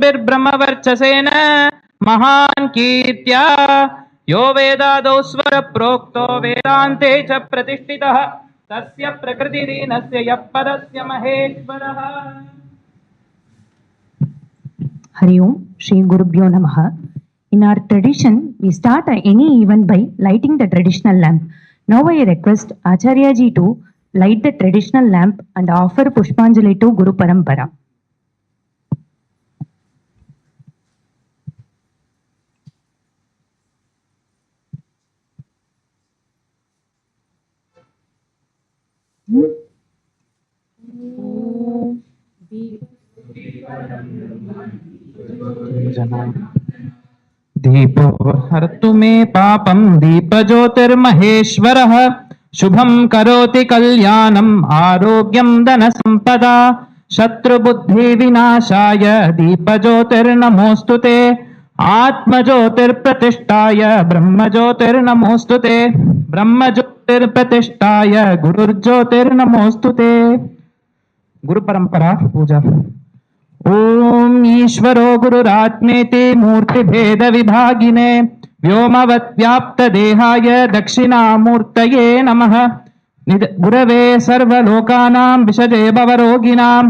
बिर्ब्रह्मवर्चसेन महान् कीर्त्या यो वेदादौ स्वर प्रोक्तो वेदान्ते च प्रतिष्ठितः तस्य प्रकृतिरीनस्य यः पदस्य महेश्वरः. Hari Om, Shri Gurubhyo Namaha. In our tradition, we start any event by lighting the traditional lamp. Now I request Acharya ji to light the traditional lamp and offer Pushpanjali to Guru Parampara. दीपो हरतु मे पापं दीपज्योतिर्महेश्वरः शुभं करोति कल्याणम् आरोग्यं धनसम्पदा शत्रुबुद्धिविनाशाय दीपज्योतिर्नमोऽस्तु ते आत्मज्योतिर्प्रतिष्ठाय ब्रह्मज्योतिर्नमोऽस्तु ते ब्रह्मज्योतिर्प्रतिष्ठाय गुरुर्ज्योतिर्नमोऽस्तु ते. गुरु परंपरा पूजा. ओम ईश्वरो गुरुरात्मेति मूर्तिभेद विभागिने व्योमवद्व्याप्त देहाय दक्षिणामूर्तये नमः. गुरवे सर्वलोकानां विषजे भवरोगिणां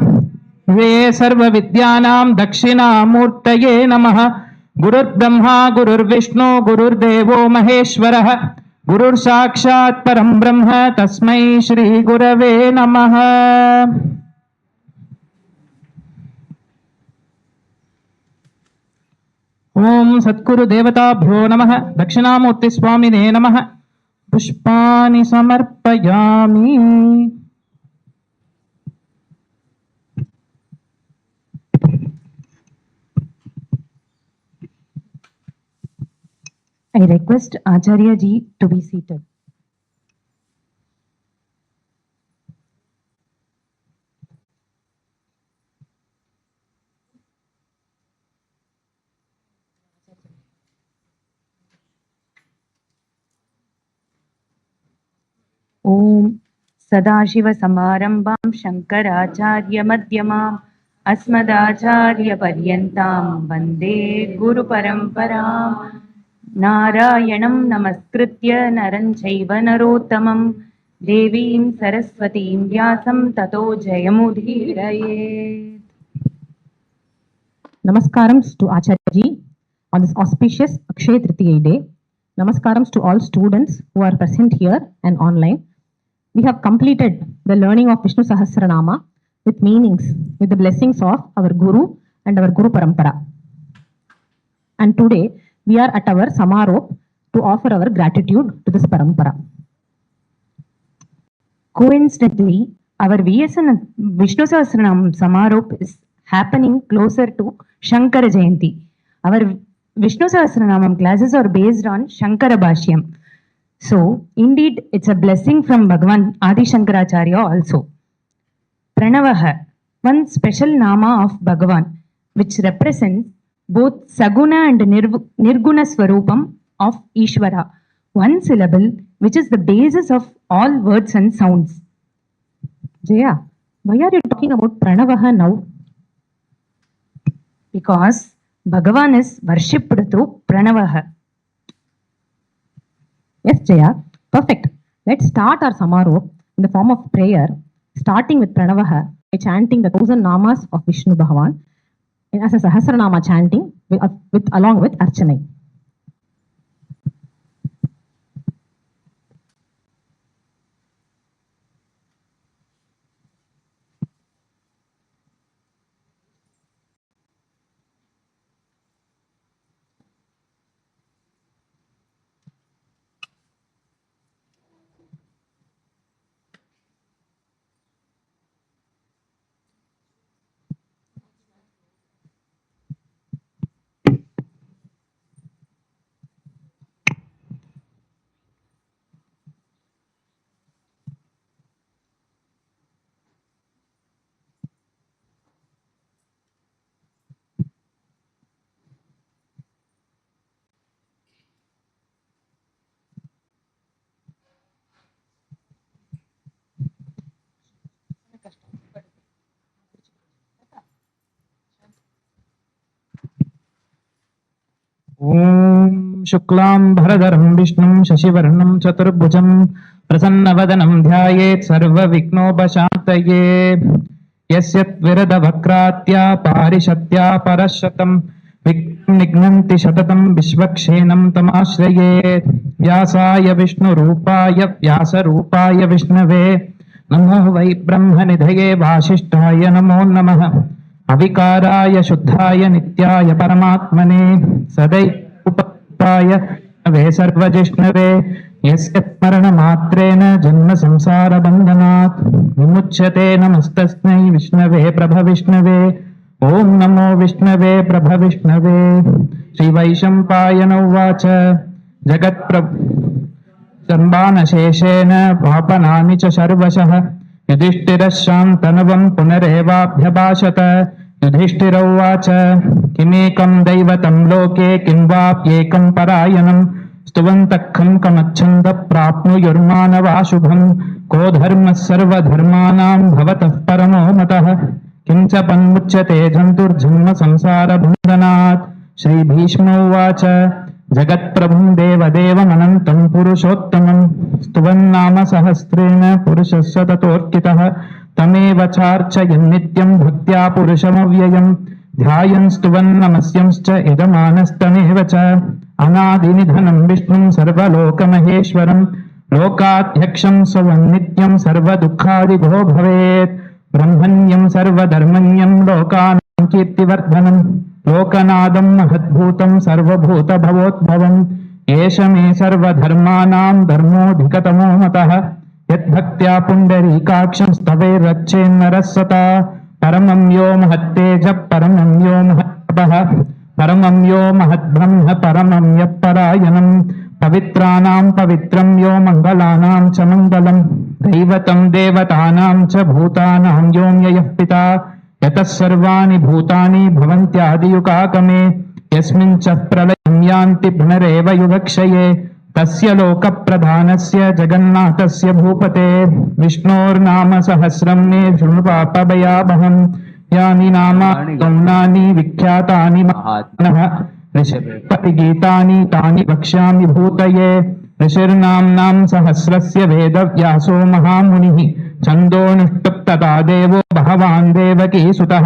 वे सर्वविद्यानां दक्षिणामूर्तये नमः. गुरुर्ब्रह्मा गुरुर्विष्णु गुरुर्देवो महेश्वरः गुरुर्साक्षात् परं ब्रह्म तस्मै श्री गुरवे नमः. ओम सद्गुरु देवताभ्यो नमः. दक्षिणामूर्ति स्वामिने नमः. पुष्पाणि समर्पयामि. I request Acharya ji to be seated. Om Sadashiva Samarambam Shankaracharya Madhyamam Asmadacharya Paryantam Vande Guru Paramparam Narayanam Namaskritya Naran Chaiva Narottamam Devim Saraswatim Vyasam Tato Jayamudhiraye. Namaskarams to Acharya ji on this auspicious Akshaya Tritiya day. Namaskarams to all students who are present here and online. We have completed the learning of Vishnu Sahasranama with meanings, with the blessings of our Guru and our Guru Parampara. And today we are at our Samarop to offer our gratitude to this Parampara. Coincidentally, our VSN Vishnu Sahasranamam Samarop is happening closer to Shankara Jayanti. Our Vishnu Sahasranamam classes are based on Shankara Bhashyam. So, indeed, it's a blessing from Bhagavan Adi Shankaracharya also. Pranavaha, one special nama of Bhagavan, which represents both Saguna and Nirguna Swarupam of Ishvara, one syllable, which is the basis of all words and sounds. Jaya, why are you talking about Pranavaha now? Because Bhagavan is worshipped through Pranavaha. Yes, Jaya, perfect. Let's start our Samarop in the form of prayer, starting with Pranavaha by chanting the 1000 namas of Vishnu Bhagavan as a Sahasranama chanting along with Archana. ఓం శుక్లాం భరధరం విష్ణుం శశివర్ణం చతుర్భుజం ప్రసన్నవదనం ధ్యాయేత్ సర్వవిఘ్నోపశాంతయే. యస్య త్విరదవక్రాత్యా పారిషత్యా పరశతం విఘ్నంతి శతతం విశ్వక్షేణం తమాశ్రయే. వ్యాసాయ విష్ణురూపాయ వ్యాసరూపాయ విష్ణవే నమో why బ్రహ్మనిధయే వాసిష్ఠాయ నమో నమః. అవికారాయ శుద్ధాయ నిత్యాయ పరమాత్మనే సదైపాయ వే సర్వజిష్ణవే. యస్య స్మరణమాత్రేణ జన్మ సంసార బంధనాత్ విముచ్యతే. నమస్తస్మై విష్ణవే ప్రభ విష్ణవే. ఓం నమో విష్ణవే ప్రభ విష్ణవే. శ్రీ వైశంపాయన ఉవాచ జగత్ప్రబాణశేషేణ పాపనాని చ సర్వశః యుధిష్ఠిరः శాంతనవం పునరేవాభ్యభాషత. యుధిష్ఠిర ఉవాచ కిమేకం దైవతం లోకే కిం వాప్యేకం పరాయణం స్తువంతః ఖం కమచ్ఛంద ప్రాప్నుయుర్మానవా శుభం. కో ధర్మః సర్వధర్మాణాం భవతః పరమో మతః కిం చ పన్ముచ్యతే జంతుర్జన్మ సంసార బంధనాత్. శ్రీ భీష్మ ఉవాచ జగత్ప్రభుం దేవదేవమనంతం పురుషోత్తమం స్తువన్నామ సహస్రేణ పురుషస్య తతోర్కితః. తమేవ చార్చయన్ నిత్యం భక్త్యా పురుషమవ్యయం ధ్యాయన్ స్తువన్ నమస్యంశ్చ యజమానస్తమేవ చ. అనాదినిధనం విష్ణుం సర్వలోకమహేశ్వరం లోకాధ్యక్షం స్వన్నిత్యం సర్వదుఃఖాదిభో భవేత్. బ్రహ్మణ్యం సర్వధర్మణ్యం లోకానాం కీర్తివర్ధనం లోకనాదం మహద్భూతం సర్వభూత భవోద్భవం. ఏష మే సర్వధర్మాణాం ధర్మోధికతమో మతః యద్భక్త్యా పుండరీకాక్షం స్తవైరచ్చేన్నరः సతా. పరమం యో మహత్తేజ పరమం యో మహత్తపః పరమం యో మహద్బ్రహ్మ పరమం యః పరాయణం. పవిత్రాణాం పవిత్రం యో మంగళానాం చ మంగళం దైవతం దేవతానాం చ భూతానాం యోమ్యయః పితా. యతః సర్వాణి భూతాని భవంత్యాదియుగాగమే యస్మిన్ చ ప్రళయం యాంతి పునరేవ యుగక్షయే. తస్య లోక ప్రధానస్య జగన్నాథస్య భూపతే విష్ణోర్నామ సహస్రం మే శృణు పాపభయావహం. యాని నామాని గౌణాని విఖ్యాతాని మహాత్మనః ఋషిగీతాని తాని వక్ష్యామి భూతయే. ఋషిర్నామ్నాం సహస్రస్య వేదవ్యాసో మహామునిః ఛందోనుష్టుప్తతా దేవో భగవాన్ దేవకీసుతః.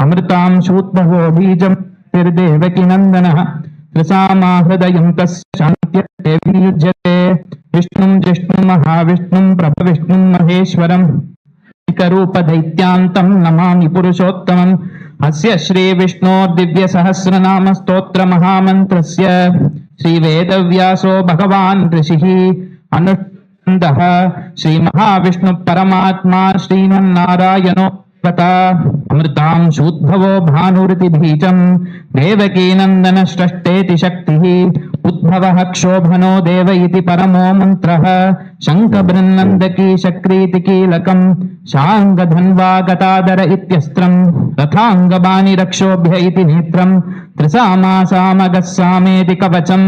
అమృతాం శూద్భవో బీజం తిర్దేవకి నందనః త్రిసామా హృదయం తస్య శాంత్యతే వినియుజ్యతే. విష్ణుం జిష్ణుం మహావిష్ణుం ప్రభవిష్ణుం మహేశ్వరం ఏకరూప దైత్యాంతం నమామి పురుషోత్తమం. అస్య శ్రీ విష్ణోర్దివ్య సహస్రనామ స్తోత్ర మహామంత్రస్య శ్రీ వేదవ్యాసో భగవాన్ ఋషిః అనుష్ఠానః. శ్రీ మహావిష్ణు పరమాత్మా శ్రీమన్నారాయణో అమృతాం శూద్భవో భానురితి బీజం దేవకీ నందన శ్రేష్ఠేతి శక్తిః. ఉద్భవః క్షోభనో దేవ ఇతి పరమో మంత్రః. శంఖ బృన్నందకీ శక్రీతి కీలకం శాంగధన్వా గతాదర ఇత్యస్త్రం రథాంగబాణి రక్షోభ్య ఇతి నేత్రం. త్రిసామా సామగः సామేతి కవచం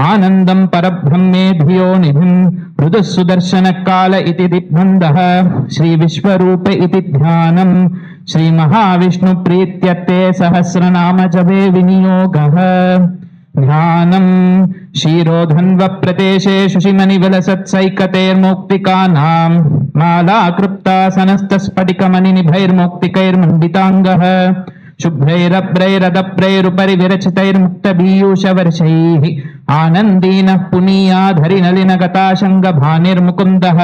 ఆనందం పరబ్రహ్మే ధియో నిధిం. మృదుః సుదర్శన కాల ఇతి దిగ్బంధః శ్రీ విశ్వరూప ఇతి ధ్యానం. శ్రీ మహావిష్ణు ప్రీత్యర్థే సహస్రనామ జపే వినియోగః. ధ్యానం క్షీరోధన్వ ప్రదేశే శుషిమణి విలసత్సైకతైర్మౌక్తికానాం మాలాకృప్తాసనస్తస్ఫటికమణి నిభైర్మౌక్తికైర్మండితాంగః. శుభ్రైరభ్రైరదభ్రైరుపరి విరచితైర్ముక్తబీయూషవర్షైః ఆనందీనః పునీయాధరినలినగతాశంగభానిర్ముకుందః.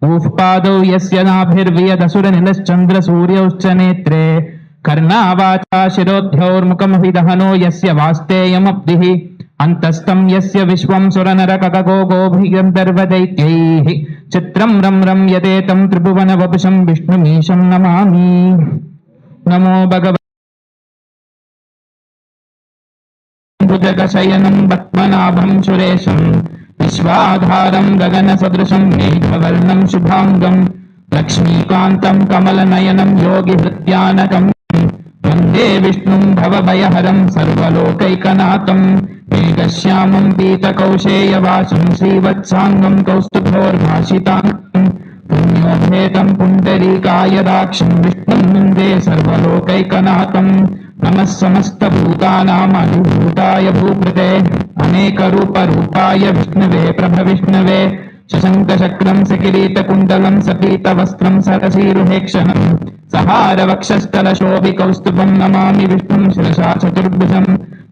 ఊః పాదౌ యస్య నాభిర్వియదసురనిలశ్చంద్రసూర్యౌశ్చ నేత్రే కర్ణావాచా శిరోధ్యౌర్ముఖమభిదహనో యస్య వాస్తేయమబ్ధిః. అంతస్థం యస్య విశ్వం సురనరకగోగోభిగంధర్వదైత్యైః చిత్రం రం యదేతం త్రిభువన వపుషం విష్ణుమీశం నమామి. నమో భగవ భుజగశయనం పద్మనాభం సురేశం విశ్వాధారం గగన సదృశం మేఘవర్ణం శుభాంగం లక్ష్మీకాంతం కమలనయనం యోగి హృద్యానకం. వందే విష్ణుం భవభయహరం సర్వలోకైకనాథం మేఘశ్యామం పీతకౌశేయవాసం శ్రీవత్సాంగం కౌస్తుభోర్భాషితాంగం. పుణ్యోభేతం పుండరీకాయదాక్షం విష్ణుం వందే సర్వలోకైకనాథం. नमः समस्तभूतानाम् अधिभूताय भूकृते अनेकरूपरूपाय विष्णवे प्रभविष्णवे शशङ्खचक्रम् सकिरीटकुण्डलम् सपीतवस्त्रम् सरसीरुहेक्षणम् सहारवक्षस्थलशोभिकौस्तुभम् नमामि विष्णुम् शिरसा चतुर्भुजम्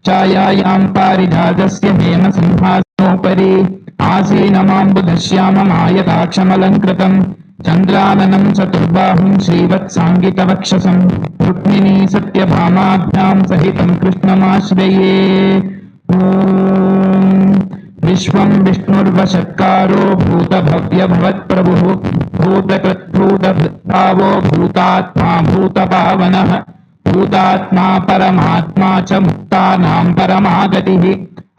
छायायाम् पारिजातस्य हेमसिंहासनोपरि आसीनमाम्बुधश्याममायताक्षमलङ्कृतम् चन्द्राननम् चतुर्बाहुम् श्रीवत्साङ्गितवक्षसम् रुक्मिणी सत्यभामाभ्याम् सहितम् कृष्णमाश्रये। ॐ विश्वम् विष्णुर्वषट्कारो भूतभव्यभवत्प्रभुः भूतकृद्भूतभृद्भावो भूतात्मा भूतपावनः भूतात्मा परमात्मा च मुक्तानाम् परमागतिः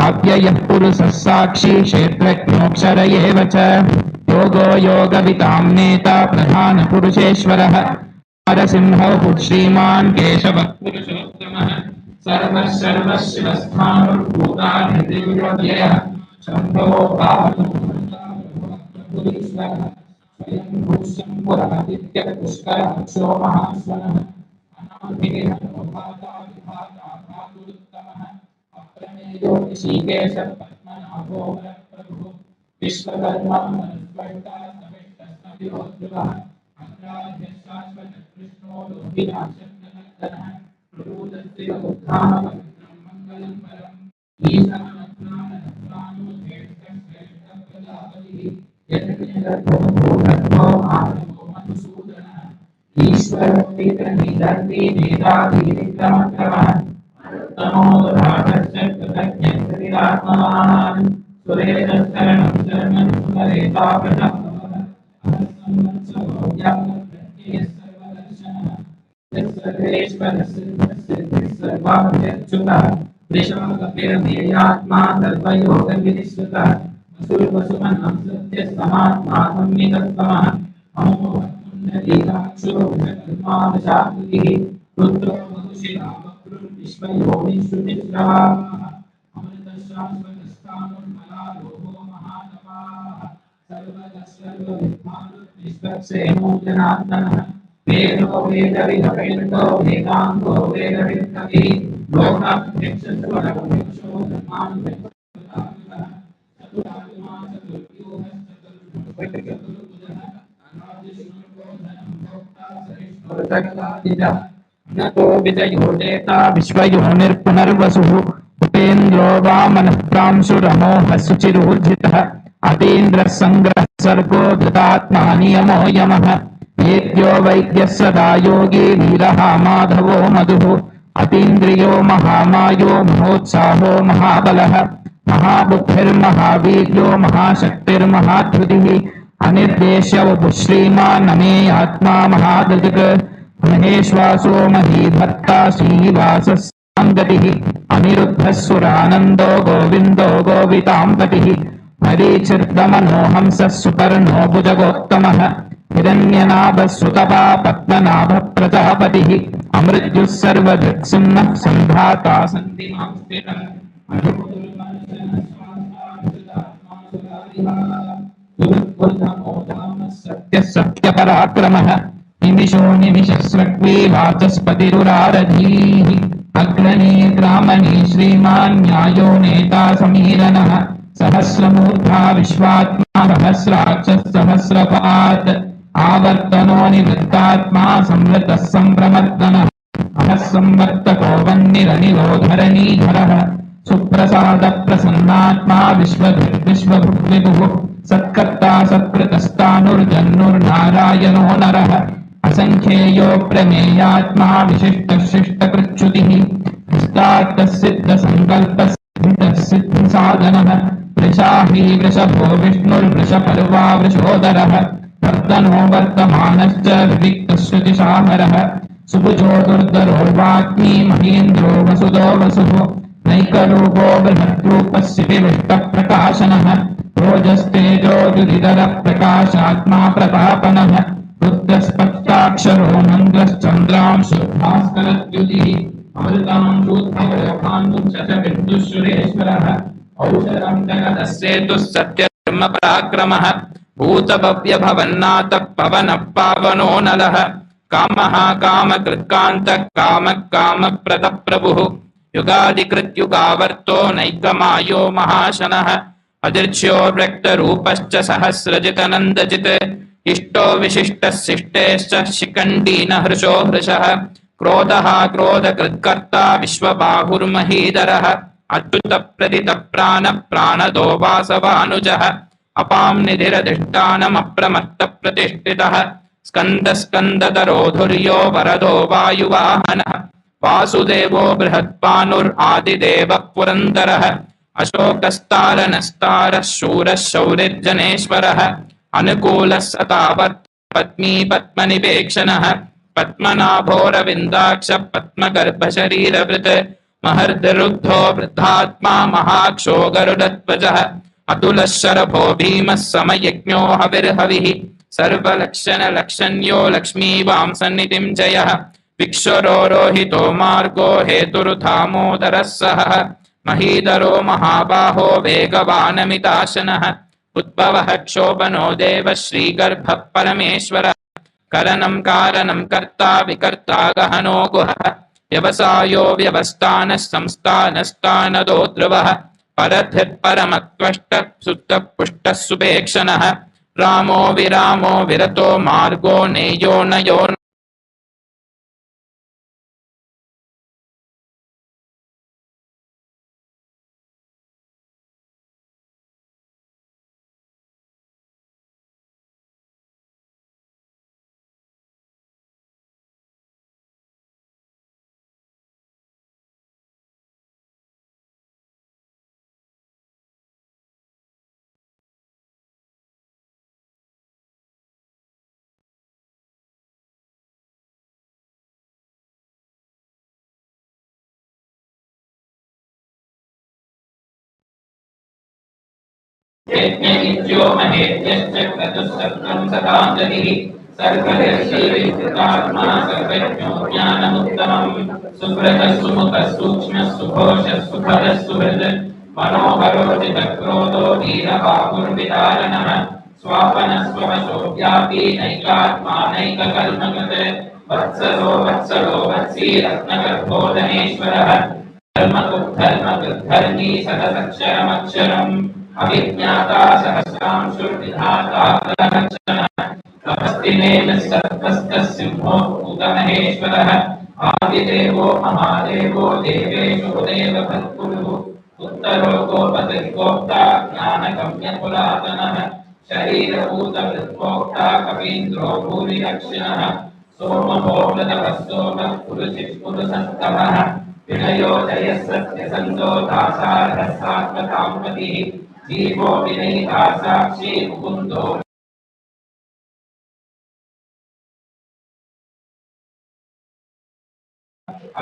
अव्ययः पुरुषः साक्षी क्षेत्रज्ञोऽक्षर एव च योगो योगविताम् नेता प्रधानपुरुषेश्वरः नरसिंहो श्रीमान् केशवः पुरुषोत्तमः सर्वः सर्वशिवस्थाणुर्भूतानिर्व्ययः शम्भो भावः स्वयं भूषम्पुरादित्यपुष्करः सोमहास्वनः अनादिः भाता विभाता भातुरुत्तमः अप्रमेयो ऋषिकेश पद्मनाभो वरप्रभुः विश्वकर्मा मनुष्वष्टा सविष्टस्तविरोद्रुवः अग्राह्यः शाश्वतः कृष्णो लोहिताशब्दनर्दनः प्रभूतस्य उत्थानपवित्रं मङ्गलं परम् ईशानस्नानस्नानो श्रेष्ठः यज्ञगर्भो भूगर्भो मानवो मधुसूदनः ईश्वरस्थितनिधर्मी वेदाधीरिक्रमक्रमः तमो राधश्च कृतज्ञत्रिरात्मवान् सुरेशरणं शरणं सुरेतापदः अहस्संवत्सरो व्याप्तप्रत्ययः सर्वदर्शनः सर्वेश्वरः सिद्धिः सर्वाभ्यच्युतः वृषाकपिर्मेयात्मा सर्वयोगविनिश्रुतः वसुर्वसुमनं सत्यस्तमात्मा संविदत्तमः अमो पुण्डरीकाक्षो विकर्मावशाकृतिः रुद्रो मधुशिरा विश्वयोनिश्रुतिश्रवाः अमृतशाश्वतस्तानुर्मलालोहो महातपाः सर्वतः सर्वविद्वानुर्विश्वक्सेनो जनार्दनः वेदो वेदविदवेदो वेदान्तो वेदवित्तभिः लोकाध्यक्षस्वरक्षो धर्मान्वितः चतुरात्मा चतुर्व्यूहश्चतुर्भुजः अनादिशून्योधनं भोक्ता सहिष्णुर्जगदादिजः नको विजयो देता विश्वयोनिर्पुनर्वसुः उपेन्द्रो वामनः प्रांशुरमोहः शुचिरूर्जितः अतीन्द्रः सङ्ग्रहः सर्गो धृतात्मा नियमो यमः वेद्यो वैद्यः सदा योगी वीरः माधवो मधुः अतीन्द्रियो महामायो महोत्साहो महाबलः महाबुद्धिर्महावीर्यो महाशक्तिर्महाधृतिः अनिर्देश्य वपुः श्रीमान् नमेयात्मा महादृक् महेश्वासो महीभर्ता श्रीवासस्साङ्गतिः अनिरुद्धः सुरानन्दो गोविन्दो गोविताम्पतिः मरीचिर्दमनो हंसः सुपर्णो भुजगोत्तमः हिरण्यनाभः सुतपा पद्मनाभः प्रजापतिः अमृत्युः सर्वदृक्सुम्नः सन्धाता सन्धिमां स्थिरः सत्यः सत्यपराक्रमः निमिषो निमिषस्रग्वी वाचस्पतिरुरारधीः अग्रणी ग्रामणी श्रीमान् न्यायो नेता समीरनः सहस्रमूर्धा विश्वात्मा सहस्राक्षः सहस्रपात् आवर्तनो निवृत्तात्मा संवृतः सम्प्रमर्दनः अहस्संवर्तको वह्निरनिरोधरणीधरः सुप्रसाद प्रसन्नात्मा विश्वभुग्विभुः सत्कर्ता सत्कृतस्तानुर्जन्नुर्नारायणो नरः असङ्ख्येयो प्रमेयात्मा विशिष्टः शिष्टकृच्छ्रुतिः विस्तार्तः सिद्धसङ्कल्पः सिद्धिसाधनः वृषाही वृषभो विष्णुर्वृषपर्वा वृषोदरः वर्तनो वर्तमानश्च विविक्तश्रुतिसामरः सुभुजो दुर्धरो वाग्मी महेन्द्रो वसुदो वसुः नैकरूपो बृहद्रूपस्य विष्टप्रकाशनः ओजस्तेजोजुदिधरः प्रकाशात्मा प्रतापनः रुद्रस्पष्टाक्षरो मन्द्रश्चन्द्रांशुभास्करद्युतिः अमृतांशूद्भवयोगान्मुक्षसविन्दुश्वरेश्वरः औषधं जगदस्येतुः सत्यधर्मपराक्रमः भूतभव्यभवन्नाथः पवनः पावनो नलः कामः कामकृत्कान्तः कामः कामप्रदः प्रभुः युगादिकृत्युगावर्तो नैकमायो महाशनः अदृश्यो व्यक्तरूपश्च सहस्रजितनन्दजित् इष्टो विशिष्टः शिष्टेश्च शिखण्डीन हृषो हृषः क्रोधः क्रोधकृत्कर्ता विश्वबाहुर्महीधरः अच्युतप्रदितप्राणप्राणदो वासवानुजः अपां निधिरधिष्ठानमप्रमत्तप्रतिष्ठितः स्कन्दस्कन्दतरोधुर्यो वरदो वायुवाहनः वासुदेवो बृहत्पानुरादिदेवः पुरन्दरः अशोकस्तारनस्तारः शूरः शौरिर्जनेश्वरः अनुकूलः सतावर्त पत्नी पद्मनिपेक्षणः पद्मनाभोरविन्दाक्ष पद्मगर्भशरीरवृत् महर्दरुद्धो वृद्धात्मा महाक्षो गरुडध्वजः अतुलः शरभो भीमः समयज्ञो हविर्हविः सर्वलक्षणलक्षण्यो लक्ष्मीवांसन्निधिं जयः विक्षरो रोहितो मार्गो हेतुर्धामोदरः सहः महीधरो महाबाहो वेगवानमिताशनः उद्भवः क्षोभनो देवः श्रीगर्भः परमेश्वरः करणं कारणं कर्ता विकर्ता गहनो गुहः व्यवसायो व्यवस्थानः संस्थानस्थानदो ध्रुवः परधिर्परमत्वष्टः सुप्तः पुष्टः सुपेक्षणः रामो विरामो विरतो मार्गो नेयो नयो यज्ञनित्यो महेज्ञश्च क्रतुः सदाञ्जलिः सर्वदर्शीविकृतात्मा सर्वज्ञो ज्ञानमुत्तमम् सुब्रतः सुमुखः सूक्ष्मः सुघोषः सुखदः सुहृत् मनोहरोचितक्रोधो वीरबाहुर्विदारणः स्वापनः स्ववशो व्यापी नैकात्मा नैककर्मकृत् वत्सलो वत्सलो वत्सी रत्नगर्भो धनेश्वरः धर्मकृद्धर्मी सदसक्षरमक्षरम् अविज्ञाता सहस्रांशुर्विधाता प्रलक्षणः तपस्तिनेन सर्वस्तः सिंहो भूतमहेश्वरः आदिदेवो महादेवो देवेषु देवभर्तुः उत्तरो गोपतिर्गोप्ता ज्ञानगम्यपुरातनः शरीरभूतवृत्वोक्ता कवीन्द्रो भूरिदक्षिणः सोमभो मृतवः सोमः पुरुषिः पुरुषस्तवः विनयो जयः सत्यसन्तो दासारः सात्वताम्पतिः जीवो विनयिता साक्षी मुकुन्दो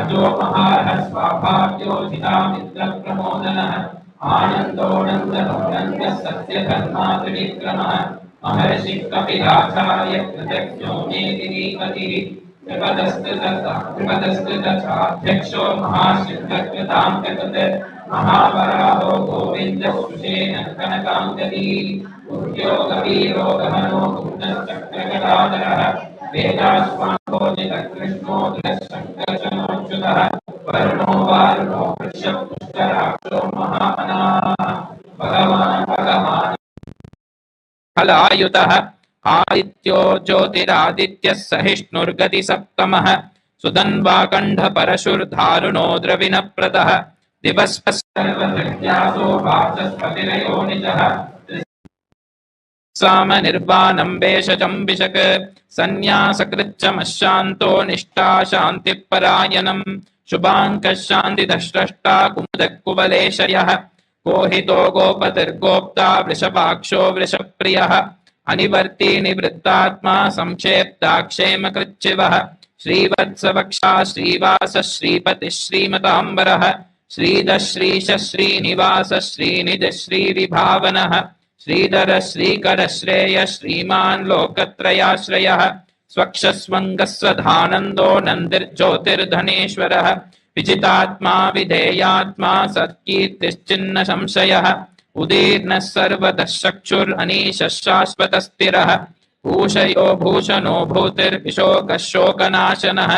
अजो महारः स्वाभाव्योजितामित्रप्रमोदनः आनन्दोऽनन्दनोऽनन्दः सत्यधर्मात्रिविक्रमः महर्षिः कपिलाचार्य कृतज्ञो मेदिनीपतिः त्रिपदस्कृतचाध्यक्षो महासिद्धकृताङ्ककृत् महावराहो गोविन्दः कनकाङ्गदी उद्योगवीरो गहनो गुणश्चक्रगदाधरः वेदाश्वाङ्गोजितकृष्णो शङ्करचनोच्युतः वर्णो वारुणो वृषपुष्कराक्षो महामनाः भगवान् फलायुतः आदित्यो ज्योतिरादित्यः सहिष्णुर्गति सप्तमः सुधन्वाकण्ठ परशुर्धारुणो द्रविणप्रदः दिवस्पस्सर्वसृज्ञासो वाचस्पतिरयो निजः साम निर्वाणं वेषजं विशक सन्न्यासकृच्चमशान्तो निष्ठा शान्तिपरायणं शुभाङ्कः शान्तिदस्रष्टा कुमुदकुवलेशयः कोहितो गोपतिर्गोप्ता वृषभाक्षो वृषप्रियः अनिवर्ती निवृत्तात्मा संक्षेप्ताक्षेमकृच्छिवः श्रीवत्सवक्षा श्रीवास श्रीपतिः श्रीमताम्बरः श्रीधः श्रीश श्रीनिवास श्रीनिध श्रीविभावनः श्रीधर श्रीकर श्रेय श्रीमान् लोकत्रयाश्रयः स्वक्षस्वङ्गस्वधानन्दो नन्दिर्ज्योतिर्धनेश्वरः विजितात्मा विधेयात्मा सत्कीर्तिश्चिन्न संशयः उदीर्णः सर्वतः चक्षुरनीशः शाश्वतस्थिरः भूषयो भूषणो भूतिर्विशोकशोकनाशनः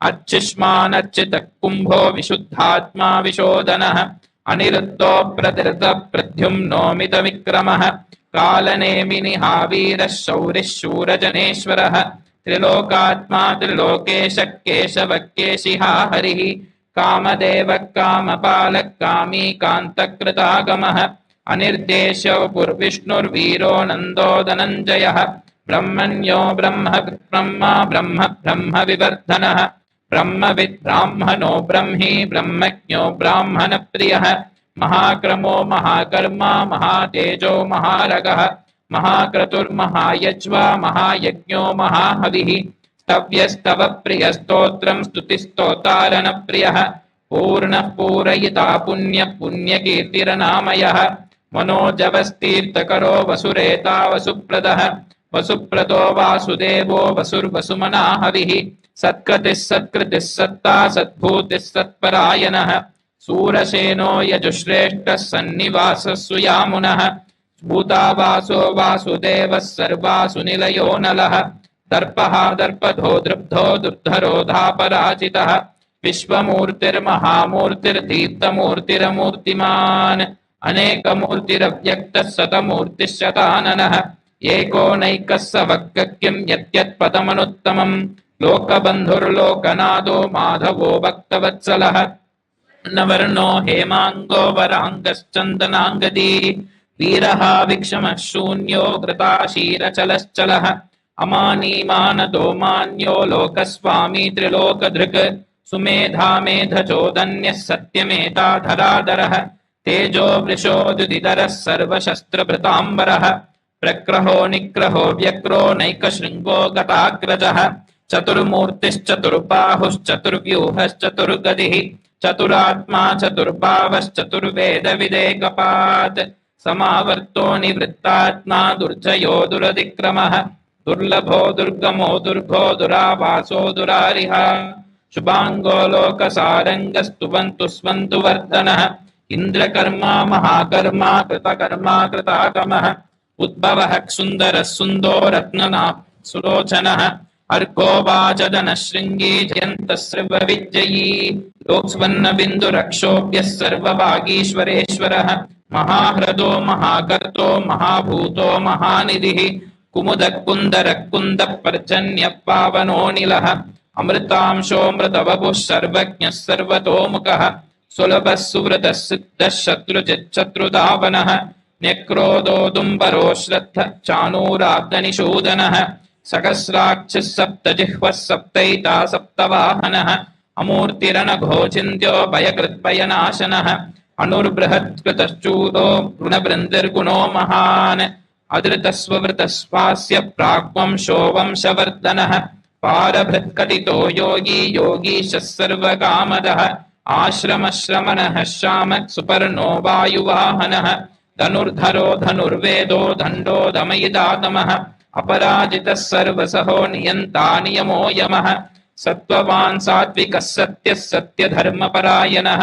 अर्चिष्मानर्चितः कुम्भो विशुद्धात्मा विशोदनः अनिरुद्धो प्रद्युम्नो मितविक्रमः कालनेमिनिहावीरः शौरिः शूरजनेश्वरः त्रिलोकात्मा त्रिलोकेशः केशवः केशिहा हरिः कामदेवः कामपालः कामी कान्तकृतागमः अनिर्देशो पुर्विष्णुर्वीरो नन्दो धनञ्जयः ब्रह्मण्यो ब्रह्मा ब्रह्म विवर्धनः ब्रह्मविद् ब्राह्मणो ब्रह्मी ब्रह्मज्ञो ब्राह्मणप्रियः महाक्रमो महाकर्मा महातेजो महारगः महाक्रतुर्महायज्वा महायज्ञो महाहविः स्तव्यस्तव प्रियस्तोत्रं स्तुतिस्तोतारणप्रियः पूर्णः पूरयिता पुण्यकीर्तिरनामयः मनोजवस्तीर्थकरो वसुरेता वसुप्रदः वसुप्रदो वासुदेवो वसुर्वसुमना हविः सत्कृतिः सत्कृतिः सत्ता सद्भूतिः सत्परायणः सूरसेनो यजुश्रेष्ठः सन्निवासः सुयामुनः भूतावासो वासुदेवः सर्वासु निलयो नलः दर्पः दर्पधो दृब्धो दुर्धरो धापराजितः विश्वमूर्तिर्महामूर्तिर्दीप्तमूर्तिरमूर्तिमान् अनेकमूर्तिरव्यक्तः शतमूर्तिः शताननः एको नैकः स वक्किं यत्यत्पदमनुत्तमम् लोकबन्धुर्लोकनाथो माधवो भक्तवत्सलः नवर्णो हेमांगो वरांगश्चन्दनांगदी वीरः विक्षमः शून्यो घृताशीरचलश्चलः अमानी मानदो मान्यो लोकस्वामी त्रिलोकधृक् सुमेधा मेधचोदन्यः सत्यमेताधराधरः तेजो वृषोदुदितरः सर्वशस्त्रभृताम्बरः प्रक्रहो निग्रहो व्यक्रो नैकशृङ्गो गताग्रजः चतुर्मूर्तिश्चतुर्बाहुश्चतुर्व्यूहश्चतुर्गदिः चतुरात्मा चतुर्वेदविदेकपात् समावर्तो निवृत्तात्मा दुर्जयो दुरतिक्रमः दुर्लभो दुर्गमो दुर्गो दुरावासो दुरारिः शुभांगो लोकसारंगस्तुवन्तु स्वन्तु वर्धनः इंद्रकर्मा महाकर्मा कृतकर्मा कृतागमः उद्भवः सुन्दरः सुन्दो रत्नना सुलोचनः अर्को वाचदनः शृङ्गी जयन्तः सर्वविजयी लोक्स्वन्न बिन्दुरक्षोभ्यः सर्वभागीश्वरेश्वरः महाह्रदो महाकर्तो महाभूतो महानिधिः कुमुदः कुन्दरः कुन्दः पर्जन्यः पावनोऽनिलः अमृतांशोऽमृतवपुः सर्वज्ञः सर्वतोमुखः सुलभः सुवृतः सिद्धः शत्रुजिच्छत्रुधावनः न्यक्रोधोदुम्बरो श्रद्धः चाणूराब्धनिषूदनः सहस्राक्षः सप्तजिह्वः सप्तैता सप्तवाहनः अमूर्तिरनघोचिन्त्यो भयकृद्भयनाशनः अणुर्बृहत्कृतश्चूलो गुणवृन्दिर्गुणो महान् अधृतस्ववृतस्वास्य प्राग्वंशो वंशवर्धनः पारभृत्कथितो योगी योगीशः सर्वकामदः आश्रमश्रमणः श्यामः सुपर्णो वायुवाहनः धनुर्धरो धनुर्वेदो दण्डो दमयिदातमः अपराजितः सर्वसहो नियन्ता नियमो यमः सत्त्ववान् सात्विकः सत्यः सत्यधर्मपरायणः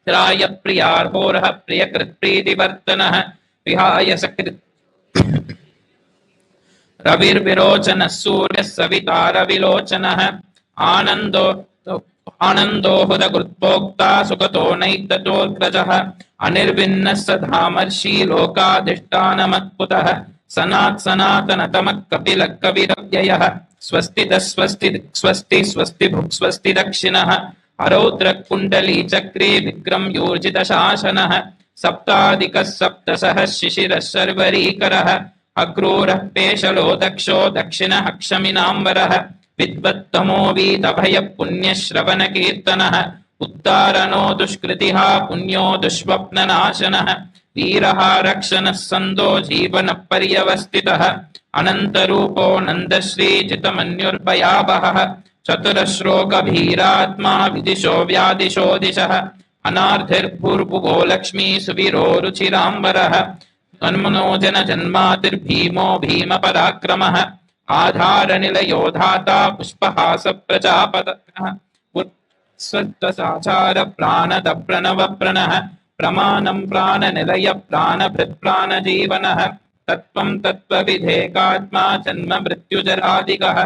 त्रायप्रियार्होरः प्रियकृत्प्रीतिवर्तनः विहाय सकृत् रविर्विरोचनः सूर्यः सवितारविलोचनः आनन्दो हुदकृत्पोक्ता सुखतो नैततोऽग्रजः अनिर्विन्नः सधामर्षि लोकाधिष्ठानमत्कुतः सनातनतमः कपिलः कविरव्ययः स्वस्तितः स्वस्ति स्वस्ति स्वस्ति भुक् स्वस्ति दक्षिणः अरौद्रः कुण्डली चक्रे विक्रम यूर्जितशासनः सप्ताधिकः सप्तसः शिशिरः शर्वरीकरः अक्रूरः पेशलो दक्षो दक्षिणः क्षमिनाम्बरः विद्वत्तमो वीतभयः पुण्यश्रवणकीर्तनः उत्तारणो दुष्कृतिः पुण्यो दुष्स्वप्ननाशनः वीरः रक्षणः सन्दो जीवनः पर्यवस्थितः अनन्तरूपो नन्दश्रीजितमन्युर्भयावहः चतुरश्लोकभीरात्मा विदिशो व्यादिशो दिशः अनार्धिर्भूर्भुवो लक्ष्मी सुवीरो रुचिराम्बरः अन्मनोजन जन्मातिर्भीमो भीमपराक्रमः आधारनिलयो धाता पुष्पहास प्रजापतः स्वत्वसाचार प्राणद प्रणव प्रणः प्रमाणं प्राणनिलय प्राणभृत् प्राणजीवनः तत्त्वं तत्त्वविधेकात्मा जन्म मृत्युजरादिगः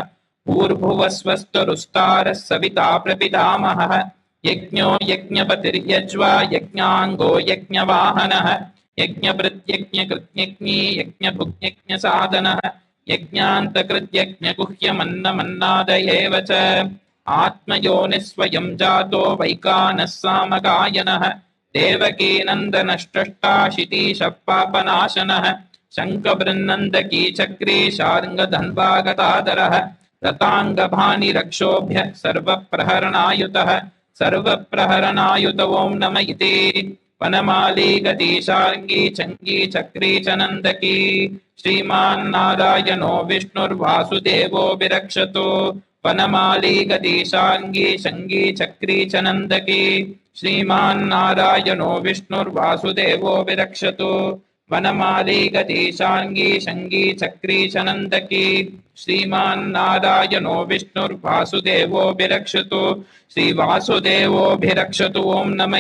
भूर्भुवस्वस्तरुस्तारः सविता प्रपितामहः यज्ञो यज्ञपतिर्यज्वा यज्ञाङ्गो यज्ञवाहनः यज्ञभृत्यज्ञकृत्यज्ञी यज्ञभुग्यज्ञसाधनः यज्ञान्तकृत्यज्ञगुह्यमन्नमन्नादयेव च आत्मयोनिः स्वयं जातो वैकानः सामगायनः देवकीनन्दनष्टष्टाशितीशः पापनाशनः शङ्खबृन्नन्दकी चक्री शार्ङ्गधन्वागतादरः रताङ्गभानिरक्षोभ्यः सर्वप्रहरणायुतः सर्वप्रहरणायुत ॐ नम इति वनमाली गतीशार्ङ्गी चङ्गी चक्री च नन्दकी श्रीमान्नारायणो विष्णुर्वासुदेवो विरक्षतु वनमाली गतीशार्ङ्गी चङ्गी चक्री च नन्दकी श्रीमान्नारायणो विष्णुर्वासुदेवो विरक्षतु वनमाली गतीशार्ङ्गी चङ्गी चक्री च नन्दकी श्रीमान्नारायणो विष्णुर्वासुदेवो विरक्षतु श्रीवासुदेवोभिरक्षतु ॐ नम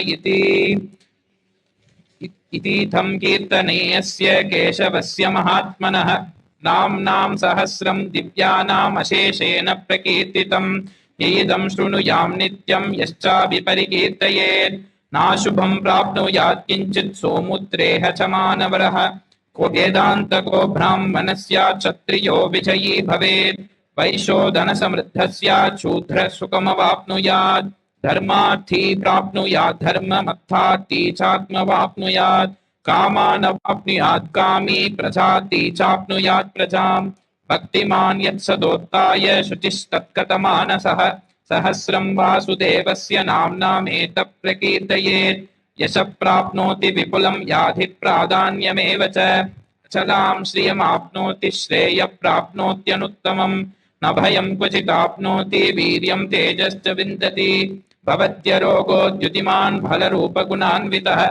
इतीथं कीर्तनेयस्य केशवस्य महात्मनः नाम्नां सहस्रं दिव्यानाम् अशेषेण प्रकीर्तितं येदं शृणुयां नित्यं यश्चाभिपरिकीर्तयेत् नाशुभं प्राप्नुयात् किञ्चित् सोमुद्रेह च मानवरः को वेदान्तको ब्राह्मणस्यात् क्षत्रियो विजयी भवेत् वैश्यो धनसमृद्धस्यात् शूद्रः सुखमवाप्नुयात् धर्मार्थी प्राप्नुयात् धर्ममर्थार्थी चात्मवाप्नुयात् कामानवाप्नुयात् कामी प्रजाति चाप्नुयात् प्रजाम् भक्तिमान् यत्सदोत्थाय शुचिस्तत्कतमानसः सहस्रं वासुदेवस्य नाम्नामेतत् प्रकीर्तयेत् यश प्राप्नोति विपुलं याधि प्राधान्यमेव च अचलां श्रियमाप्नोति श्रेय प्राप्नोत्यनुत्तमम् न भयं क्वचिदाप्नोति वीर्यं तेजश्च विन्दति भवत्यरोगोद्युतिमान् फलरूपगुणान्वितः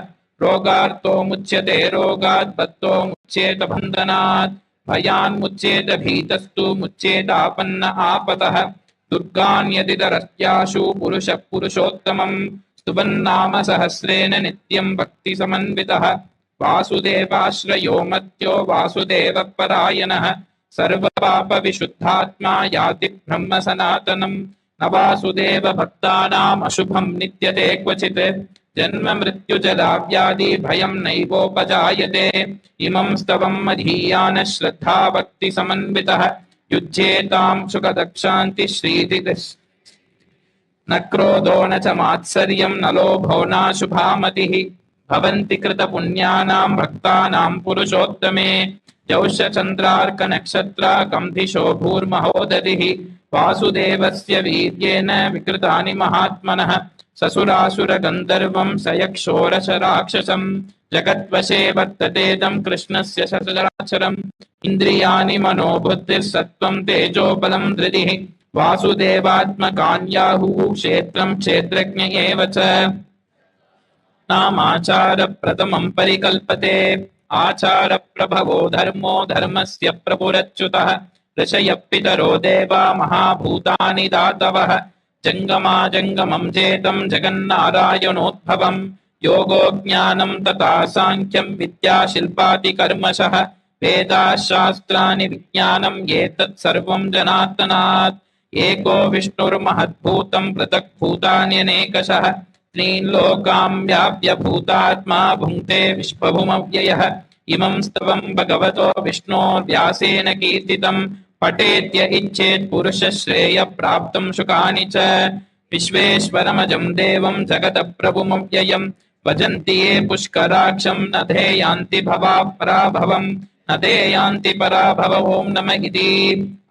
रोगार्तो मुच्यते रोगात् बद्धो मुच्येत बन्धनात् भयान्मुच्येत भीतस्तु मुच्येतापन्न आपतः दुर्गान्यतितरस्याशु पुरुषः पुरुषोत्तमम् स्तुवन्नाम सहस्रेण नित्यं भक्तिसमन्वितः वासुदेवाश्रयो मत्यो वासुदेवपरायणः सर्वपापविशुद्धात्मा याति ब्रह्म सनातनम् न वासुदेव भक्तानाम् अशुभं नित्यते क्वचित् जन्म मृत्युजलाव्याधि भयं नैवोपजायते इमं स्तवं मधीयानः श्रद्धा भक्तिसमन्वितः युज्येतां सुखदक्षान्ति श्रीतिः न क्रोधो न च मात्सर्यं न लोभो नाशुभा मतिः भवन्ति कृतपुण्यानां भक्तानां पुरुषोत्तमे जौषचन्द्रार्कनक्षत्राकं दिशो भूर्महोदधिः वासुदेवस्य वीर्येण विकृतानि महात्मनः ससुरासुरगन्धर्वं सयक्षोरशराक्षसं जगद्वशे वर्ततेदं कृष्णस्य सचराचरम् इन्द्रियाणि मनोबुद्धिर्सत्त्वं तेजोबलं धृतिः वासुदेवात्मकान्याहुः क्षेत्रं क्षेत्रज्ञ एव च नामाचारप्रथमं परिकल्पते आचारप्रभवो धर्मो धर्मस्य प्रभुरच्युतः ऋषयः पितरो देवा महाभूतानि दातवः जङ्गमा जङ्गमं चेतं जगन्नारायणोद्भवं योगो ज्ञानं तथा साङ्ख्यं विद्या शिल्पाति कर्मशः वेदाशास्त्राणि विज्ञानं एतत् सर्वं जनार्दनात् एको विष्णुर्महद्भूतं पृथक् भूतान्यनेकशः त्रीन् लोकान् व्याप्य भूतात्मा भुङ्क्ते विश्वभुमव्ययः इमं स्तवं भगवतो विष्णोर्व्यासेन कीर्तितं पठेत्य इच्छेत् पुरुषः श्रेय प्राप्तं सुखानि च विश्वेश्वरमजं देवं जगतप्रभुमव्ययम् भजन्ति ये पुष्कराक्षं न ते यान्ति भवापराभवम् न ते यान्ति पराभव ॐ नम इति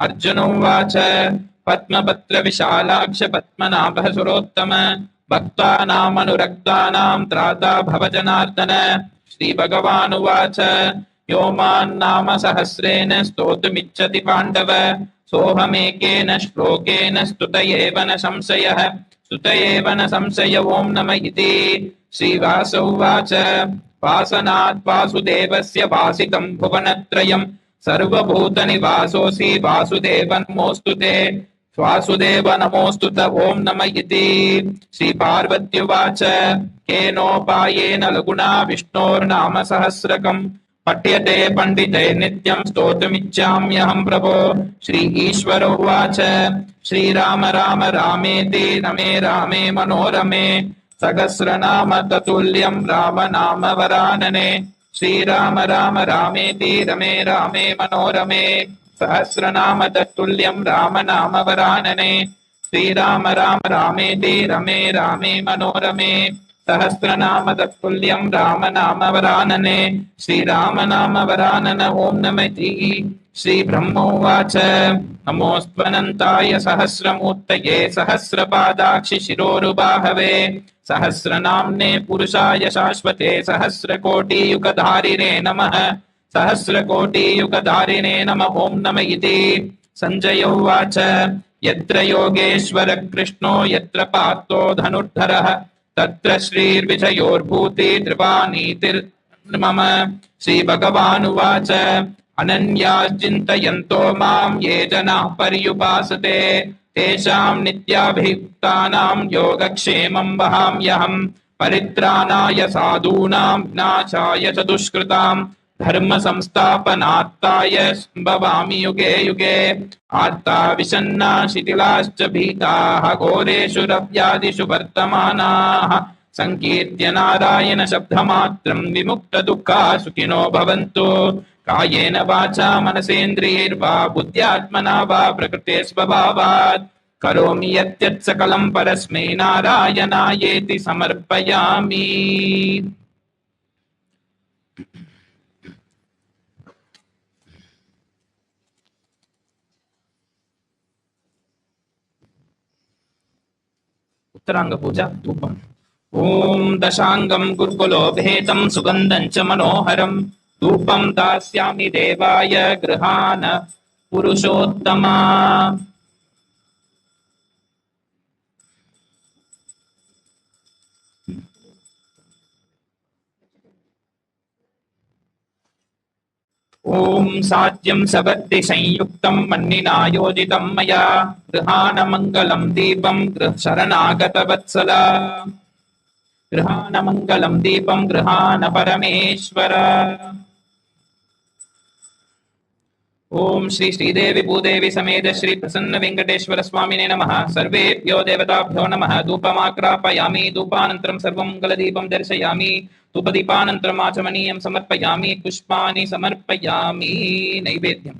अर्जुन उवाच पद्मपत्रविशालाक्ष पद्मनाभः सुरोत्तम भक्तानामनुरक्तानां त्राता भव जनार्दन श्रीभगवानुवाच यो मान्नाम सहस्रेण स्तोतुमिच्छति पाण्डव सोऽहमेकेन श्लोकेन स्तुत एव न संशयः स्तुत एव न संशय ॐ नम इति श्रीवास उवाच वासनात् वासुदेवस्य वासितं भुवनत्रयं सर्वभूतनिवासोऽसि वासुदेव नमोऽस्तु ते वासुदेव नमोऽस्तु त ॐ नम इति श्रीपार्वत्युवाच केनोपायेन लघुना विष्णोर्नाम सहस्रकम् पठ्यते पंडिते नित्यं स्तोत्रमिच्छाम्यहं प्रभो। श्री ईश्वर उवाच श्रीराम राम रामेति रमे रामे मनोरमे सहस्रनाम ततुल्यं राम नाम वरानने। श्रीराम राम रामेति रमे रामे मनोरमे सहस्रनाम ततुल्यं राम नाम वरानने। श्रीराम राम रामेति रमे रामे मनोरमे सहस्रनाम तत्तुल्यं राम नाम वरानने। श्रीराम नाम वरानन ओम नमः। श्री ब्रह्मोवाच नमोऽस्त्वनन्ताय सहस्रमूर्तये सहस्रपादाक्षि शिरोरुबाहवे सहस्रनाम्ने पुरुषाय शाश्वते सहस्रकोटियुगधारिणे नमः। सहस्रकोटियुगधारिणे नमः ओम नमः इति। संजय उवाच यत्र योगेश्वर कृष्णो यत्र पार्थो धनुर्धरः तत्र श्रीर्विजयोर्भूति त्रिवानीतिर्मम। श्रीभगवानुवाच अनन्याश्चिन्तयन्तो मां ये जनाः पर्युपासते तेषां नित्याभियुक्तानां योगक्षेमं वहाम्यहम्। परित्राणाय साधूनां विनाशाय च दुष्कृतां धर्म संस्थापनार्थाय भवामि युगे युगे। आर्ता विषन्ना शिथिलाश्च भीताः घोरेषु रव्यादिषु वर्तमानाः संकीर्त्य नारायण शब्दमात्रं विमुक्तदुःखा सुखिनो भवन्तु। कायेन वाचा मनसेन्द्रियैर्वा बुद्ध्यात्मना वा प्रकृते स्वभावात् करोमि यत् सकलं परस्मै नारायणायेति समर्पयामि। उत्तरांग पूजा धूपम। ओम दशांगम गुरुकुलो भेदं सुगंधं च मनोहरं धूपं दास्यामि देवाय गृहाण पुरुषोत्तमा। ओम साज्यं सवर्ति संयुक्तं मन्निना योजितं मया गृहाण मंगलं दीपं गृह शरणागत वत्सल। गृहाण मंगलं दीपं गृहाण परमेश्वर। ओम श्री श्रीदेवी भूदेवी समेत श्री प्रसन्न वेंकटेश्वर स्वामिने नमः। सर्वेभ्यो देवताभ्यो नमः। धूपमाग्रापयामि धूपानन्तरं सर्वमङ्गलदीपं दर्शयामि धूपदीपानन्तरम् आचमनीयं समर्पयामि पुष्पाणि समर्पयामि नैवेद्यम्।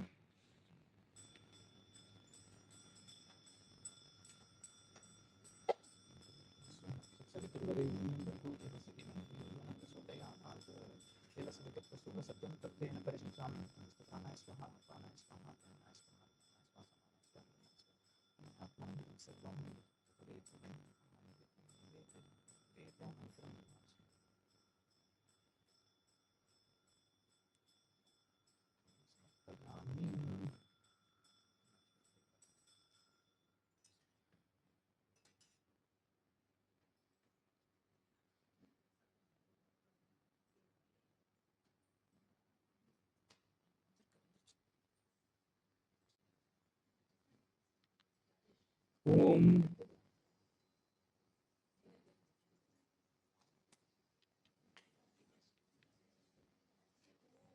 ओम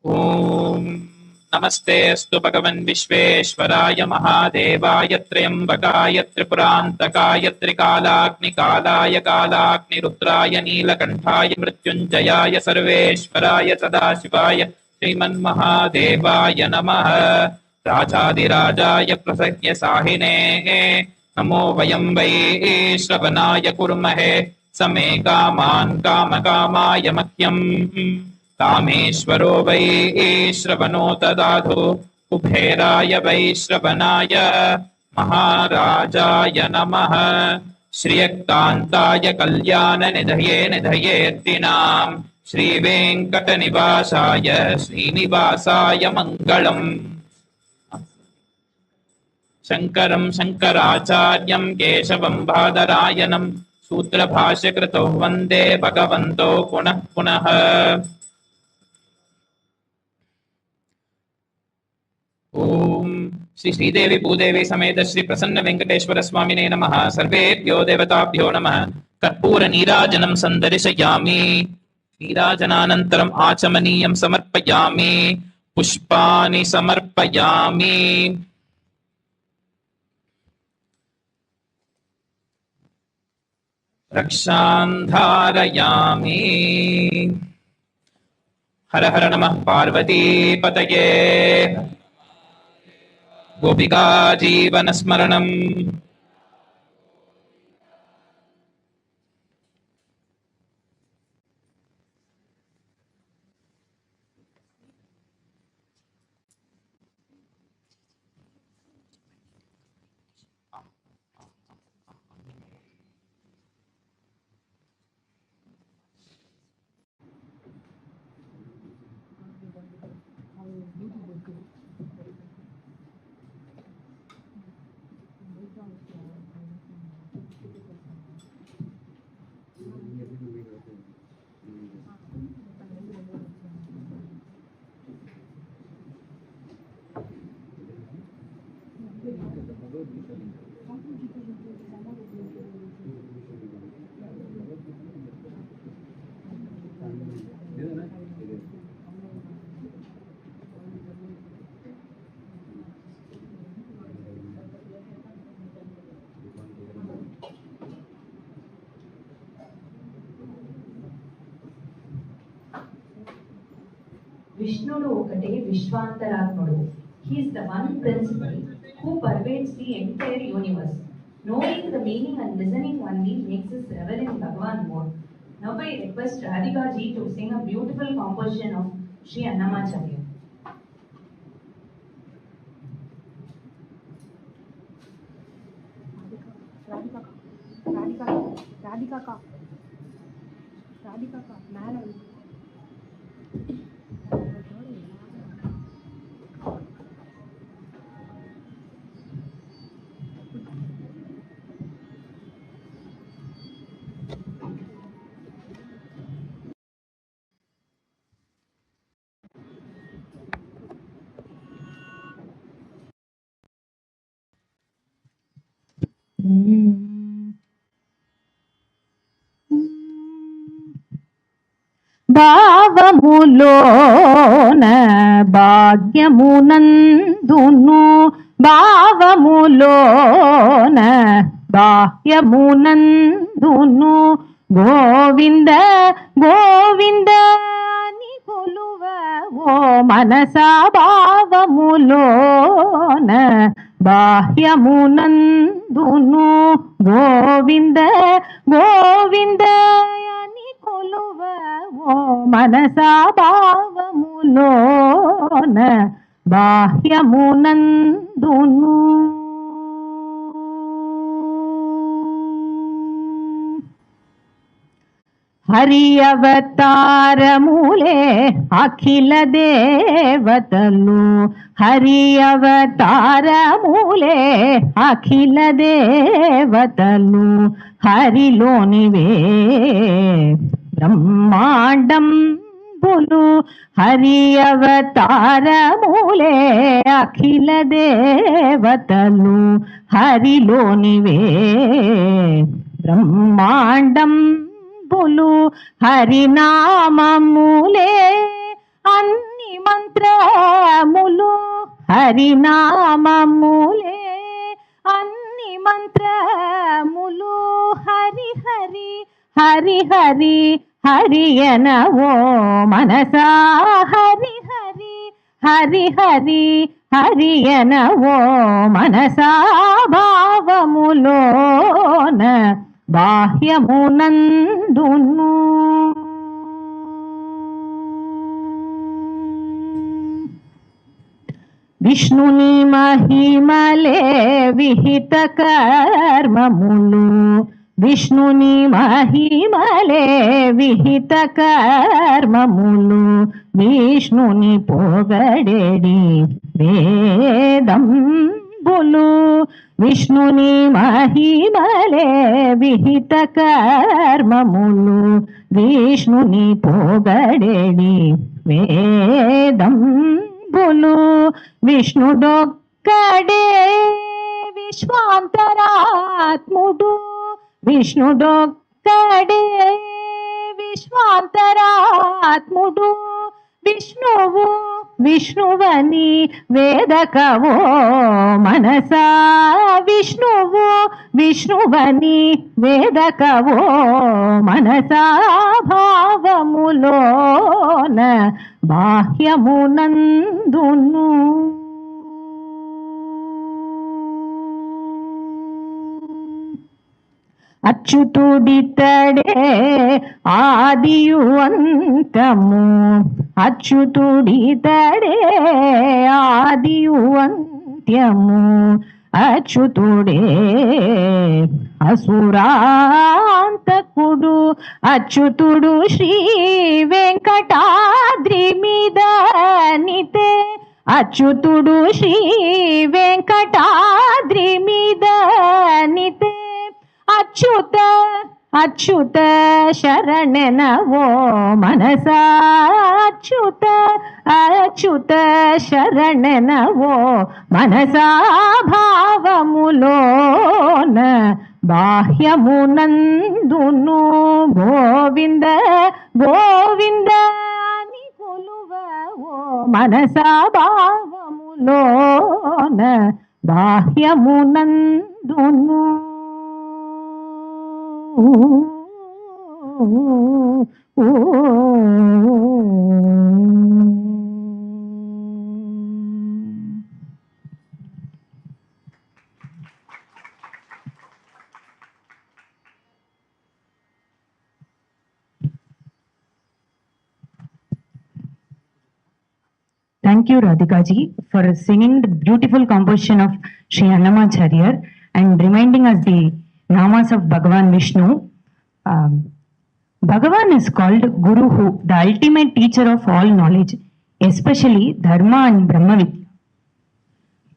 ओम नमस्ते अस्तु भगवन् विश्वेश्वराय महादेवाय त्र्यंबकाय त्रिपुरान्तकाय त्रिकालाग्निकालाय कालाग्निरुद्राय नीलकण्ठाय मृत्युञ्जयाय सर्वेश्वराय सदाशिवाय श्रीमन्महादेवाय नमः। राजाधिराजाय प्रसह्य साहिने नमो वयं वै श्रवणाय कुर्महे समे कामान् कामकामाय मह्यम् कामेश्वरो वै श्रवणो ददातु कुबेराय वै श्रवणाय महाराजाय नमः। श्रियकान्ताय कल्याणनिधये निधयेऽर्थिनां श्रीवेङ्कटनिवासाय श्रीनिवासाय मङ्गलम्। शङ्करं शङ्कराचार्यं केशवं बादरायणं सूत्रभाष्यकृतौ वन्दे भगवन्तौ पुनः पुनः। ओम श्री श्रीदेवी भूदेवी समेत श्री प्रसन्न वेंकटेश्वर स्वामिने नमः। सर्वेभ्यो देवताभ्यो नमः। कर्पूर नीराजनं संदर्शयामि। నీరాజనానంతరం ఆచమనీయం సమర్పయామి. పుష్పాని సమర్పయామి. రక్షాన్ ధారయామి. హర హర నమః పార్వతీపతయే. గోపికా జీవన స్మరణం. విష్ణుడు ఒకటే విశ్వాంతరాత్ముడు. He is the one principle who pervades the entire universe. Knowing the meaning and listening only makes us revel in Bhagavan more. Now I request Radhika ji to sing a beautiful composition of Shri Annamacharya. Radhika ka mala. భావములోన భాగ్యమునందును భావములోన బాహ్యమునందును Govinda Govinda అని కొలువవో మనసా భావములోన బాహ్యమునందును గోవింద గోవింద అని కొలువవో మనసా భావములోన బాహ్యమునందును హరి అవతారములే అఖిల దేవతలు హరి అవతారములే అఖిల దేవతలు హరిలోనివే బ్రహ్మాండంబులు హరి అవతారములే అఖిల దేవతలు హరిలోనివే బ్రహ్మాండం హరినామములే అన్ని మంత్రములు హరినామములే అన్ని మంత్రములు హరి హరి హరి హరి హరియనవో మనసా హరి హరి హరి హరి హరియనవో మనసా భావములోన బాహ్యమునందును విష్ణుని మహిమలే విహిత కర్మములు విష్ణుని మహిమలే విహిత కర్మములు విష్ణుని పొగడేడి వేదంబులు విష్ణుని మహిమలే విహిత కర్మములు విష్ణుని పొగడేడి వేదంబులు విష్ణుడొక్కడే విశ్వాంతరాత్ముడు విష్ణుడొక్కడే విశ్వ విశ్వాంతరాత్ముడు విష్ణువు విష్ణువని వేదకవో మనసా విష్ణువు విష్ణువని వేదకవో మనసా భావములోన బాహ్యమునందును అచ్యుతుడితడే ఆదియు అంతము అచ్యుతుడితడే ఆదియు అంత్యము అచ్యుతుడే అసురాంతకుడు అచ్యుతుడు శ్రీ వెంకటాద్రి మీద నితే అచ్యుతుడు శ్రీ వెంకటాద్రి మీద నితే అచ్యుత అచ్యుత శరణనవో మనసా అచ్యుత అచ్యుత శరణనవో మనసా భావములోన బాహ్యమునందును గోవింద గోవింద అని కొలువవో మనసా భావములోన బాహ్యమునందును Thank you, Radhika ji, for singing the beautiful composition of Shri Acharya and reminding us the namas of Bhagavan Vishnu. Bhagavan is called Guru, the ultimate teacher of all knowledge, especially Dharma and Brahma Vidya.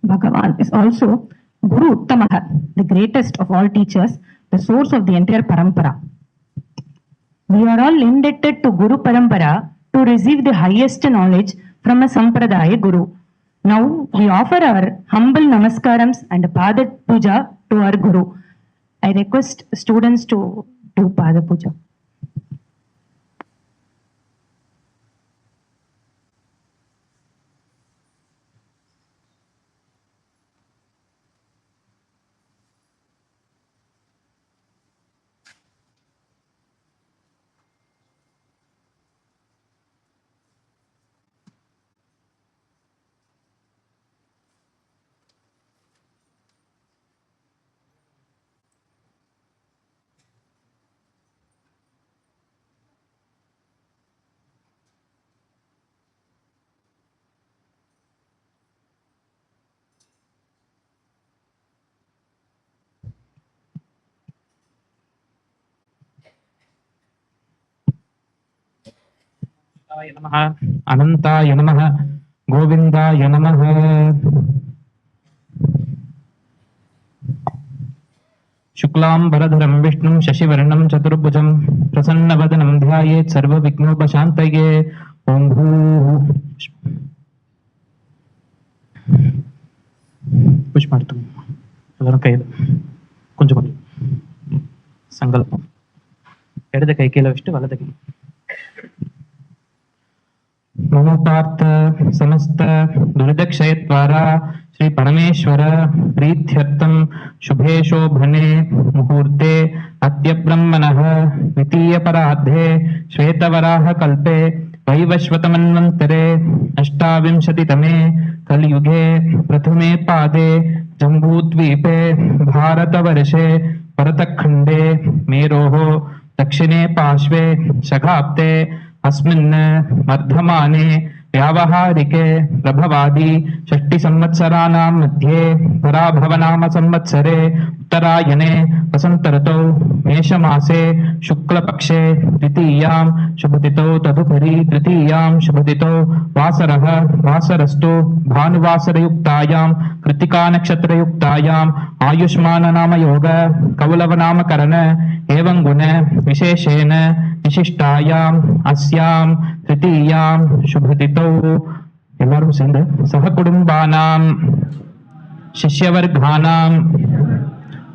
Bhagavan is also Guru Uttamaha, the greatest of all teachers, the source of the entire parampara. We are all indebted to Guru Parampara to receive the highest knowledge from a Sampradaya Guru. Now we offer our humble namaskarams and Pada Puja to our Guru. I request students to do Pada Puja. नमः अनंताय नमः गोविंदाय नमः। शुक्लांबरधरं विष्णुं शशिवर्णं चतुर्भुजं प्रसन्नवदनं ध्यायेत् सर्वविघ्नोपशान्तये। ओं भूः पुष्पार्थं कुंज संकल्प एडद कैकेल विष्णु वलद कೈ ममोपार्थ समस्त दुर्दक्षय द्वारा श्री परमेश्वर प्रीत्यर्थम शुभे शोभने मुहूर्ते अद्य ब्रह्मणः द्वितीय परार्धे श्वेतवराह कल्पे वैवस्वतमन्वन्तरे अष्टाविंशतितमे कलियुगे प्रथमे पादे जम्बूद्वीपे भारतवर्षे भरतखण्डे मेरोः दक्षिणे पार्श्वे शकाब्दे अस्मिन् वर्धमाने व्यावहारिके प्रभवादि षष्टि संवत्सराणां मध्ये पराभवनाम संवत्सरे उत्तरायणे वसंत ऋतौ मेषमासे शुक्लपक्षे द्वितीयां शुभतिथौ तदुपरि तृतीयां शुभतिथौ वासरः वासरस्तु भानुवासरयुक्तायां कृत्तिका नक्षत्रयुक्तायाम् आयुष्मान नाम योग कौलव नामकरण एवं गुण विशेषेण विशिष्टायाम् अस्यां तृतीयां शुभतिथौ எல்லாரும் சேர்ந்து सहकुटुम्बानां शिष्यवर्गानां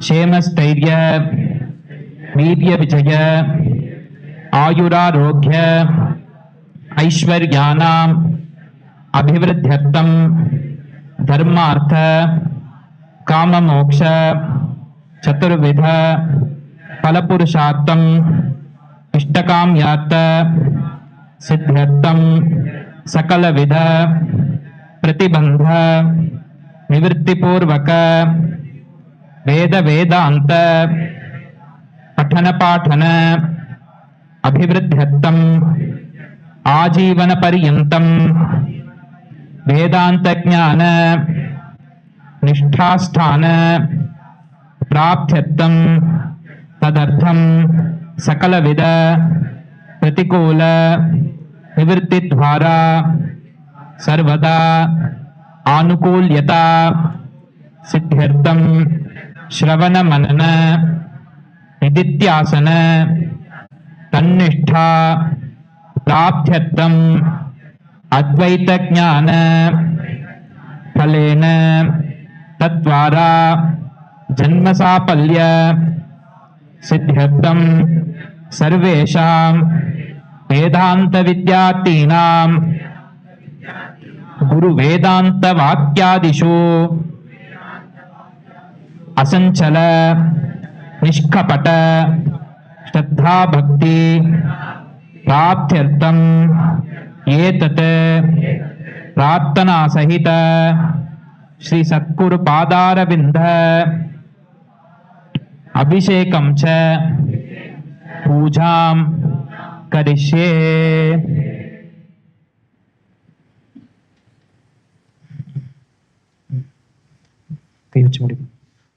क्षेमस्थैर्य वीर्य विजय आयुरारोग्य ऐश्वर्याणाम् अभिवृद्ध्यर्थं धर्मार्थ काममोक्ष चतुर्विध फलपुरुषार्थम् इष्टकाम्यार्थ सिद्ध्यर्थं सकलविध प्रतिबंध निवृत्तिपूर्वक वेद वेदांत पठन पाठन अभिवृद्ध्यर्थं आजीवन पर्यन्तं वेदांत ज्ञान निष्ठास्थान प्राप्त्यर्थं तदर्थं सकलविध प्रतिकूल निवृत्ति द्वारा सर्वदा आनुकूल्यता सिद्ध्यर्थं श्रवण मनन निदित्यासन तन्निष्ठा प्राप्त्यर्थं अद्वैत ज्ञान फलेन तद्वारा जन्म साफल्य सिद्ध्यर्थं सर्वेषां वेदांत विद्यार्थीनां गुरु वेदांत वाक्यादिषु असंचल निष्कपट श्रद्धा भक्ति प्राप्त्यर्थं एतत् प्रार्थना सहित श्री सद्गुरु पादारविंद अभिषेकं च पूजां करिष्ये।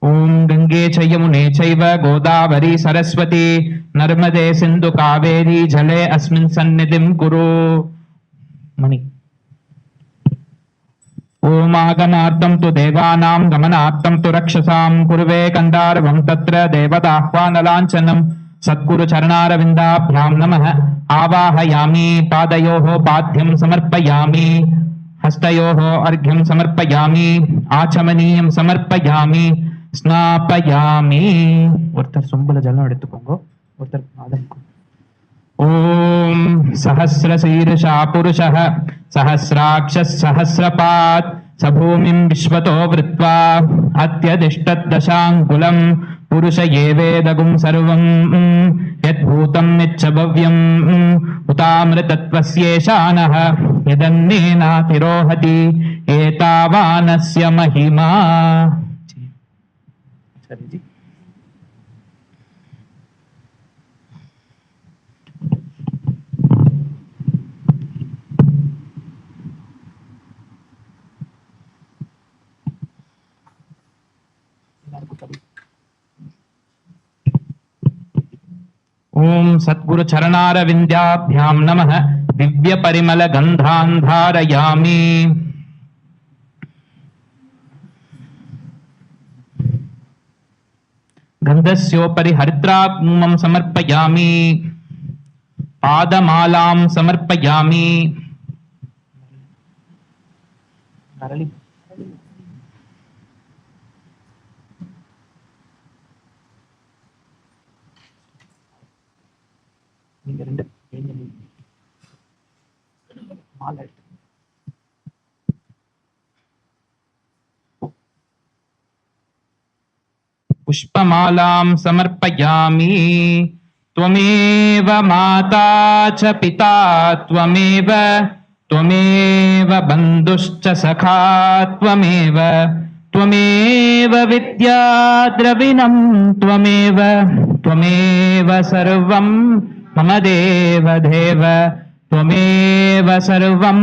ओम गंगे च यमुने चैव गोदावरी सरस्वती नर्मदे सिंधु कावेरी जले अस्मिन् सन्निधिं कुरु। मणि ओम आगमार्थं तु देवानां गमनार्थं तु रक्षसां कुर्वे कन्दारवं तत्र देवताह्वानलाञ्छनं सद्गुरु चरणारविन्दाभ्यां नमः आवाहयामि। पादयोः पाद्यं समर्पयामि, हस्तयोः अर्घ्यं समर्पयामि, आचमनीयं समर्पयामि, स्नापयामि। ஒருத்தர் சொம்பல ஜலம் எடுத்துக்கோங்க, ஒருத்தர் பாதம். ओम सहस्रशीर्षा पुरुषः सहस्राक्षः सहस्रपात् सभूमिं विश्वतो वृत्वा अत्यधिष्ठद्दशाङ्गुलं पुरुष एवेदगुं सर्वं यद्भूतं यच्च भव्यं उतामृतत्वस्येषानः यदन्नेनातिरोहति एतावानस्य महिमा। ओम सद्गुरु चरणारविंद्याभ्यां नमः दिव्य परिमल गंधान् धारयामि। गंधस्योपरि हरिद्राकुंभं समर्पयामि, पादमालां समर्पयामि। पुष्पमालां समर्पयामि। त्वमेव माता च पिता त्वमेव, त्वमेव बन्धुश्च सखा त्वमेव, त्वमेव विद्या द्रविणं त्वमेव, त्वमेव सर्वं मम देव देव, त्वमेव सर्वं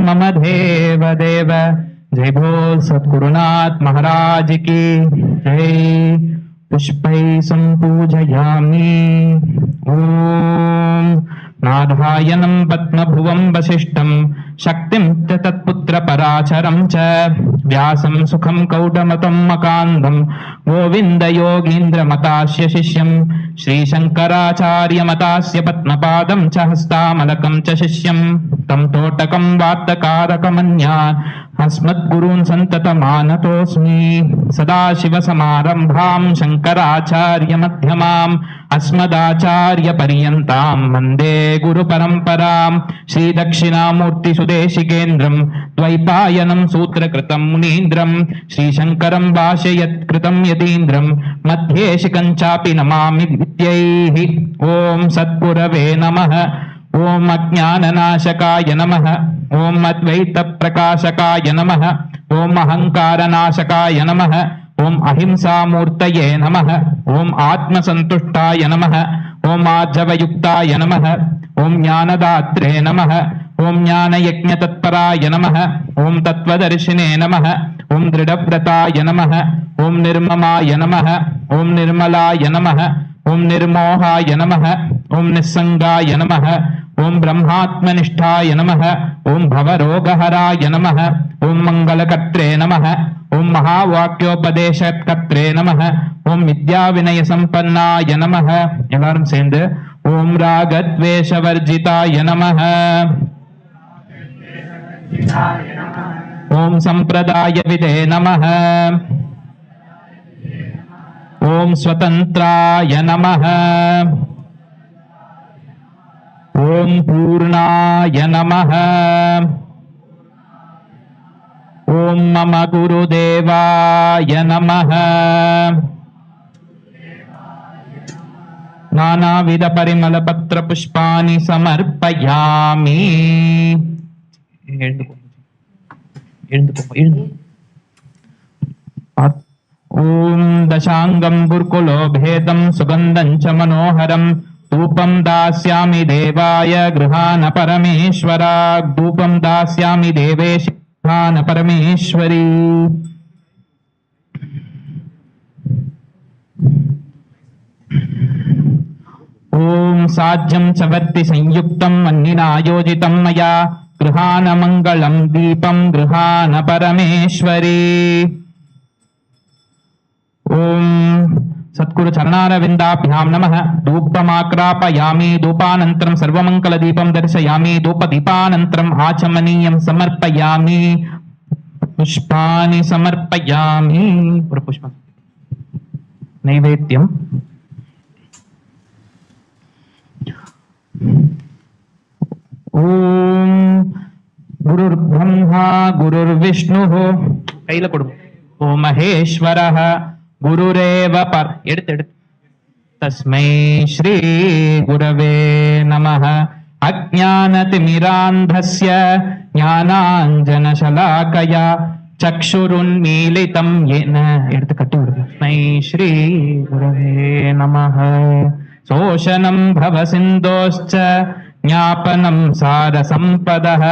मम देव देव। जय बोल सद्गुरुनाथ महाराज की जय। पुष्पै संपूजयामि। ओम नारायणं पद्मभुवं वसिष्ठं शक्तिं च तत्पुत्रपराशरं च व्यासं सुखं कौटमतं मकान्दं गोविन्दयोगीन्द्रमतास्य शिष्यं श्रीशङ्कराचार्यमतास्य पद्मपादं च हस्तामलकं च शिष्यं तं तोटकं वार्तकारकमन्यान् अस्मद्गुरून् सन्ततमानतोऽस्मि। सदाशिवसमारम्भां शङ्कराचार्यमध्यमाम् अस्मदाचार्यपर्यन्तां वन्दे गुरुपरम्परां श्रीदक्षिणामूर्तिसुदेशिकेन्द्रं द्वैपायनं सूत्रकृतं मुनीन्द्रं श्रीशङ्करं भाष्ययत्कृतं यतीन्द्रं मध्ये शिखं चापि नमामि विद्यैः। ॐ सद्गुरवे नमः। ॐ अज्ञाननाशकाय नमः। ॐ अद्वैतप्रकाशकाय नमः। ॐ अहङ्कारनाशकाय नमः। ॐ अहिंसामूर्तये नमः। ॐ आत्मसन्तुष्टाय नमः। ॐ आर्जवयुक्ताय नमः। ॐ ज्ञानदात्रे नमः। ॐ ज्ञानयज्ञतत्पराय नमः। ॐ तत्त्वदर्शिने नमः। ॐ दृढव्रताय नमः। ॐ निर्ममाय नमः। ॐ निर्मलाय नमः। ॐ निर्मोहाय नमः। ॐ निस्सङ्गाय नमः। ॐ ब्रह्मात्मनिष्ठाय नमः। ॐ भवरोगहराय नमः। ॐ मङ्गलकर्त्रे नमः। ॐ महावाक्योपदेशकर्त्रे नमः। ॐ विद्याविनयसम्पन्नाय नमः। எல்லாரும் சேர்ந்து ஓம் ராகத்வேஷவர்ஜிதாய நமः। ஓம் சம்பிரதாயவிதே நமः। ஓம் ஸ்வதந்திராய நமः। ஓம் பூர்ணாய நமः। ஓம் மம குருதேவாய நமः। नानाविध परिमल पत्र पुष्पाणि समर्पयामि। ओम दशांगं गुरुकुलो भेदं सुगंधं च मनोहरं धूपं दास्यामि देवाय गृहाण परमेश्वरा। धूपं दास्यामि देवेश गृहाण परमेश्वरी। ओम साज्यं च वर्ति संयुक्तं अन्निना योजितं मया गृहाण मंगलं दीपं गृहाण परमेश्वरी। ओम सद्गुरु चरणारविन्दाभ्यां नमः। धूपमाक्रापयामि। धूपानन्तरं सर्वमङ्गलदीपं दर्शयामि। धूपदीपानन्तरम् आचमनीयं समर्पयामि। पुष्पाणि समर्पयामि। पुष्पं नैवेद्यम्। ओम गुरुर्ब्रह्मा गुरुर्विष्णुः கையில கொடு। ஓ மகேஸ்வரः गुरुरेव पर तस्मै श्री गुरवे नमः। अज्ञानतिमिरान्धस्य ज्ञानाञ्जनशलाकया चक्षुरुन्मीलितं येन तस्मै श्री गुरवे नमः। शोषणं भवसिन्धोश्च ज्ञापनं सारसम्पदः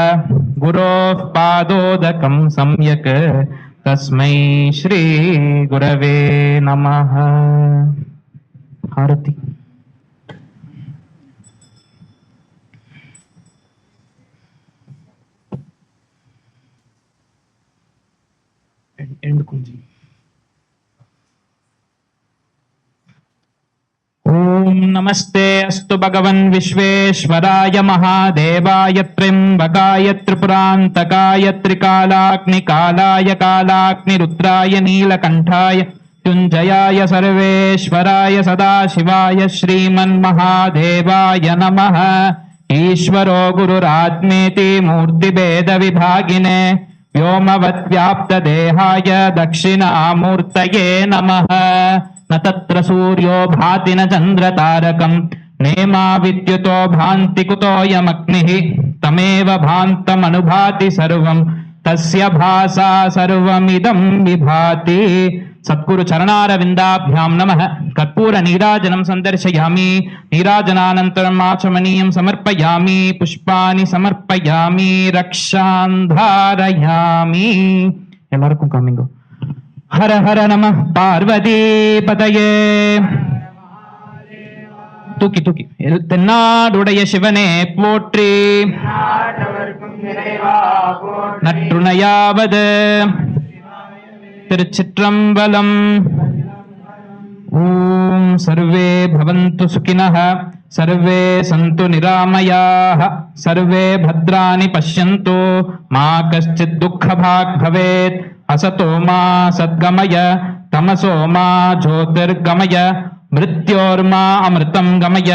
गुरोः पादोदकं सम्यक् तस्मै श्री गुरवे नमः। हारति। ओम नमस्ते अस्तु भगवन् विश्वेश्वराय महादेवाय त्र्यम्बकाय त्रिपुरान्तकाय त्रिकालाग्निकालाय कालाग्निरुद्राय नीलकण्ठाय मृत्युञ्जयाय सर्वेश्वराय सदाशिवाय श्रीमन्महादेवाय नमः। ईश्वरो गुरुरात्मेति मूर्तिभेदविभागिने व्योमवद्व्याप्तदेहाय दक्षिणामूर्तये नमः। न तत्र सूर्यो भाति न चन्द्रतारकं नेमा विद्युतो भान्ति कुतोऽयमग्निः तमेव भान्तमनुभाति सर्वं तस्य भासा सर्वमिदं विभाति। सद्गुरु चरणारविन्दाभ्यां नमः। कर्पूर नीराजनं सन्दर्शयामि। नीराजनानन्तरम् आचमनीयं समर्पयामि। पुष्पाणि समर्पयामि। रक्षां धारयामि। எல்லாருக்கும் காமிங்கோ। हर हर नमः पार्वती पतये। தூக்கி தூக்கி தென்னாடுடைய சிவனே போற்றி நற்றுணையாவது திருச்சிற்றம்பலம். ஓம் சர்வே பவந்து சுகினः सर्वे सन्तु निरामयाः सर्वे भद्राणि पश्यन्तु मा कश्चित् दुःखभाग् भवेत्. असतो मा सद्गमय तमसो मा ज्योतिर्गमय मृत्योर्मा अमृतं गमय.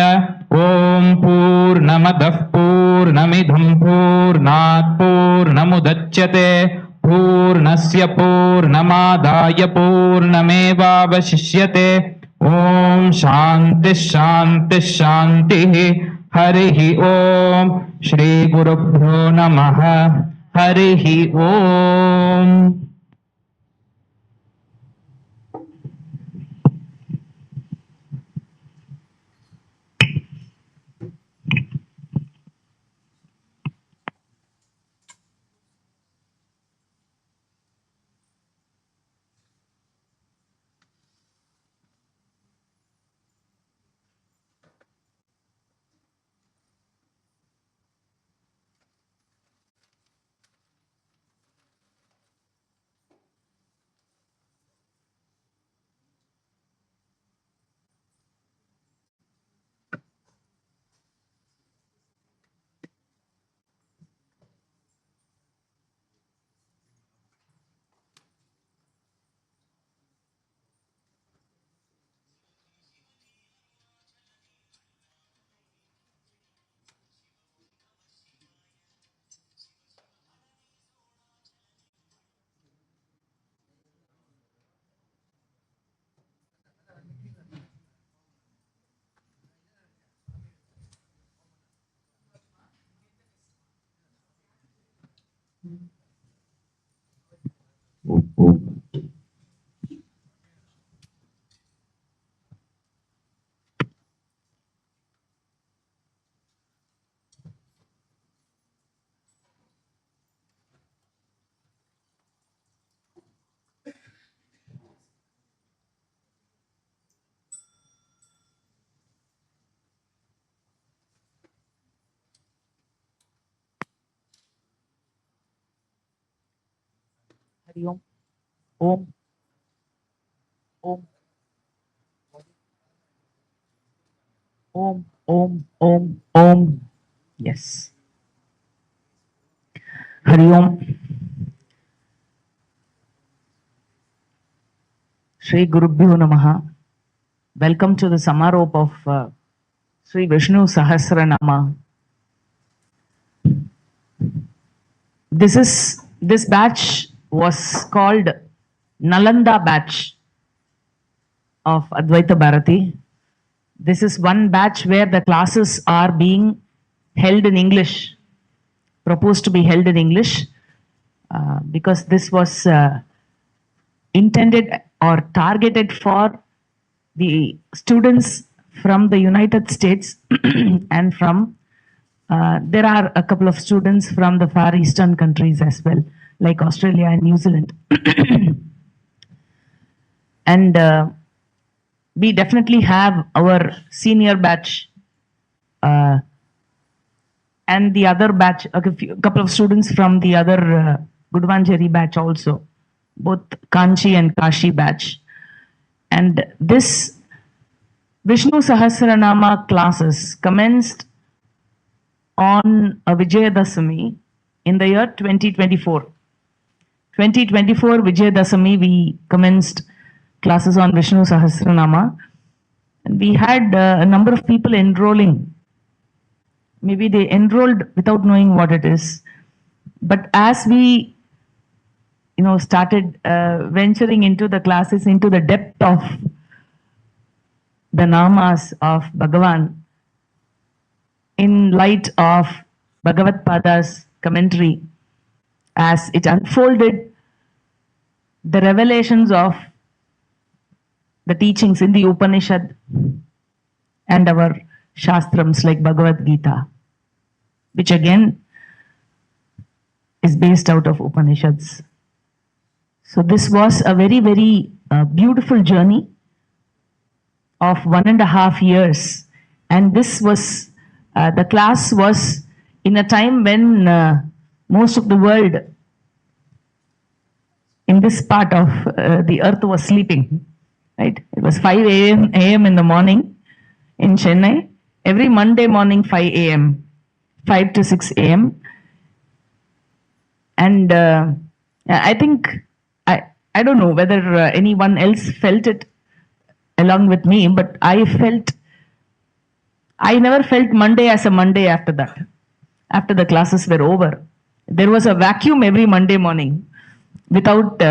ॐ पूर्णमदः पूर्णमिदं पूर्णात् पूर्णमुदच्यते पूर्णस्य पूर्णमादाय पूर्णमेवावशिष्यते. ओम शांति शांति शांति. हरिः ओम. श्री गुरुभ्यो नमः. हरिः ओम. हरि ओम. Om Om Om Om Om Om. Yes. Hari Om. Shri Gurubhyo Namaha. Welcome to the Samarop of Shri Vishnu Sahasranama. This batch was called Nalanda batch of Advaita Bharati. This is one batch where the classes are being held in English, proposed to be held in English, because this was intended or targeted for the students from the United States and from there are a couple of students from the Far Eastern countries as well, like Australia and New Zealand. And we definitely have our senior batch and the other batch, a couple of students from the other Gudvanjari batch also, both Kanchi and Kashi batch. And this Vishnu Sahasranama classes commenced on a Vijayadasami in the year 2024. 2024 Vijayadasami we commenced classes on Vishnu Sahasranama, and we had a number of people enrolling. Maybe they enrolled without knowing what it is, but as we started venturing into the classes, into the depth of the namas of Bhagavan, in light of Bhagavad Pada's commentary, as it unfolded the revelations of the teachings in the Upanishad and our Shastrams like Bhagavad Gita, which again is based out of Upanishads. So this was a very, very beautiful journey of 1.5 years And this was, the class was in a time when most of the world in this part of the earth was sleeping, right? It was 5 a.m. in the morning in Chennai. Every Monday morning, 5 a.m., 5 to 6 a.m. And I think, I don't know whether anyone else felt it along with me, but I never felt Monday as a Monday after that, after the classes were over. There was a vacuum every Monday morning without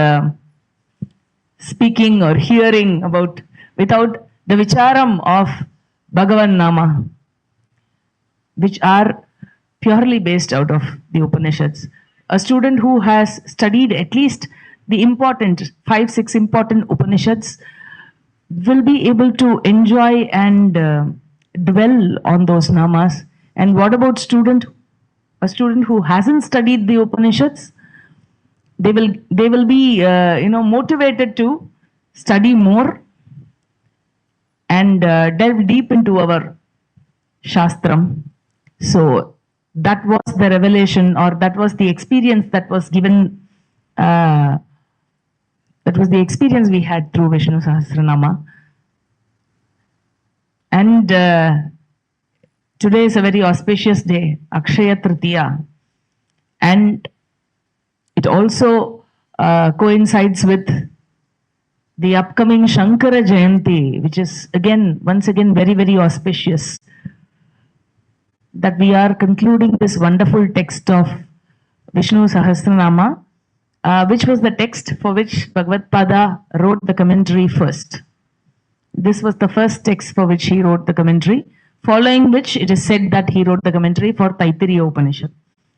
speaking or hearing about, without the vicharam of Bhagavan Nama, which are purely based out of the Upanishads. A student who has studied at least the important 5-6 important Upanishads will be able to enjoy and dwell on those namas. And what about a student who hasn't studied the Upanishads? They will be motivated to study more and delve deep into our Shastram. So that was the revelation, or that was the experience that was given. That was the experience we had through Vishnu Sahasranama. And today is a very auspicious day, Akshaya Tritiya. And it also coincides with the upcoming Shankara Jayanti, which is once again, very, very auspicious. That we are concluding this wonderful text of Vishnu Sahasranama, which was the text for which Bhagavad Pada wrote the commentary first. This was the first text for which he wrote the commentary, following which it is said that he wrote the commentary for Taittiriya Upanishad.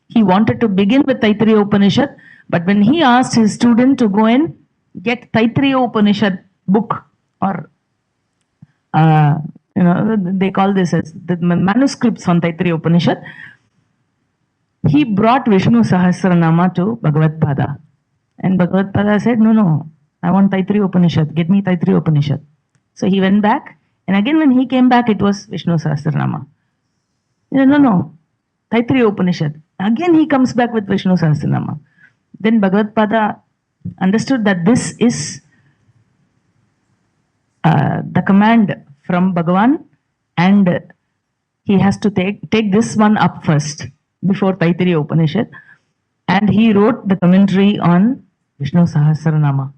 He wanted to begin with Taittiriya Upanishad, but when he asked his student to go and get Taittiriya Upanishad book, or they call this as the manuscripts on Taittiriya Upanishad, he brought Vishnu Sahasranama to Bhagavad Pada. And Bhagavad Pada said, no, I want Taittiriya Upanishad, get me Taittiriya Upanishad. So he went back, and again when he came back, it was Vishnu Sahasranama. No, Taittiriya Upanishad. Again he comes back with Vishnu Sahasranama. Then Bhagavad Pada understood that this is the command from Bhagavan, and he has to take this one up first before Taittiriya Upanishad. And he wrote the commentary on Vishnu Sahasranama.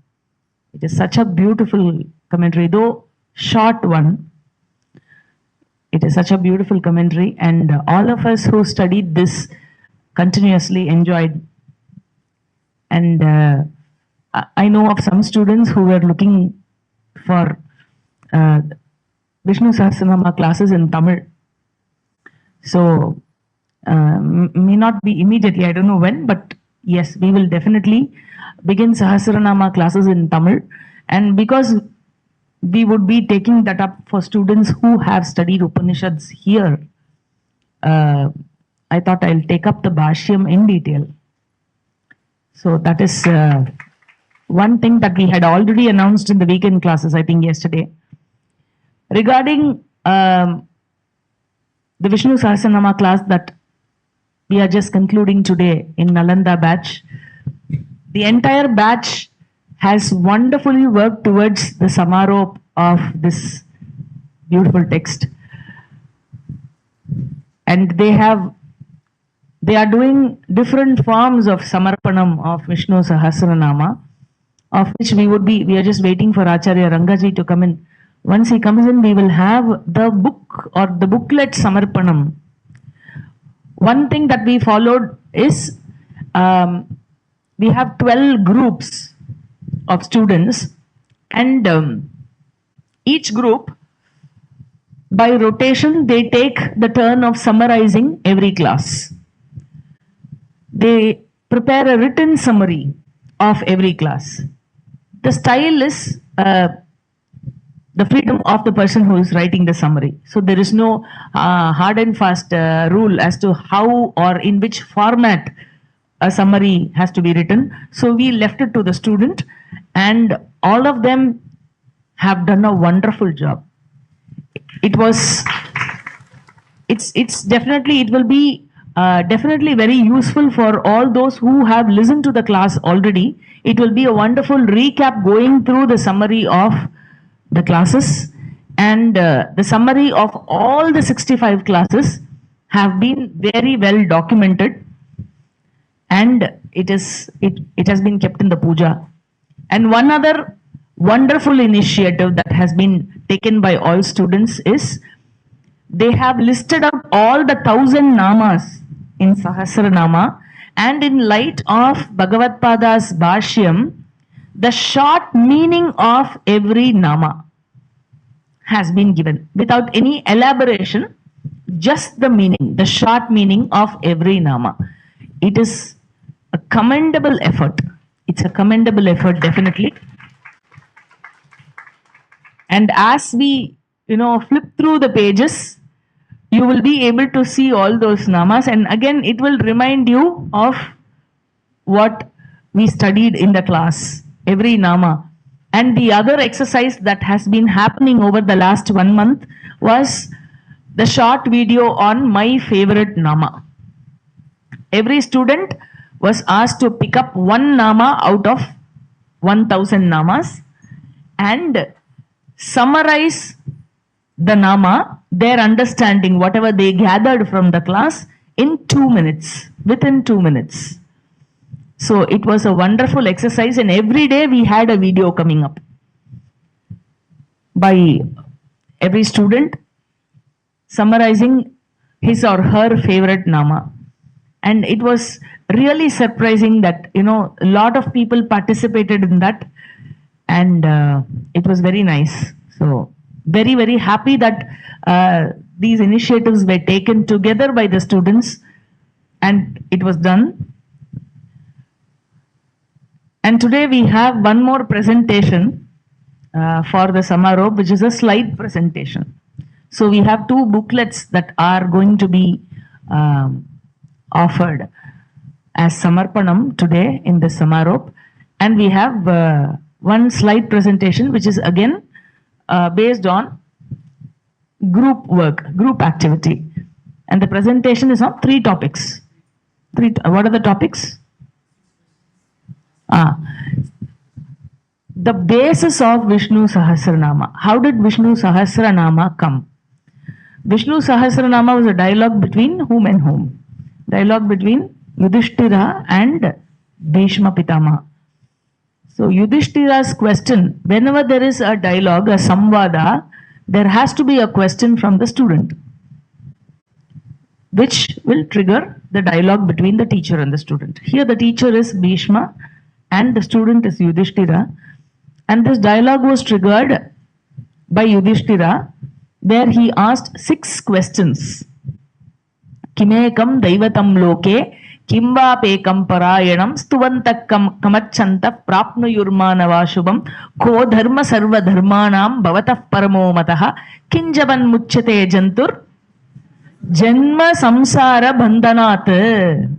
It is such a beautiful commentary, though short one. It is such a beautiful commentary, and all of us who studied this continuously enjoyed. And I know of some students who were looking for Vishnu Sahasranama classes in Tamil. So, may not be immediately, I don't know when, but yes, we will definitely begin Sahasranama classes in Tamil. And because we would be taking that up for students who have studied Upanishads here, I thought I'll take up the Bhashyam in detail. So that is one thing that we had already announced in the weekend classes, I think yesterday. Regarding the Vishnu Sahasranama class that we are just concluding today in Nalanda batch, the entire batch has wonderfully worked towards the Samarop of this beautiful text. And they are doing different forms of Samarpanam of Vishnu Sahasranama, of which we are just waiting for Acharya Rangaji to come in. Once he comes in, we will have the book or the booklet Samarpanam. One thing that we followed is we have 12 groups of students, and each group, by rotation, they take the turn of summarizing every class. They prepare a written summary of every class. The style is the freedom of the person who is writing the summary. So there is no hard and fast rule as to how or in which format a summary has to be written. So we left it to the student, and all of them have done a wonderful job. It was it's definitely, it will be definitely very useful for all those who have listened to the class already. It will be a wonderful recap going through the summary of the classes, and the summary of all the 65 classes have been very well documented, and it has been kept in the puja. And one other wonderful initiative that has been taken by all students is they have listed out all the 1,000 namas in Sahasranama, and in light of Bhagavad Pada's Bhashyam, the short meaning of every nama has been given without any elaboration, just the meaning, the short meaning of every nama. It is a commendable effort. It's a commendable effort, definitely. And as we, flip through the pages, you will be able to see all those namas, and again it will remind you of what we studied in the class, every nama. And the other exercise that has been happening over the last 1 month was the short video on my favorite nama. Every student was asked to pick up one nama out of 1,000 namas and summarize the nama, their understanding, whatever they gathered from the class, in 2 minutes, within 2 minutes. So it was a wonderful exercise, and every day we had a video coming up by every student summarizing his or her favorite nama. And it was really surprising that, a lot of people participated in that, and it was very nice. So very, very happy that these initiatives were taken together by the students and it was done. And today we have one more presentation for the Samarop, which is a slide presentation. So we have 2 booklets that are going to be offered as Samarpanam today in the Samarop. And we have one slide presentation, which is again based on group work, group activity. And the presentation is on 3 topics. What are the topics? The basis of Vishnu Sahasranama. How did Vishnu Sahasranama come? Vishnu Sahasranama was a dialogue between whom and whom? Dialogue between Yudhishthira and Bhishma Pitama. So Yudhishthira's question, whenever there is a dialogue, a samvada, there has to be a question from the student, which will trigger the dialogue between the teacher and the student. Here the teacher is Bhishma and the student is Yudhishthira. And this dialogue was triggered by Yudhishthira, where he asked 6 questions. Kimekam daivatam loke, Kimbapekam parayanam, Stuvantakam kamachanta, Prapnuyurmanava shubham, Ko dharma sarva dharmanam, Bhavatah paramo mataha, Kinjavan muchyate jantur, Janma samsara bandhanat.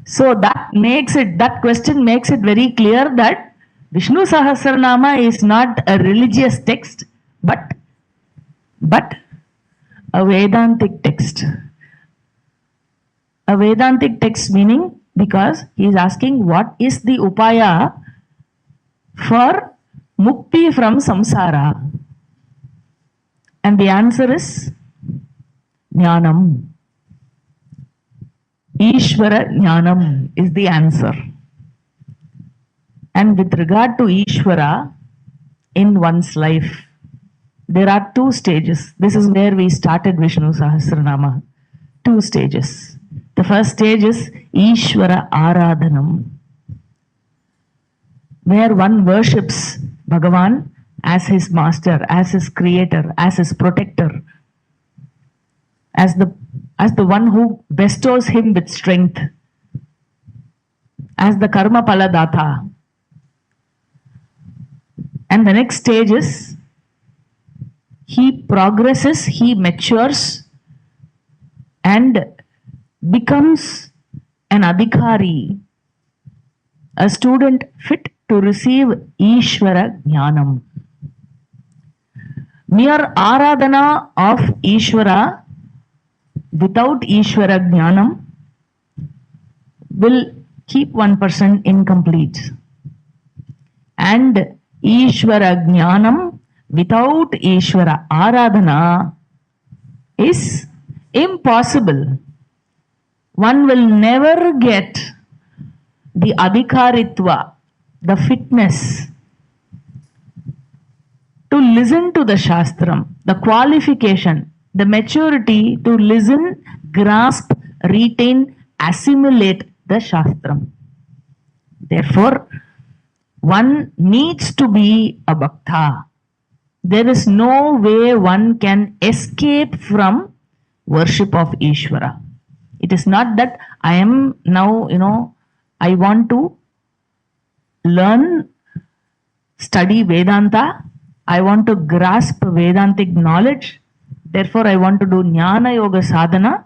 So that question makes it very clear that Vishnu Sahasranama is not a religious text, but a Vedantic text. A Vedantic text meaning, because he is asking what is the upaya for mukti from samsara. And the answer is Jnanam. Ishvara Jnanam is the answer. And with regard to Ishvara in one's life, there are 2 stages. This is where we started Vishnu Sahasranama. 2 stages. The first stage is Ishvara Aradhanam, where one worships Bhagavan as his master, as his creator, as his protector, as the one who bestows him with strength, as the karma paladata. And the next stage is he progresses, he matures and becomes an adhikari, a student fit to receive Ishvara Jnanam. Mere aradhana of Ishvara without Ishvara Jnanam will keep one person incomplete. And Ishvara Jnanam without Ishvara Aradhana is impossible. One will never get the adhikaritva, the fitness to listen to the Shastram, the qualification, the maturity to listen, grasp, retain, assimilate the Shastram. Therefore, one needs to be a bhakta. There is no way one can escape from worship of Ishvara. It is not that I am now, I want to learn, study Vedanta, I want to grasp Vedantic knowledge, therefore I want to do Jnana Yoga Sadhana,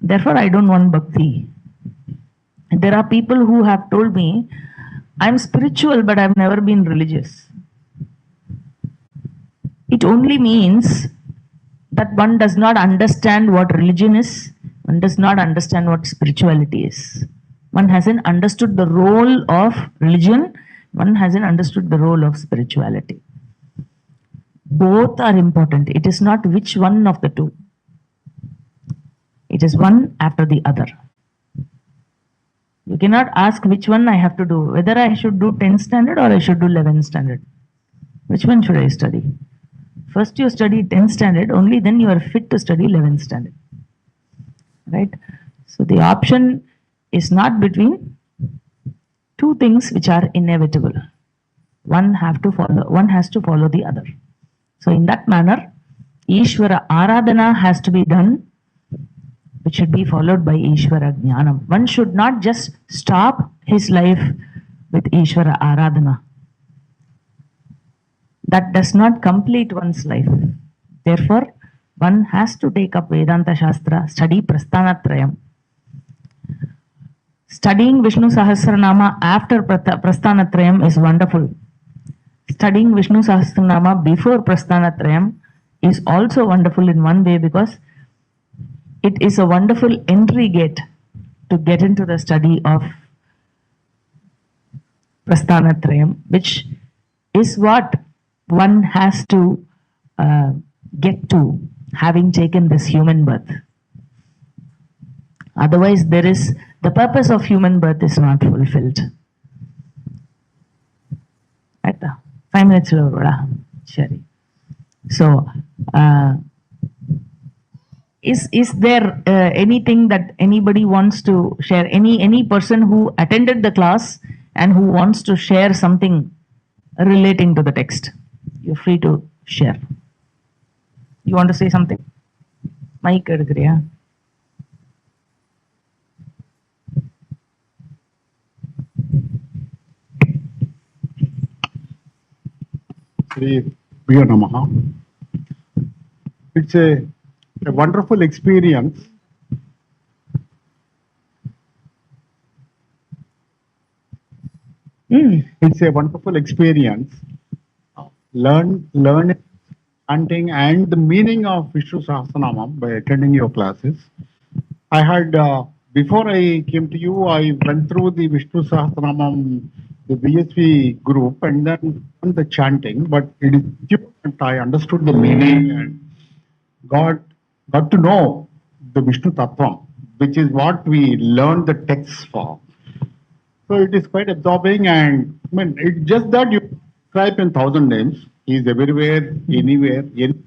therefore I don't want bhakti. There are people who have told me, I'm spiritual but I've never been religious. It only means that one does not understand what religion is, one does not understand what spirituality is. One hasn't understood the role of religion, one hasn't understood the role of spirituality. Both are important. It is not which one of the two. It is one after the other. You cannot ask which one I have to do, whether I should do 10th standard or I should do 11th standard. Which one should I study? First you study 10th standard, only then you are fit to study 11th standard. Right? So the option is not between two things which are inevitable. One has to follow the other. So in that manner, Ishvara Aradhana has to be done, which should be followed by Ishvara Jnanam. One should not just stop his life with Ishvara Aradhana. That does not complete one's life. Therefore, one has to take up Vedanta Shastra, study Prasthanatrayam. Studying Vishnu Sahasranama after Prasthanatrayam is wonderful. Studying Vishnu Sahasranama before Prasthanatrayam is also wonderful in one way because it is a wonderful entry gate to get into the study of Prasthanatrayam, which is what one has to get to having taken this human birth. Otherwise, the purpose of human birth is not fulfilled. Right? 5 minutes over. Shri. So, is there anything that anybody wants to share? Any person who attended the class and who wants to share something relating to the text? You're free to share. You want to say something? Mic edukriya? Shri Priya Namaha. It's a wonderful experience. It's a wonderful experience. Learning, chanting, and the meaning of Vishnu Sahasranamam by attending your classes. I had, before I came to you, I went through the Vishnu Sahasranamam, the VSV group, and then the chanting, but it is different. I understood the meaning and got to know the Vishnu Tattvam, which is what we learned the texts for. So it is quite absorbing, and I mean, it's just that you describe in 1,000 names. He is everywhere, anywhere, in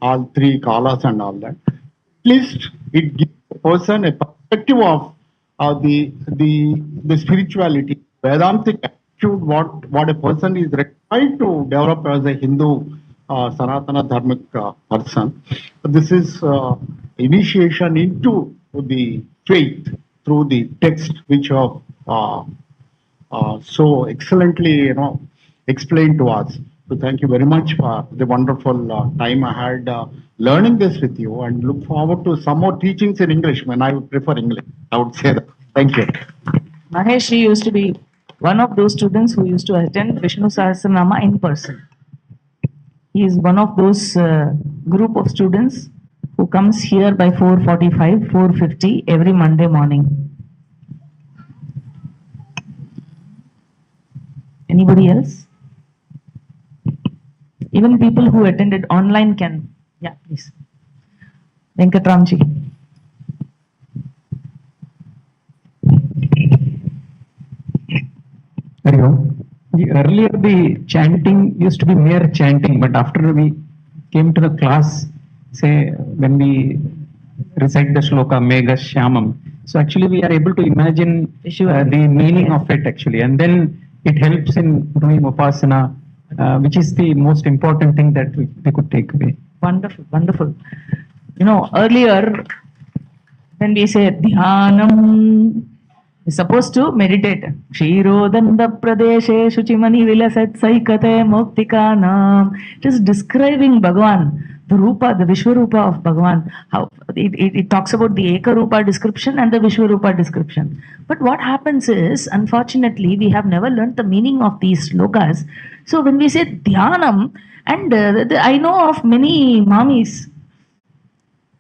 all three kalas and all that. At least it gives a person a perspective of the spirituality, Vedantic attitude, what a person is required to develop as a Hindu Sanatana Dharmic person. This is initiation into the faith through the text, which have so excellently, explained to us. So thank you very much for the wonderful time I had learning this with you, and look forward to some more teachings in English. When I would prefer English, I would say that. Thank you. Mahesh used to be one of those students who used to attend Vishnu Sahasranama in person. He is one of those group of students who comes here by 4:45, 4:50 every Monday morning. Anybody else? Even people who attended online can. Yeah, please. Venkatramji. Hari Om. Earlier the chanting used to be mere chanting, but after we came to the class, say when we recite the shloka Megha Shyamam, so actually we are able to imagine the meaning of it actually, and then it helps in doing upasana, which is the most important thing that we could take away. Wonderful, wonderful. You know, earlier when we say dhyanam, we're supposed to meditate. Kshirodanda Pradeshe Shuchimani Vilasat Saikate Moktikanam. It is describing Bhagavan, the Rupa, the Vishwarupa of Bhagavan. How it talks about the Ekarupa description and the Vishwarupa description. But what happens is, unfortunately, we have never learnt the meaning of these slokas. So when we say dhyanam, and I know of many mamis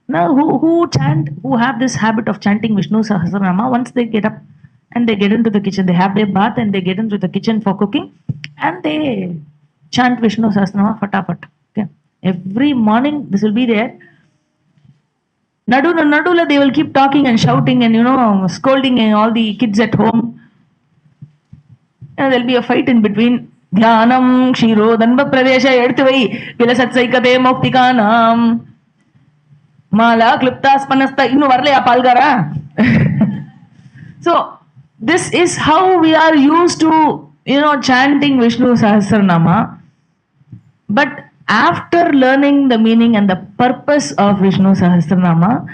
now who have this habit of chanting Vishnu Sahasranama. Once they get up and they get into the kitchen, they have their bath and they get into the kitchen for cooking and they chant Vishnu Sahasranama fatafat. Okay. Every morning this will be there. Nadula, they will keep talking and shouting and scolding all the kids at home. There'll be a fight in between. Dhyanam Shiro Danva Pradesha Edthuvai Vilasatsaikate Moktikanam Mala Kliptas Panasta Inu Varle Apalgara. So this is how we are used to chanting Vishnu Sahasranama. But after learning the meaning and the purpose of Vishnu Sahasranama,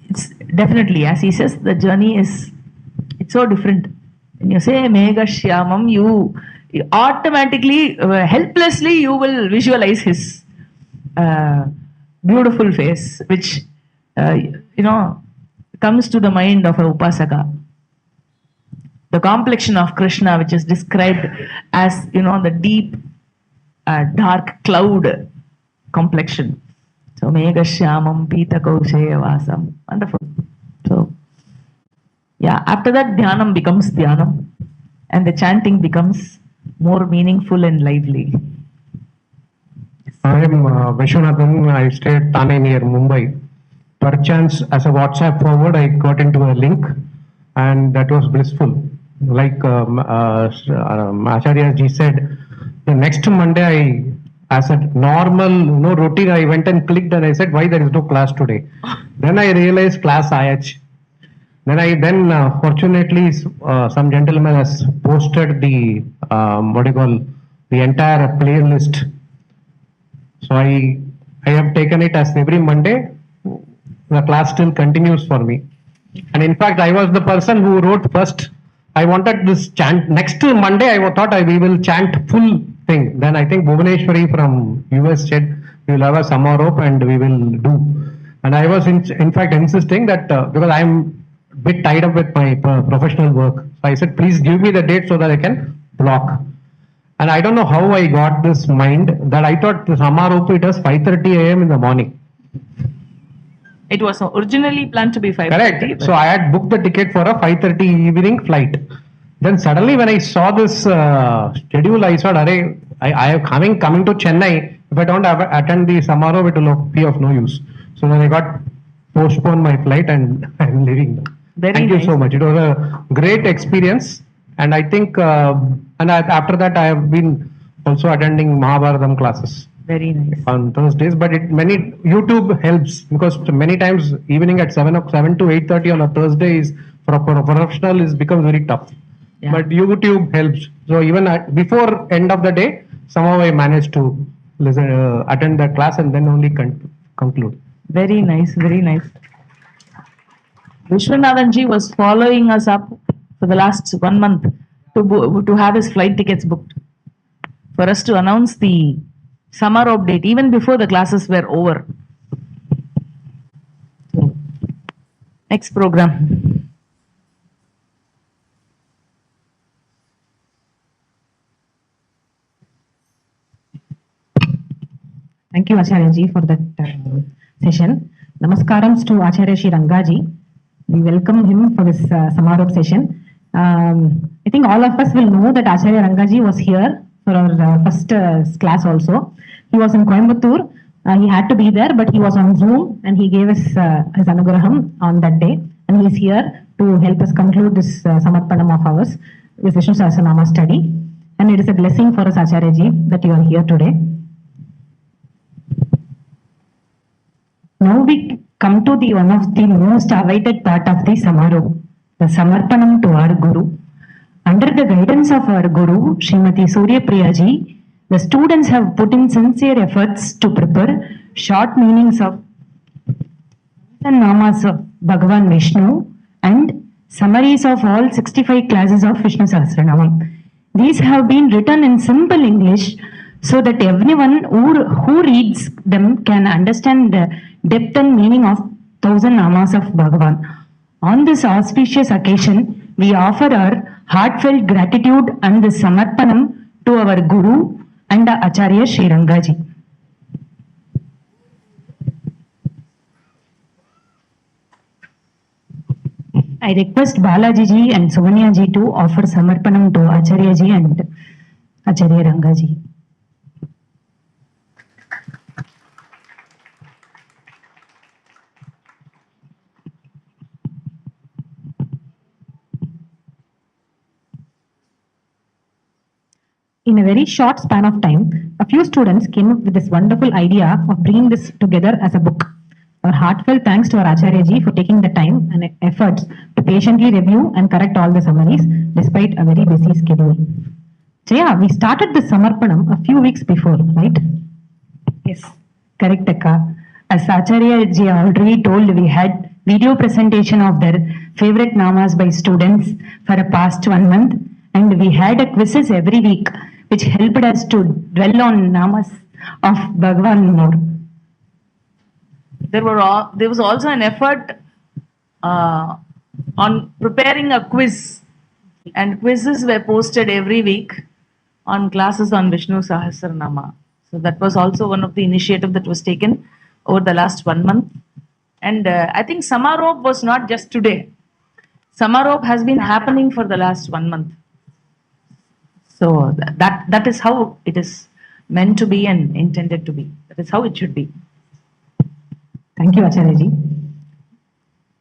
it's definitely, as he says, the journey it's so different. When you say Megha Shyamam, you automatically, helplessly, you will visualize his beautiful face, which comes to the mind of a upasaka. The complexion of Krishna, which is described as the deep, dark cloud complexion. So Megha Shyamam Pita Kaushaya Vasam. Wonderful. So yeah, after that Dhyanam becomes Dhyanam and the chanting becomes more meaningful and lively. I am Vishwanathan. I stay at Thane near Mumbai. Perchance, as a WhatsApp forward, I got into a link, and that was blissful. Like Acharya ji said, the next Monday, as a normal routine, I went and clicked, and I said, "Why there is no class today?" Then I realized class IH. Then fortunately, some gentleman has posted the the entire playlist. So I have taken it as every Monday. The class still continues for me. And in fact, I was the person who wrote first. I wanted this chant. Next Monday, I thought we will chant full thing. Then I think Bhuvaneshwari from US said, we will have a Samarop and we will do. And I was in fact insisting that because I am a bit tied up with my professional work. So I said, please give me the date so that I can block. And I don't know how I got this mind that I thought the Samarop it was 5:30 a.m. in the morning. It was originally planned to be 5:30. Correct. So I had booked the ticket for a 5:30 evening flight. Then suddenly when I saw this schedule, I thought, I am coming to Chennai. If I don't attend the Samarop, it will be of no use. So then I got postponed my flight and I'm leaving. Thank you so much. It was a great experience. And I think, after that, I have been also attending Mahabharatam classes. Very nice. On Thursdays, but YouTube helps because many times evening at 7 to 8:30 on a Thursday is for a professional becomes very tough. Yeah. But YouTube helps. So even before end of the day, somehow I managed to attend the class and then only conclude. Very nice, very nice. Vishwanathan ji was following us up for the last 1 month to have his flight tickets booked for us to announce the Samarop date even before the classes were over. Next program. Thank you, Acharya ji, for that session. Namaskarams to Acharya Shri Rangaji. We welcome him for this Samarop session. I think all of us will know that Acharya Rangaji was here for our first class also. He was in Coimbatore. He had to be there, but he was on Zoom and he gave us his anugraham on that day. And he is here to help us conclude this Samarpanam of ours, this Vishnu Sahasranama study. And it is a blessing for us, Acharya ji, that you are here today. Now we come to the one of the most awaited part of the Samarop, the Samarpanam to our Guru. Under the guidance of our Guru, Smt.Suryapriya ji, the students have put in sincere efforts to prepare short meanings of the namas of Bhagavan Vishnu and summaries of all 65 classes of Vishnu Sahasranamam. These have been written in simple English so that everyone who reads them can understand the depth and meaning of 1000 namas of Bhagavan. On this auspicious occasion, we offer our heartfelt gratitude and the Samarpanam to our Guru and Acharya Shri Rangaji. I request Balaji ji and Suvanya ji to offer Samarpanam to Acharya ji and Acharya Rangaji. In a very short span of time, a few students came up with this wonderful idea of bringing this together as a book. Our heartfelt thanks to our Acharya ji for taking the time and efforts to patiently review and correct all the summaries despite a very busy schedule. Jaya, we started the Samarpanam a few weeks before, right? Yes, correct, Akka. As Acharya ji already told, we had video presentation of their favorite namas by students for a past 1 month, and we had a quizzes every week which helped us to dwell on namas of Bhagavan more. There was also an effort on preparing a quiz, and quizzes were posted every week on classes on Vishnu Sahasranama. So that was also one of the initiative that was taken over the last 1 month. And I think Samarop was not just today. Samarop has been happening for the last 1 month. So that is how it is meant to be and intended to be. That is how it should be. Thank you, Acharya ji.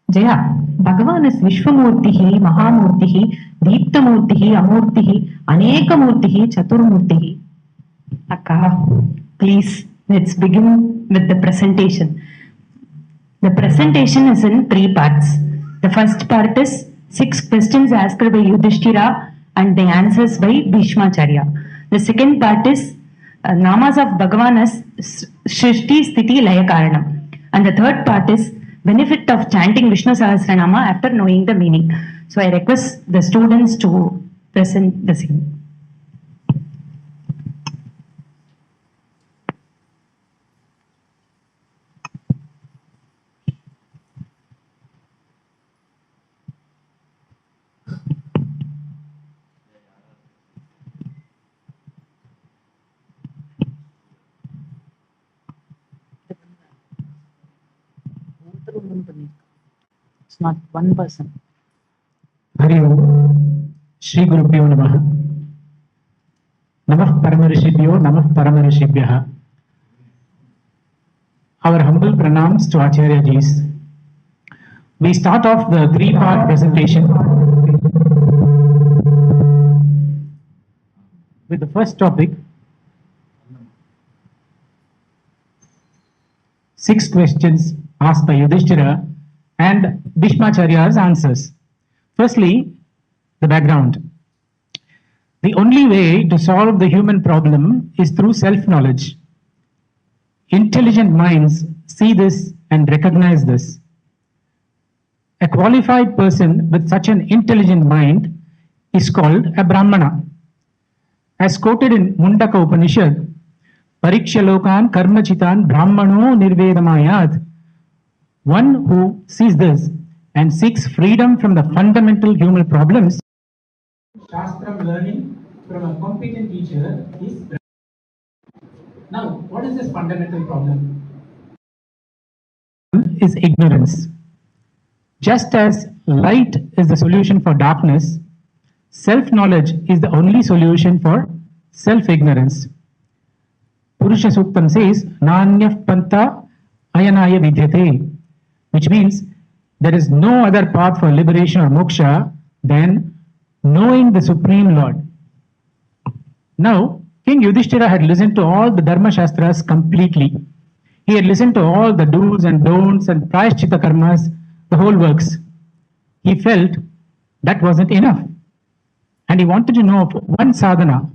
Jaya, Bhagavan is Vishwamurtihi, Mahamurtihi, Deeptamurtihi, Amurtihi, Anekamurtihi, Chaturmurtihi. Akka, please, let's begin with the presentation. The presentation is in 3 parts. The first part is 6 questions asked by Yudhishthira and the answers by Bhishmacharya. The second part is namas of Bhagavan as Shrishti, Sthiti, Laya Karanam. And the third part is benefit of chanting Vishnu Sahasranama after knowing the meaning. So I request the students to present the same. It's not one person. Hari Om. Shri Gurubhyo Namah. Namah Paramarishibhyo, Namah Paramarishibhyah. Our humble pranams to Acharya Jis. We start off the 3-part presentation with the first topic, 6 questions asked by Yudhishthira and Bhishmacharya's answers. Firstly, the background. The only way to solve the human problem is through self-knowledge. Intelligent minds see this and recognize this. A qualified person with such an intelligent mind is called a Brahmana. As quoted in Mundaka Upanishad, Parikshalokan karmachitan brahmano nirvedamayat. One who sees this and seeks freedom from the fundamental human problems. Shastram learning from a competent teacher is. Now, what is this fundamental problem? Is ignorance. Just as light is the solution for darkness, self-knowledge is the only solution for self-ignorance. Purusha Suktam says, Nanyaf Panta Ayanaya Vidyate, which means there is no other path for liberation or moksha than knowing the Supreme Lord. Now, King Yudhishthira had listened to all the Dharma Shastras completely. He had listened to all the do's and don'ts and prayashchita karmas, the whole works. He felt that wasn't enough. And he wanted to know of one sadhana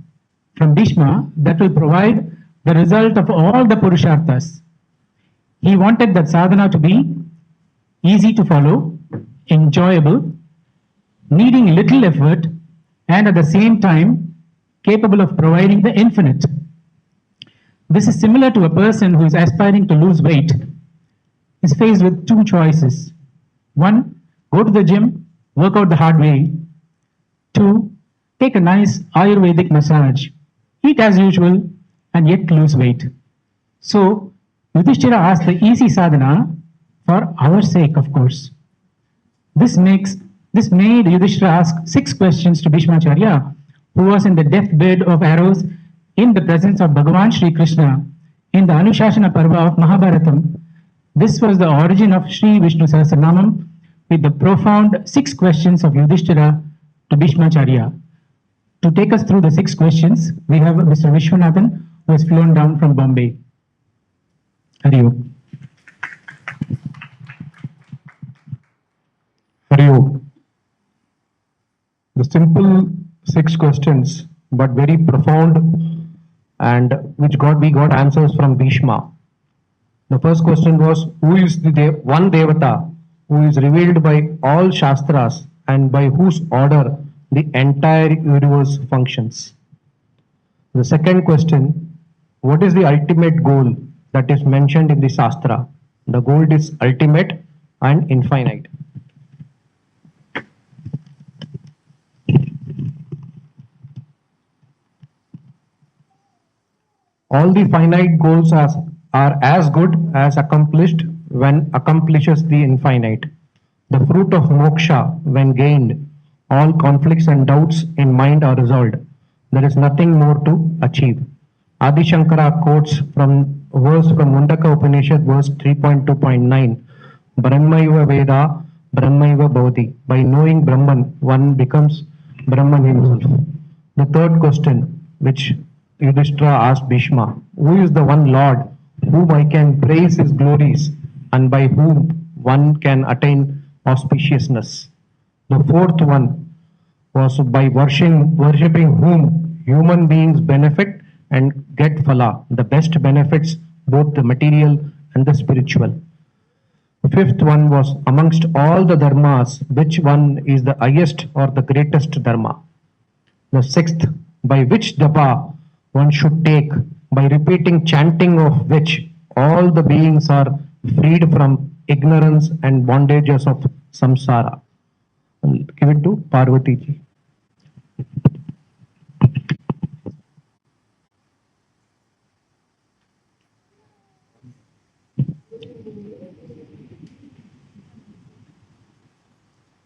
from Bhishma that will provide the result of all the purusharthas. He wanted that sadhana to be easy to follow, enjoyable, needing little effort, and at the same time capable of providing the infinite. This is similar to a person who is aspiring to lose weight. Is faced with two choices. One, go to the gym, work out the hard way. Two, take a nice Ayurvedic massage, eat as usual, and yet lose weight. So, Yudhishthira asked the easy sadhana for our sake, of course. This made Yudhishthira ask 6 questions to Bhishmacharya, who was in the deathbed of arrows in the presence of Bhagavan Shri Krishna in the Anushasana Parva of Mahabharatam. This was the origin of Shri Vishnu Sahasranamam with the profound 6 questions of Yudhishthira to Bhishmacharya. To take us through the 6 questions, we have Mr. Vishwanathan, who has flown down from Bombay. Hari Om. Hari Om. The simple 6 questions, but very profound, and which we got answers from Bhishma. The first question was, who is the one Devata who is revealed by all Shastras and by whose order the entire universe functions? The second question, what is the ultimate goal that is mentioned in the Shastra? The goal is ultimate and infinite. All the finite goals are as good as accomplished when accomplishes the infinite. The fruit of moksha, when gained, all conflicts and doubts in mind are resolved. There is nothing more to achieve. Adi Shankara quotes from verse from Mundaka Upanishad, verse 3.2.9. Brahmaiva Veda, Brahmaiva Bodhi. By knowing Brahman, one becomes Brahman himself. The third question, which Yudhishthira asked Bhishma, who is the one Lord whom I can praise his glories and by whom one can attain auspiciousness? The fourth one was by worshipping whom human beings benefit and get phala, the best benefits, both the material and the spiritual. The fifth one was amongst all the dharmas, which one is the highest or the greatest dharma? The sixth, by which japa one should take, by repeating chanting of which all the beings are freed from ignorance and bondages of samsara. I'll give it to Parvati ji.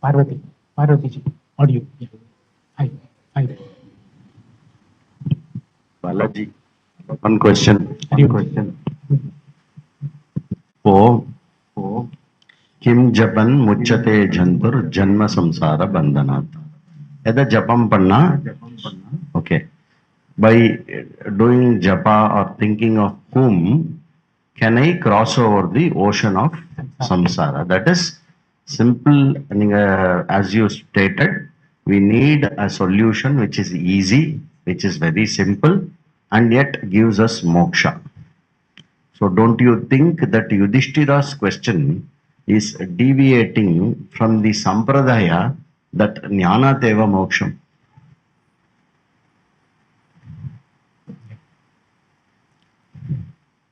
Parvati ji, audio. Yeah. Hi. Balaji, one question. Kim japan muchate jantur janma samsara bandhanat. Eda japam panna. Okay. By doing japa or thinking of whom can I cross over the ocean of samsara? That is simple. As you stated, we need a solution which is easy, which is very simple, and yet gives us moksha. So don't you think that Yudhishthira's question is deviating from the sampradaya that jnana teva moksham?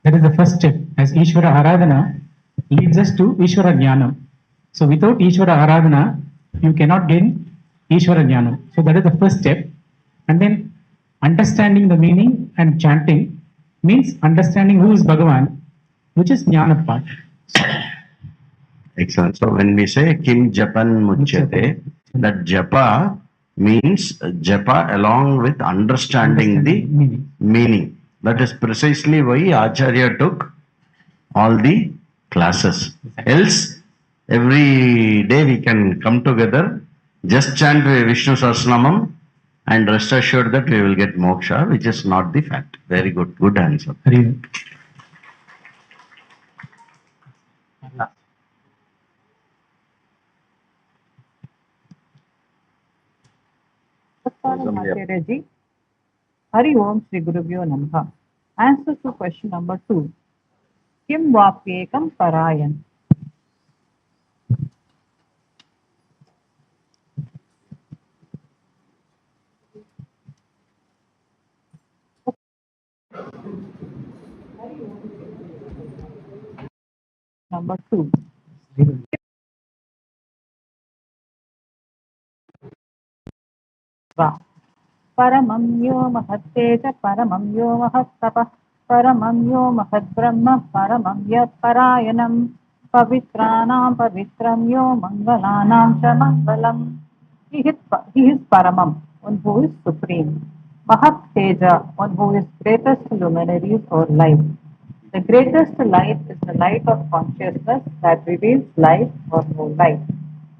That is the first step. As Ishvara Aradhana leads us to Ishvara Jnanam. So without Ishvara Aradhana, you cannot gain Ishvara Jnanam. So that is the first step. And then understanding the meaning and chanting means understanding who is Bhagavan, which is jnana part. Excellent. So when we say Kim Japan Muchyate, that japa means japa along with understanding the meaning. That is precisely why Acharya took all the classes. Else, every day we can come together, just chant Vishnu Sahasranamam, and rest assured that we will get moksha, which is not the fact. Very good. Good answer. Very good. Acharya ji, Hari Om Shri Gurubhyo Namaha. Answer to question number 2. Kim Vapyekam Parayan. Number 2. Paramam yo mahatteja paramam yo mahattapah paramam yo mahadbrahma paramam yat parayanam pavitranam pavitram yo mangalanam cha mangalam. He is Paramam, one who is supreme. Mahat Teja, one who is greatest luminaries or light. The greatest light is the light of consciousness that reveals light or no light.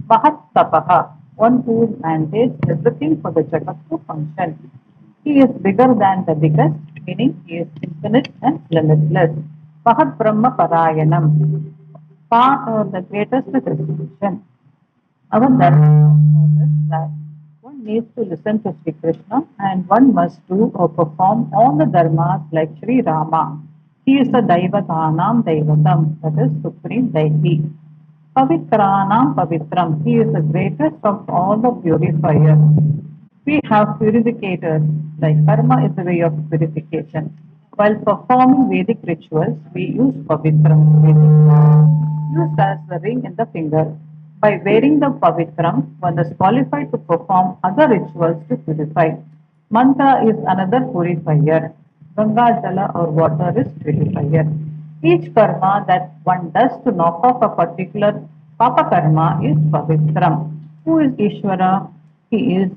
Mahat Tapaha, one who mandates everything for the Jagat to function. He is bigger than the biggest, meaning he is infinite and limitless. Mahat Brahma Parayanam, or the greatest destination. Our dharma is that one needs to listen to Sri Krishna and one must do or perform all the dharmas like Sri Rama. He is the Daivatanam Daivatam, that is supreme deity. Pavitranam Pavitram, he is the greatest of all the purifiers. We have purificators, like karma is a way of purification. While performing Vedic rituals, we use Pavitram, used as the ring in the finger. By wearing the Pavitram, one is qualified to perform other rituals to purify. Mantra is another purifier. Ganga Jala or water is purifier. Each karma that one does to knock off a particular Papa karma is Pavitram. Who is Ishvara? He is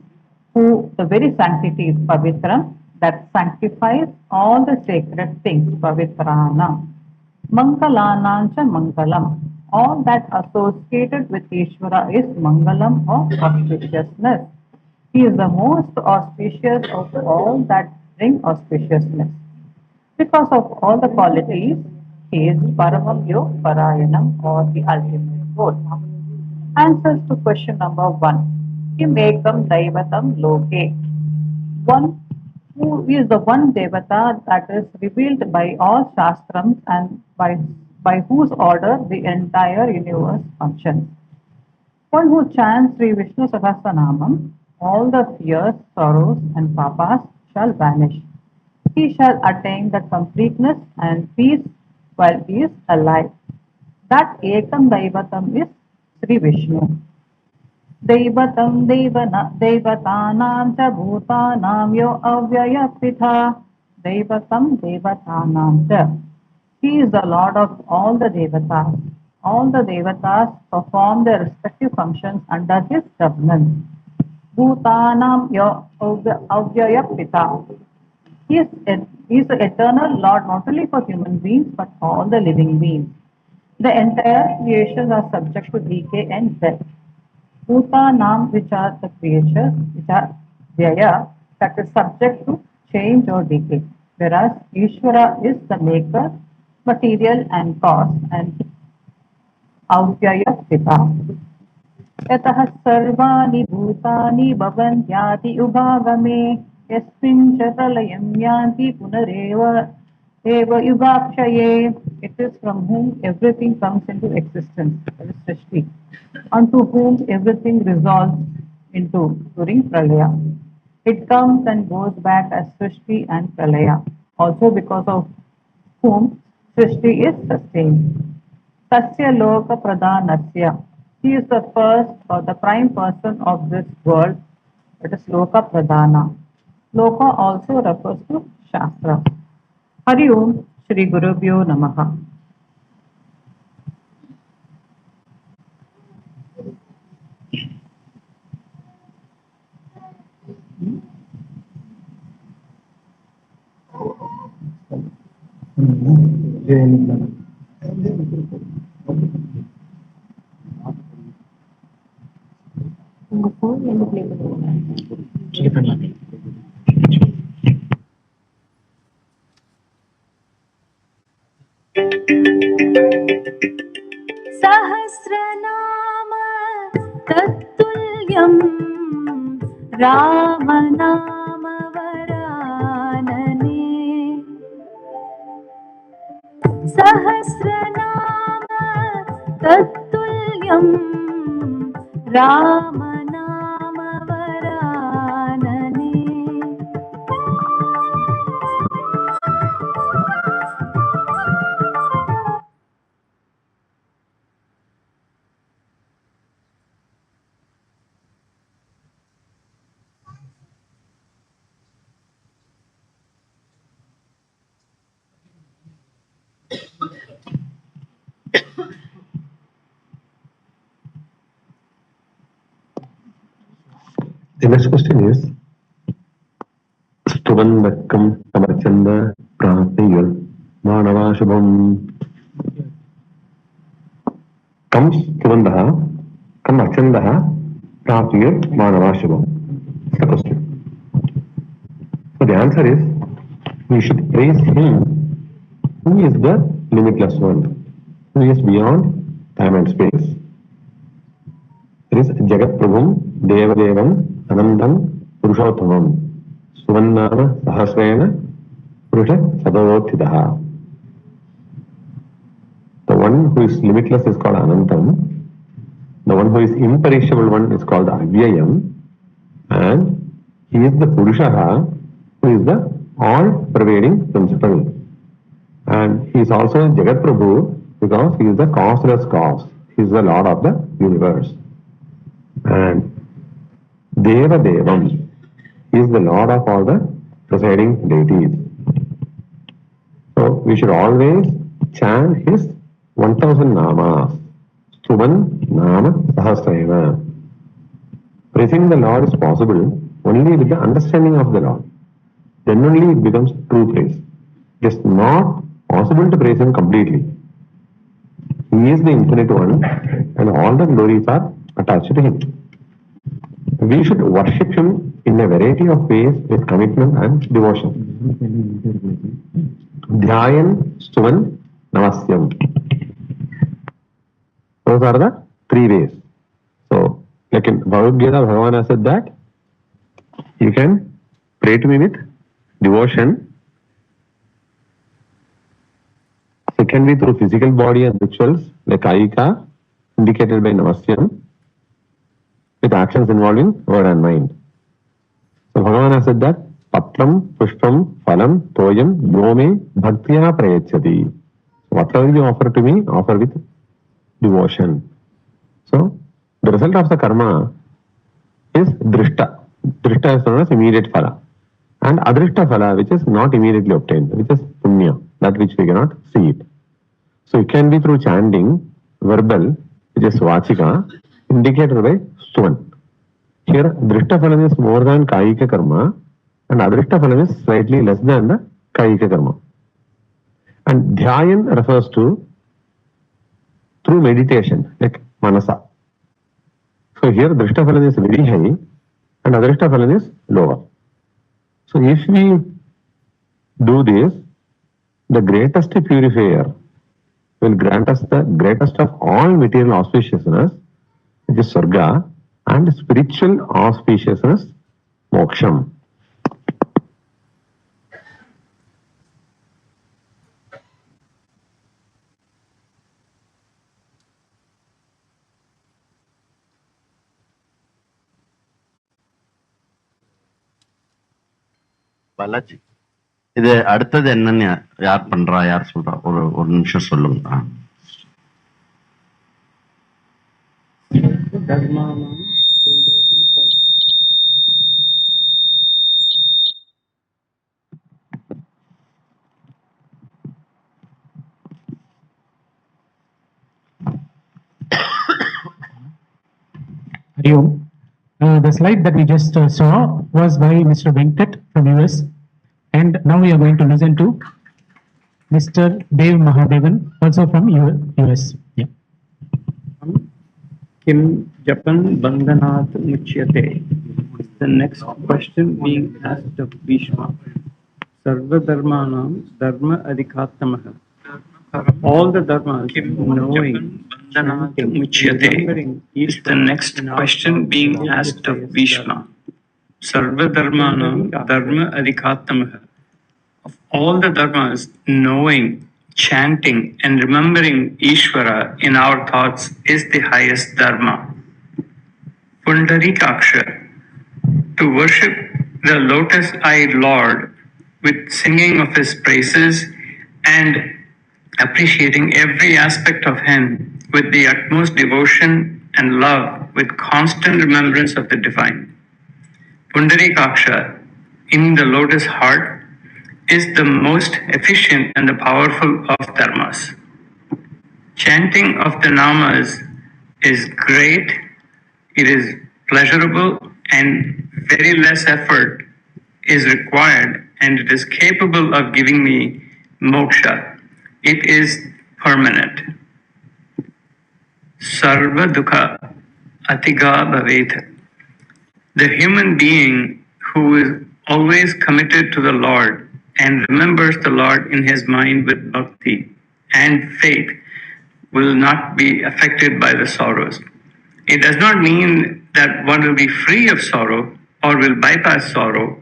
who the very sanctity is Pavitram that sanctifies all the sacred things, Pavitranam. Mangalanancha Mangalam. All that associated with Ishvara is Mangalam or auspiciousness. He is the most auspicious of all that bring auspiciousness. Because of all the qualities, he is Paramam Yo Parayanam or the ultimate goal. Answers to question number 1. Kim Ekam Daivatam Loke. One who is the one Devata that is revealed by all Shastrams and by whose order the entire universe functions. One who chants Sri Vishnu Sahasranamam, all the fears, sorrows, and papas shall vanish. He shall attain the completeness and peace while he is alive. That Ekam Daivatam is Sri Vishnu. Daivatam Daivatanam cha bhutanam yo avyaya pitha. Daivatam Daivatanam cha. He is the Lord of all the Devatas. All the Devatas perform their respective functions under his governance. Bhutanam yo avyaya pitha. He is the eternal Lord not only for human beings but all the living beings. The entire creations are subject to decay and death. Bhutanam, which are the creatures, which are Vyaya, that is subject to change or decay. Whereas Ishvara is the maker, material and cause, and Avyaya Pita. Yatah sarvani bhutani bhavantyati ubhagame yasmin cha pralayam yanti punareva eva yugakshaye. It is from whom everything comes into existence, that is Srishti, unto whom everything resolves into during Pralaya. It comes and goes back as Srishti and Pralaya, also because of whom Srishti is sustained. Tasya Loka Pradhanasya. He is the first or the prime person of this world, that is Loka Pradhana. Loka also refers to Shastra. Hari Om, Shri Gurubhyo Namaha. உங்க phone ல இருந்து play பண்ணுங்க. सहस्रनाम तत्तुल्यं रामनाम वरानने सहस्रनाम तत्तुल्यं रामनाम वरानने The next question is Stuvandakam Tamarchanda Pratiyal Manavashubham. Kam Stuvandaha Kam Achandaha Pratiyal Manavashubham. That's the question. So the answer is we should praise him who is the limitless one, who is beyond time and space. There is Jagat Prabhum Devadevam Anandam Purushottamam Suvannama Sahasrena Purusha Sadavothidaha. The one who is limitless is called Anantam. The one who is imperishable one is called Avyayam. And he is the Purusha who is the all-pervading principle. And he is also Jagat Prabhu because he is the causeless cause. He is the Lord of the universe. And Deva Devam is the Lord of all the presiding deities. So we should always chant his 1000 namas. Stuvan Nama Sahasranama. Praising the Lord is possible only with the understanding of the Lord. Then only it becomes true praise. It is not possible to praise him completely. He is the infinite one and all the glories are attached to him. We should worship him in a variety of ways with commitment and devotion. Dhyayan Stuvan Namasyam. Those are the three ways. So, like in Bhagavad Gita, Bhagavan has said that you can pray to me with devotion. Secondly, through physical body and rituals like Ayika, indicated by Namasyam, with actions involving word and mind. So Bhagavan has said that Patram, Pushpam, Phalam, Toyam, Yome, Bhaktya Prayachati. So whatever you offer to me, offer with devotion. So the result of the karma is Drishta. Drishta is known as immediate phala. And Adrishta phala, which is not immediately obtained, which is Punya, that which we cannot see it. So it can be through chanting, verbal, which is Vachika, indicated by Stuvan. Here, Drishta phalam is more than Kayika karma, and Adrishta phalam is slightly less than the Kayika karma. And Dhyayan refers to through meditation, like Manasa. So here, Drishta phalam is very high, and Adrishta phalam is lower. So if we do this, the greatest purifier will grant us the greatest of all material auspiciousness, which is Sarga, and spiritual auspiciousness, Moksham. Balaji, இது அடுத்தது என்னன்னு யார் பண்றா, யார் சொல்றா? ஒரு நிமிஷம் சொல்லுங்க. Hari Om. The slide that we just saw was by Mr. Venkat from US, and now we are going to listen to Mr. Dev Mahadevan, also from US. Yeah. Kim Japan Bandhanat Muchyate. The next question being asked of Bhishma. Sarva Dharmanam Dharma Adhikatamaha. All the dharmas knowing, chanting, remembering Is the next question being asked of Bhishma. Sarva Dharmanam Dharma Adhikatamaha. Of all the dharmas, knowing, chanting, and remembering Ishvara in our thoughts is the highest dharma. Pundarikaksha. To worship the lotus-eyed Lord with singing of his praises and appreciating every aspect of him with the utmost devotion and love with constant remembrance of the divine. Pundarikaksha, in the lotus heart, is the most efficient and the powerful of dharmas. Chanting of the namas is great, it is pleasurable, and very less effort is required, and it is capable of giving me moksha. It is permanent. Sarva dukha atiga bhavet. The human being who is always committed to the Lord and remembers the Lord in his mind with bhakti and faith will not be affected by the sorrows. It does not mean that one will be free of sorrow or will bypass sorrow.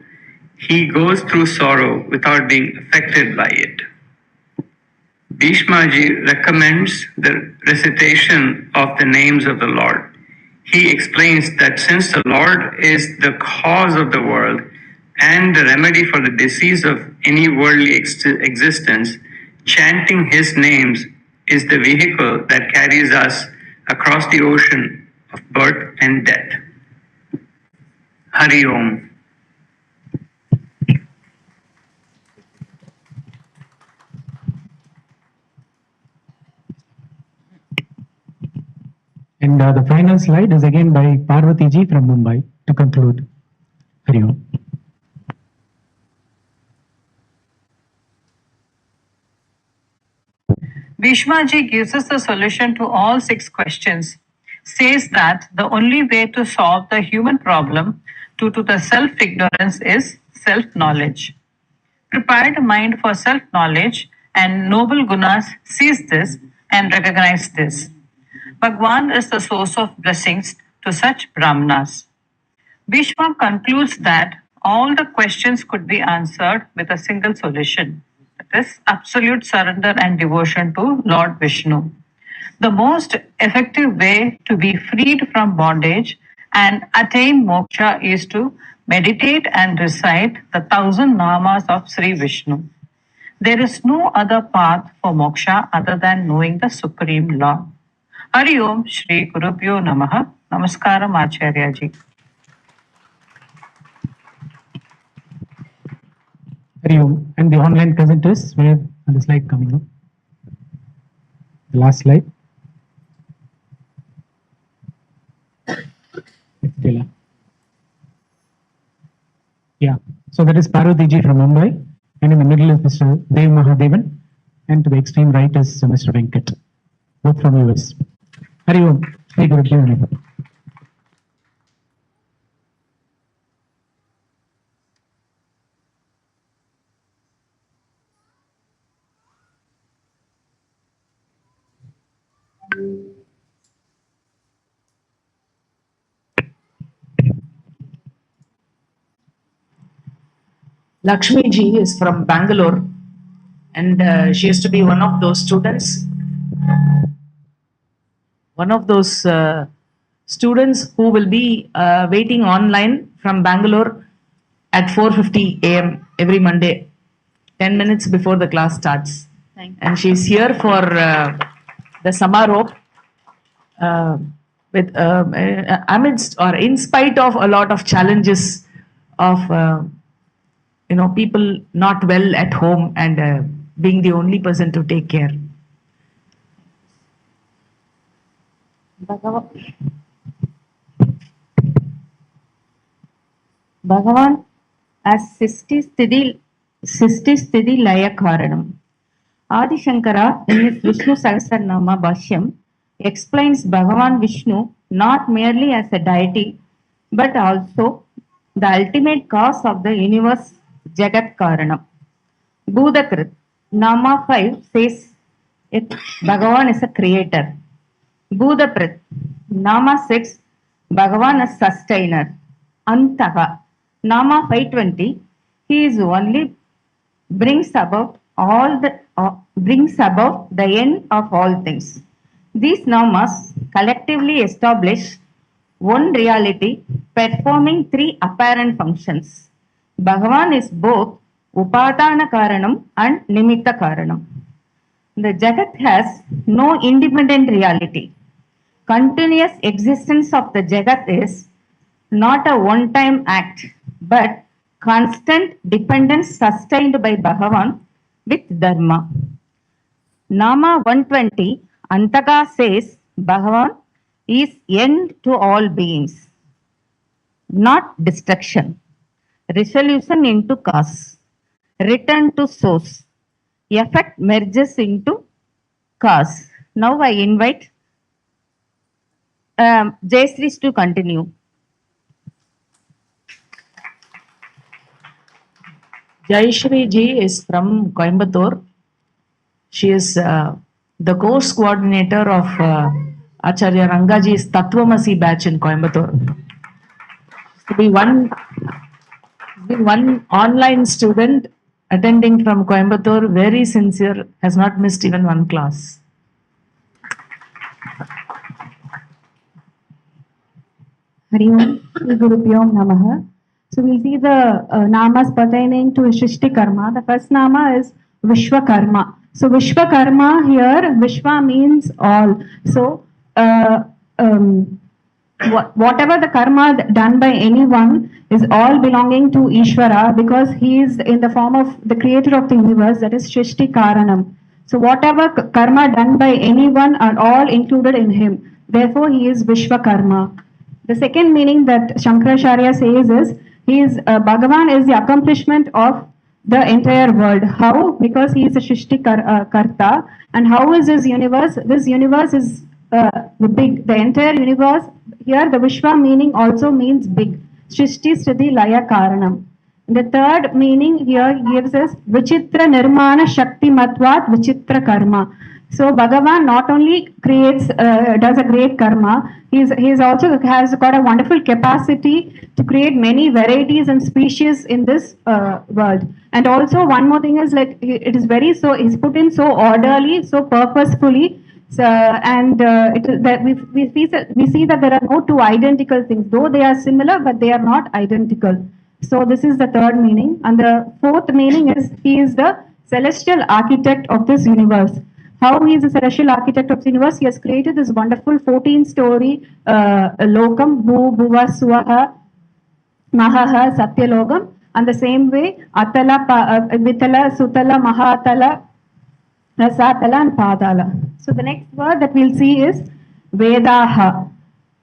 He goes through sorrow without being affected by it. Bhishmaji recommends the recitation of the names of the Lord. He explains that since the Lord is the cause of the world and the remedy for the disease of any worldly existence, chanting his names is the vehicle that carries us across the ocean of birth and death. Hari Om. And the final slide is again by Parvati ji from Mumbai to conclude. Hari Om. Bhishmaji gives us the solution to all 6 questions. Says that the only way to solve the human problem due to the self-ignorance is self-knowledge. Prepared mind for self-knowledge and noble gunas sees this and recognize this. Bhagwan is the source of blessings to such brahmanas. Bhishma concludes that all the questions could be answered with a single solution. That is absolute surrender and devotion to Lord Vishnu. The most effective way to be freed from bondage and attain moksha is to meditate and recite the 1,000 namas of Sri Vishnu. There is no other path for moksha other than knowing the Supreme Lord. Hari Om Shri Gurubhyo Namaha. Namaskaram Acharya ji. Hari Om. And the online presenters, we have the slide coming up. The last slide. Yeah. So that is Parvati ji from Mumbai, and in the middle is Mr. Dev Mahadevan, and to the extreme right is Mr. Venkat, both from US. Hari Om. Shri Gurubhyo Namaha. Lakshmi ji is from Bangalore, and she used to be one of those students who will be waiting online from Bangalore at 4:50 a.m. every Monday, 10 minutes before the class starts. And she's here for the Samarop with amidst or in spite of a lot of challenges of people not well at home and being the only person to take care. Bhagavan as Sisti Laya Karanam. Adi Shankara in his Vishnu Sahasranama Bhashyam explains Bhagavan Vishnu not merely as a deity but also the ultimate cause of the universe Jagat Karanam. Bhudakrit, Nama 5 says it, Bhagavan is a creator. Bhudaprit, Nama 6, Bhagavan is sustainer. Antaha, Nama 520, he is only brings about the end of all things. These namas collectively establish one reality performing three apparent functions. Bhagavan is both Upadana Karanam and Nimitta Karanam. The Jagat has no independent reality. Continuous existence of the Jagat is not a one-time act, but constant dependence sustained by Bhagavan with Dharma. Nama 120, Antaka says Bhagavan is end to all beings, not destruction. Resolution into cause, return to source. Effect merges into cause. Now I invite Jayashree to continue. Jayashree ji is from Coimbatore. She is the course coordinator of Acharya Rangaji's Tattvamasi batch in Coimbatore. To be one online student attending from Coimbatore, very sincere, has not missed even one class. Hari Om, Shri Gurubhyo Namaha. So we'll see the namas pertaining to Shrishti Karma. The first nama is Vishwakarma. So Vishwakarma here, Vishwa means all. So whatever the karma done by anyone is all belonging to Ishvara because he is in the form of the creator of the universe, that is Shrishti Karanam. So whatever karma done by anyone are all included in him. Therefore he is Vishwakarma. The second meaning that Shankaracharya says is he is Bhagavan is the accomplishment of the entire world. How? Because he is a Shrishti Karta. And how is this universe? This universe is the entire universe. Here the Vishwa meaning also means big. Shrishti Shriti Laya Karanam. The third meaning here gives us Vichitra Nirmana Shakti Matvat Vichitra Karma. So Bhagavan not only creates, does a great karma, he's also has got a wonderful capacity to create many varieties and species in this world. And also one more thing is like it is very so, he's put in so orderly, so purposefully. So, and that we see that there are no two identical things, though they are similar, but they are not identical. So this is the third meaning. And the fourth meaning is he is the celestial architect of this universe. How he is a celestial architect of the universe? He has created this wonderful 14-story lokam, Bhuva, Swaha, Mahaha, Satyalogam. And the same way, Atala, Vitala, Sutala, Mahatala, Rasatala and Padala. So the next word that we'll see is Vedaha.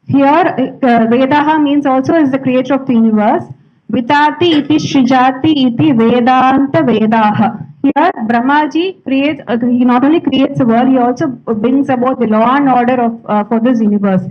Here, Vedaha means also is the creator of the universe. Vitati iti Srijati iti Vedanta Vedaha. Here, Brahmaji creates, he not only creates the world, he also brings about the law and order of for this universe.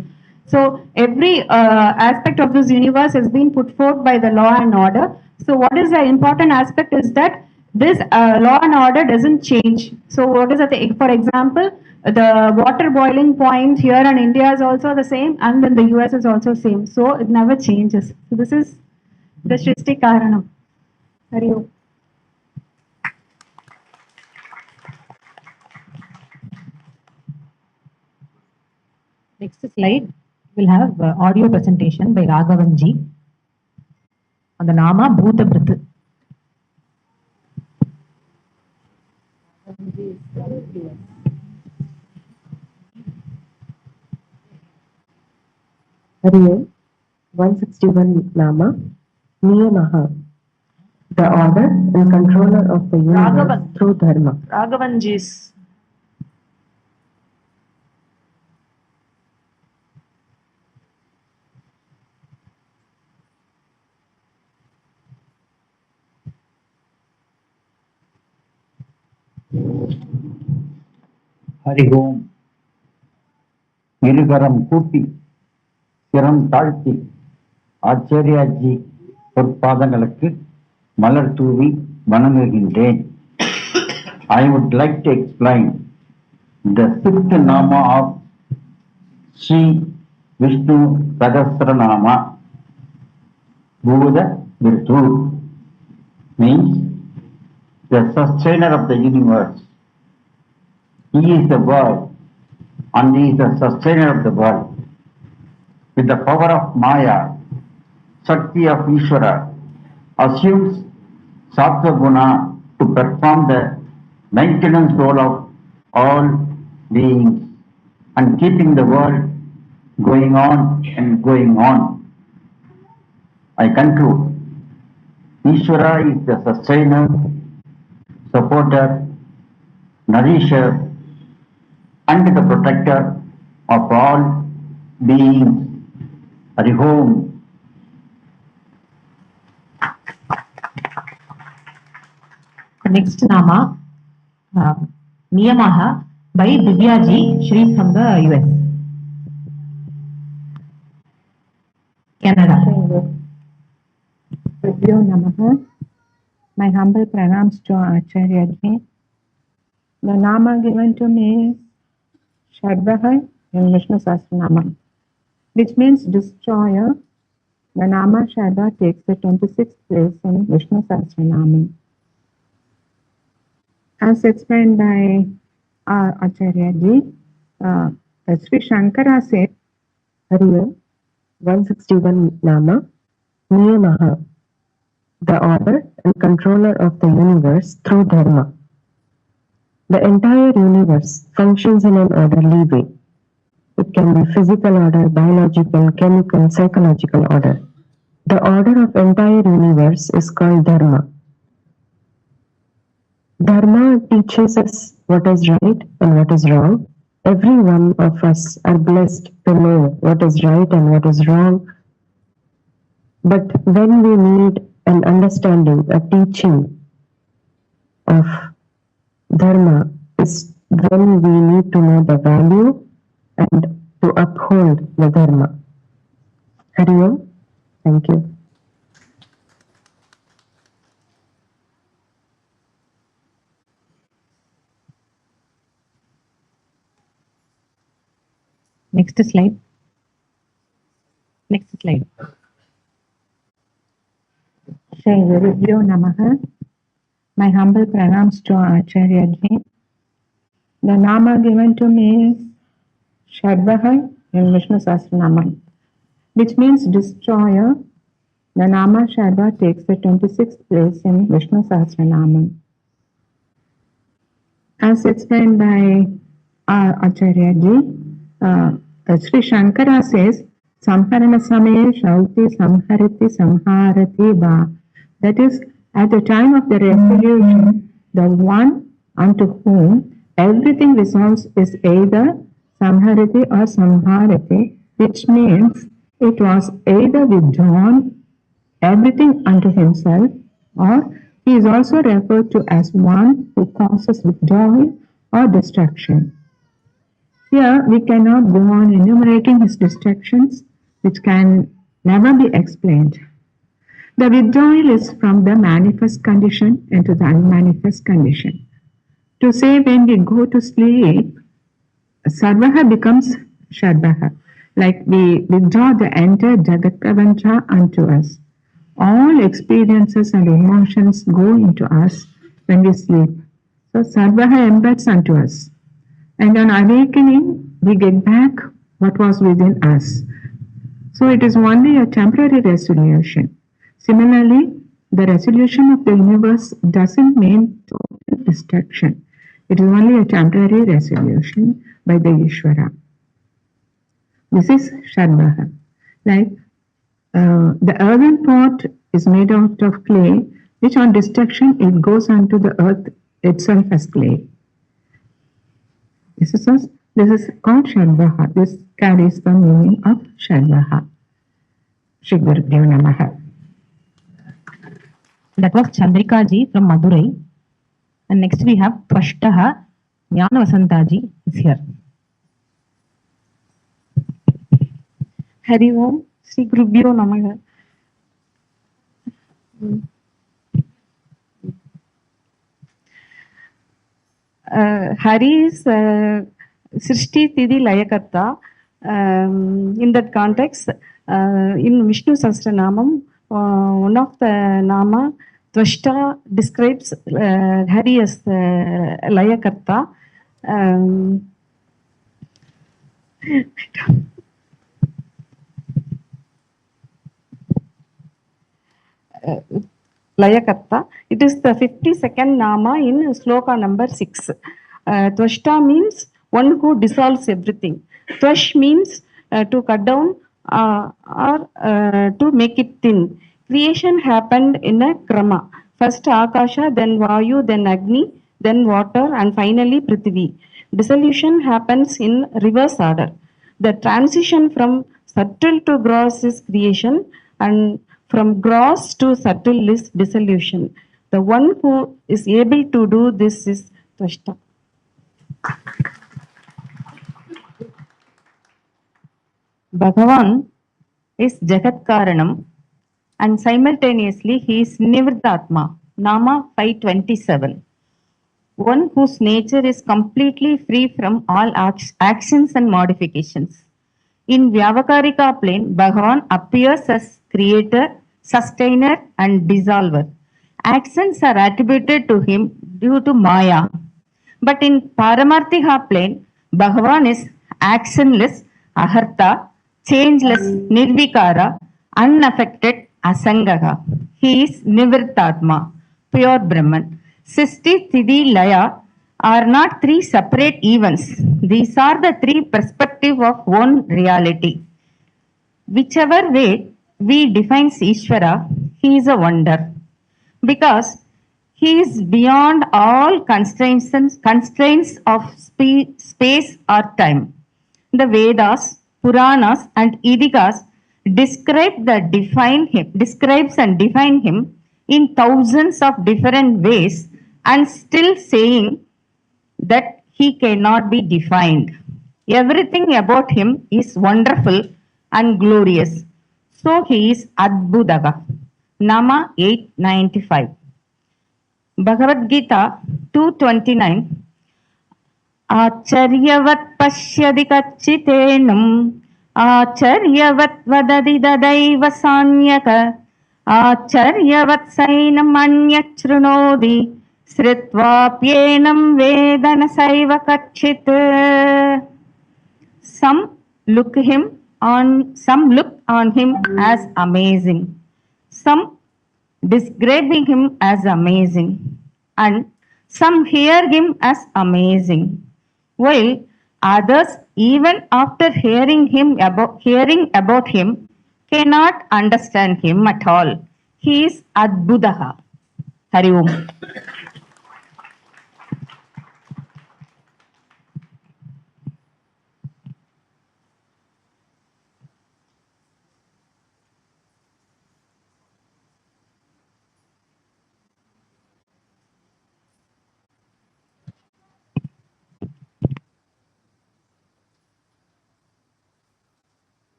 So every aspect of this universe has been put forth by the law and order. So what is the important aspect is that this law and order doesn't change. So what is the thing? For example, the water boiling point here in India is also the same and in the US is also same. So it never changes. So this is the Shrishti Karanam. Hari Om. Next slide, we'll have audio presentation by Raghavanji on the Nama Bhuta Brit. Hari Om. 161 Nama Niyamaha. The order and controller of the universe Raghavan. through Dharma. Raghavanji's. Hari ஓம். இருகரம் கூப்பி சிரம் தாழ்த்தி ஆச்சாரியாஜி பொற்பாதங்களுக்கு மலர் தூவி வணங்குகின்றேன். I would like to explain the fifth nama of Shri Vishnu Sahasranama. Buddha Virtu means the sustainer of the universe. He is the world and he is the sustainer of the world. With the power of Maya, Shakti of Ishvara assumes Sattva Guna to perform the maintenance role of all beings and keeping the world going on and going on. I conclude, Ishvara is the sustainer, supporter, nourisher and the protector of all beings. Hari Om. Next nama, Niyamaha by Divyaji, Shri from the US. Canada. Vishnu Namaha. My humble pranams to Acharya ji. The nama given to me is Shadvaha in Vishnu Sahasranamam, which means destroyer. The nama Shadva takes the 26th place in Vishnu Sahasranamam. As explained by Acharya ji, Sri Shankara said, Hariya, 161 Nama, Niyamaha, the order and controller of the universe through Dharma. The entire universe functions in an orderly way. It can be physical order, biological, chemical, psychological order. The order of entire universe is called Dharma. Dharma teaches us what is right and what is wrong. Every one of us are blessed to know what is right and what is wrong. But when we need an understanding, a teaching of Dharma is when we need to know the value and to uphold the Dharma. Hari Om. Thank you. Next slide. Next slide. Shri Vishnu Namaha. My humble pranams to Acharya ji. The nama given to me is Shadvaha in Vishnu Sahasranamam, which means destroyer. The nama Shadva takes the 26th place in Vishnu Sahasranamam. As explained by Acharya ji, Sri Shankara says, Samharana Samaye Shauti Samharati Samharati Va. That is, at the time of the resolution, the one unto whom everything resolves is either Samharati or Samharati, which means it was either withdrawn everything unto himself, or he is also referred to as one who causes withdrawal or destruction. Here we cannot go on enumerating his distractions, which can never be explained. The withdrawal is from the manifest condition into the unmanifest condition. To say when we go to sleep, Sarvaha becomes Shadvaha, like we withdraw the entire Jagat Prapancha unto us. All experiences and emotions go into us when we sleep. So Sarvaha embeds unto us. And on awakening, we get back what was within us. So it is only a temporary resolution. Similarly, the resolution of the universe doesn't mean total destruction. It is only a temporary resolution by the Ishvara. This is Shadvaha. Like the earthen pot is made out of clay, which on destruction it goes onto the earth itself as clay. This is called Shadvaha. This carries the meaning of Shadvaha. Shri Gurubhyo Namaha. That was Chandrika ji from Madurai. And next we have Tvashtaha Jnana Vasantaji is here. Hari Om, Shri Gurubhyo Namaha. Hari is Srishti Tidhi Layakarta. In that context, in Vishnu Sahasranamam, one of the Nama, Tvashta describes Hari as Layakarta. Layakarta. It is the 52nd Nama in Sloka number 6. Tvashta means one who dissolves everything. Tvash means to cut down or to make it thin. Creation happened in a krama. First Akasha, then Vayu, then Agni, then water, and finally Prithvi. Dissolution happens in reverse order. The transition from subtle to gross is creation, and from gross to subtle is dissolution. The one who is able to do this is Tvashta. Bhagavan is Jagat Karanam and simultaneously he is Nivritatma, Nama 527. One whose nature is completely free from all actions and modifications. In Vyavakarika plane, Bhagavan appears as creator, sustainer and dissolver. Actions are attributed to him due to Maya. But in Paramarthiha plane, Bhagavan is actionless, Aharta, changeless, Nirvikara, unaffected, Asangaha. He is Nivritatma, pure Brahman. Sisti, Tidhi, Laya are not three separate events. These are the three perspectives of one reality. Whichever way we define Ishvara, he is a wonder. Because he is beyond all constraints of space or time. The Vedas, Puranas and Idigas describes and define him in thousands of different ways and still saying that he cannot be defined. Everything about him is wonderful and glorious. So he is Adbhudaga. Nama 895. Bhagavad Gita 229. Acharyavat pashyadi kachitenam Acharyavat vadadi dadaiva sanyaka Acharyavat sainam anyachrunodi Sritvapyenam vedana saiva kachit. Some look on him as amazing. Some describing him as amazing. And some hear him as amazing. While others, even after hearing about him, cannot understand him at all. He is Adbhudaha. Hari Om.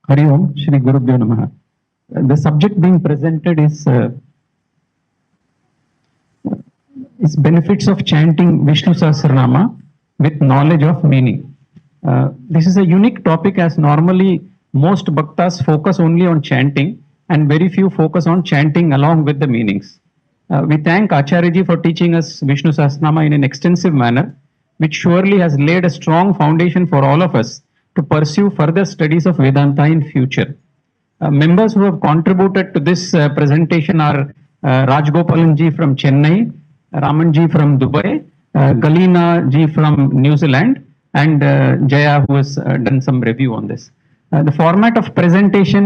Hari Om, Shri Gurubhyo Namaha. The subject being presented is benefits of chanting Vishnu Sahasranama with knowledge of meaning. This is a unique topic as normally most bhaktas focus only on chanting and very few focus on chanting along with the meanings. We thank Acharya ji for teaching us Vishnu Sahasranama in an extensive manner, which surely has laid a strong foundation for all of us to pursue further studies of Vedanta in future. Members who have contributed to this presentation are Rajgopalan ji from Chennai, Raman ji from Dubai, Galina ji from New Zealand, and Jaya, who has done some review on this. The format of presentation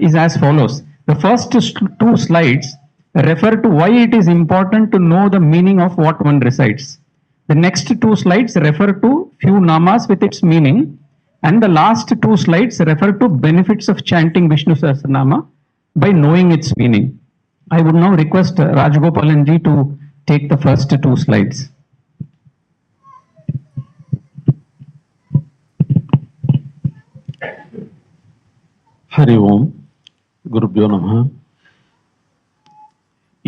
is as follows. The first two slides refer to why it is important to know the meaning of what one recites. The next two slides refer to few namas with its meaning, and the last two slides refer to benefits of chanting Vishnu Sahasranama by knowing its meaning. I would now request Rajgopalanji to take the first two slides. Hari ओम गुरुभ्यो नमः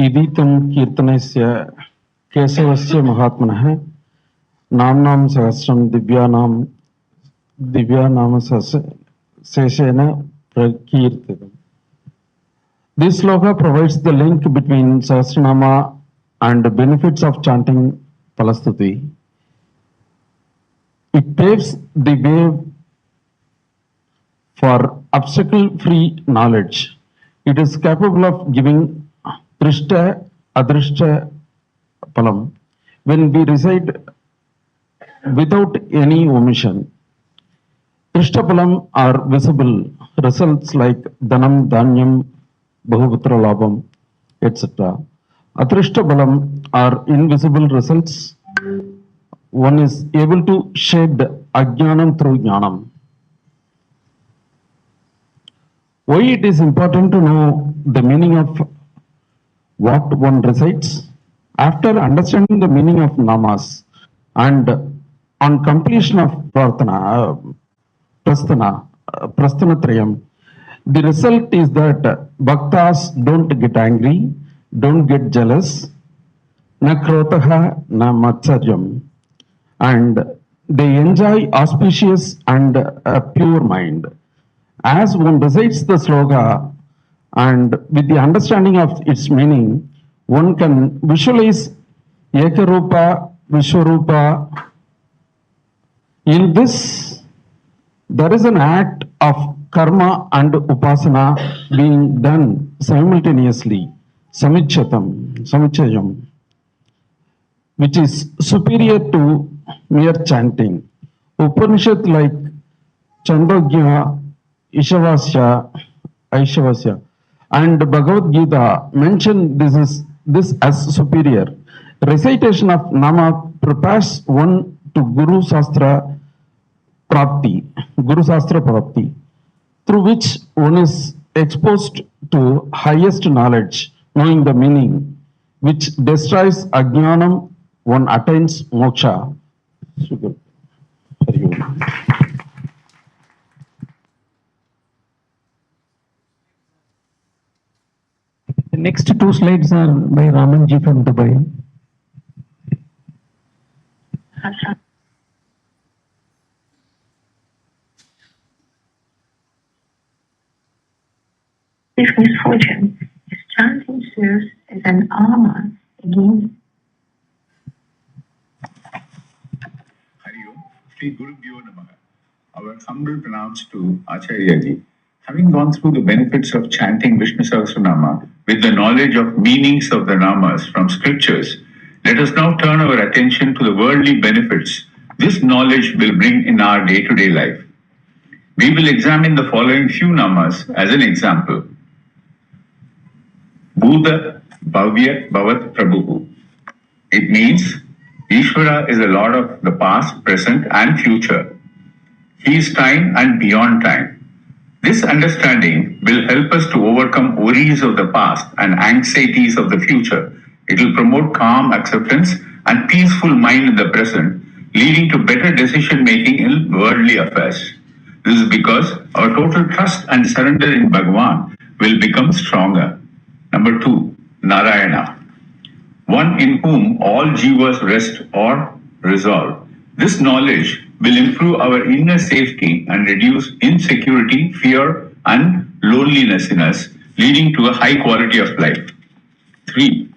इदीतं कीर्तनस्य केशवस्य महात्मनः नाम्नां सहस्रं दिव्यानाम शेषेण प्रकीर्तितम्. This sloka provides the link between Sahasranama and the benefits of chanting Palastuti. It paves the way for obstacle-free knowledge. It is capable of giving Drishta, Adrishta Palam when we recite without any omission. Drishta Palam are visible results like Dhanam, Dhanyam, Bahuputra Labham, etc. Adrishta Palam are invisible results. One is able to shed Ajnanam through Jnanam. Why it is important to know the meaning of what one recites? After understanding the meaning of namas and on completion of prasthanatrayam, the result is that bhaktas don't get angry, don't get jealous, na krotaha na matsaryam, and they enjoy auspicious and a pure mind. As one recites the sloka and with the understanding of its meaning, one can visualize Ekarupa, Vishwarupa. In this, there is an act of karma and upasana being done simultaneously, samichayam, which is superior to mere chanting. Upanishad like Chandogya, Ishavasya, Aishavasya, and Bhagavad Gita mention this as superior. Recitation of Nama prepares one to Guru Sastra Prapti, through which one is exposed to highest knowledge, knowing the meaning, which destroys Ajnanam, one attains moksha. The next two slides are by Ramanji from Dubai. This misfortune is chanting serves as an armor against. Shri Gurubhyo Namaha. Our humble pronounce to Acharya ji. Having gone through the benefits of chanting Vishnu Sahasranama with the knowledge of meanings of the namas from scriptures, let us now turn our attention to the worldly benefits this knowledge will bring in our day-to-day life. We will examine the following few namas as an example. Bhuta Bhavya Bhavat Prabhu. It means Ishvara is the Lord of the past, present and future. He is time and beyond time. This understanding will help us to overcome worries of the past and anxieties of the future. It will promote calm acceptance and peaceful mind in the present, leading to better decision making in worldly affairs. This is because our total trust and surrender in Bhagavan will become stronger. Number 2, Narayana, one in whom all jivas rest or resolve. This knowledge will improve our inner safety and reduce insecurity, fear, and loneliness in us, leading to a high quality of life. 3.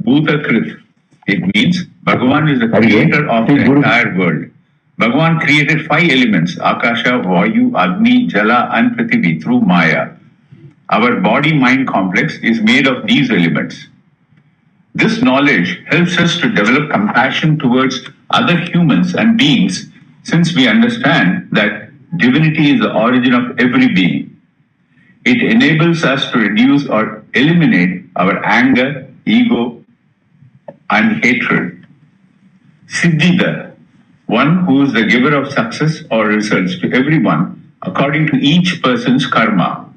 Bhutakrit. It means Bhagavan is the creator of the entire world. Bhagavan created 5 elements, Akasha, Vayu, Agni, Jala, and Prithvi through Maya. Our body-mind complex is made of these elements. This knowledge helps us to develop compassion towards other humans and beings, since we understand that divinity is the origin of every being. It enables us to reduce or eliminate our anger, ego, and hatred. Siddhida, one who is the giver of success or results to everyone according to each person's karma.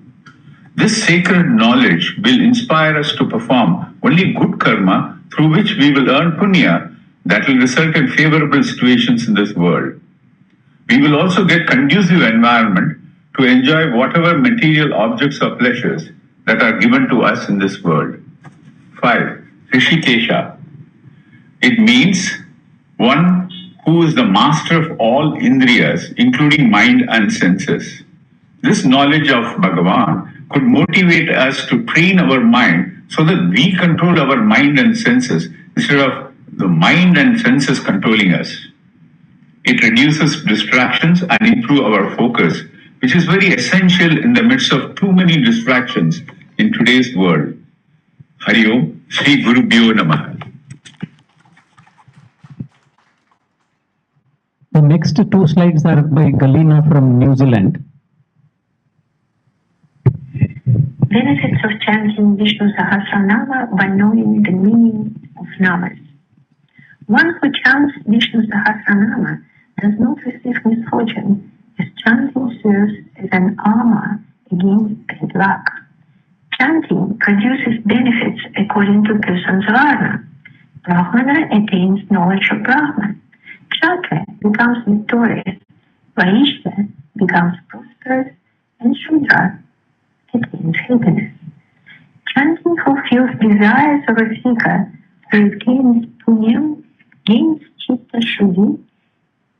This sacred knowledge will inspire us to perform only good karma through which we will earn punya that will result in favorable situations in this world. We will also get conducive environment to enjoy whatever material objects or pleasures that are given to us in this world. 5. Rishikesha. It means one who is the master of all indriyas, including mind and senses. This knowledge of Bhagavan could motivate us to train our mind so that we control our mind and senses instead of the mind and senses controlling us. It reduces distractions and improves our focus, which is very essential in the midst of too many distractions in today's world. Hari Om, Shri Gurubhyo Namaha. The next two slides are by Galina from New Zealand. Benefits of chanting Vishnu Sahasranama by knowing the meaning of namas. One who chants Vishnu Sahasranama does not receive misfortune, as chanting serves as an armor against bad luck. Chanting produces benefits according to person's varna. Brahmana attains knowledge of Brahman. Kshatriya becomes victorious. Vaishya becomes prosperous. And Shudra attains happiness. Chanting fulfills desires of a seeker who gains punyam, gains chitta shuddhi,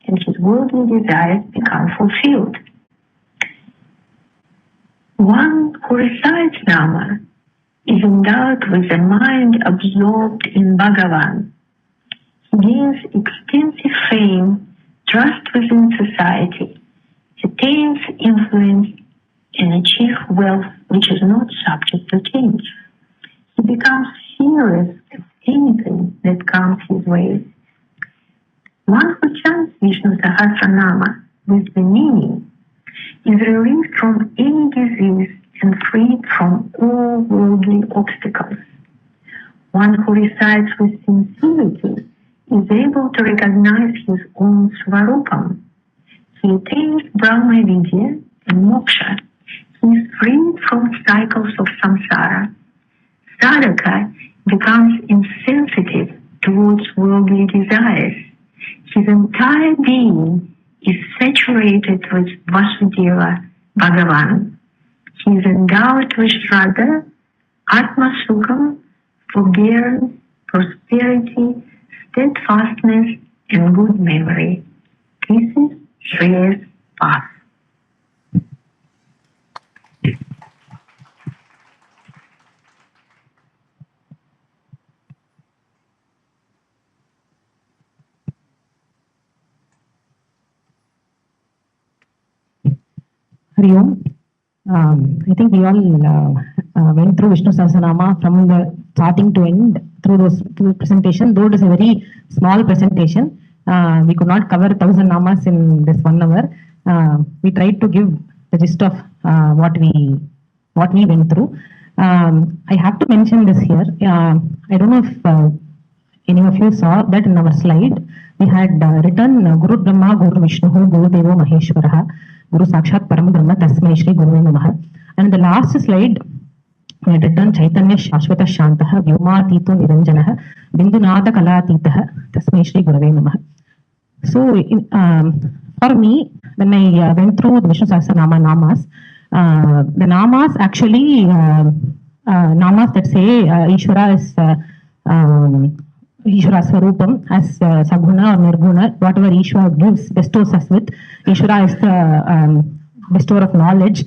and his worldly desires become fulfilled. One who recites Nama is endowed with a mind absorbed in Bhagavan. He gains extensive fame, trust within society, attains influence, and achieves wealth which is not subject to change. He becomes fearless of anything that comes his way. One who chants Vishnu Sahasranama with the meaning is released from any disease and freed from all worldly obstacles. One who recites with sincerity is able to recognize his own Svarupam. He attains Brahma Vidya and Moksha. He is freed from cycles of samsara. Sadhaka becomes insensitive towards worldly desires. His entire being is saturated with Vasudeva Bhagavan. He is endowed with Shraddha, Atma Sukham, forbearance, prosperity, steadfastness, and good memory. This is Shri's path. Hari Om. I think we all went through Vishnu Sahasranama from the starting to end through those two presentations. Though it is a very small presentation, we could not cover 1000 namas in this 1 hour. We tried to give the gist of what we went through. I have to mention this here. I don't know if any of you saw that in our slide. We had written Guru Brahma, Guru Vishnu, Guru Devo Maheshwaraha, Guru Sakshat Param Brahma, Tasmai Shri Gurave Namaha. And the last slide, we had written Chaitanya Shashvata Shantaha, Vyoma Tito Niranjanaha, Bindunada Kalatitaha, Tasmai Shri Gurave Namaha. So, for me, when I went through the Vishnu Sahasranama namas, the namas actually, namas that say Ishvara is Ishvara Swarupam as Saguna or Nirguna, whatever Ishvara gives, bestows us with. Ishvara is the bestower of knowledge.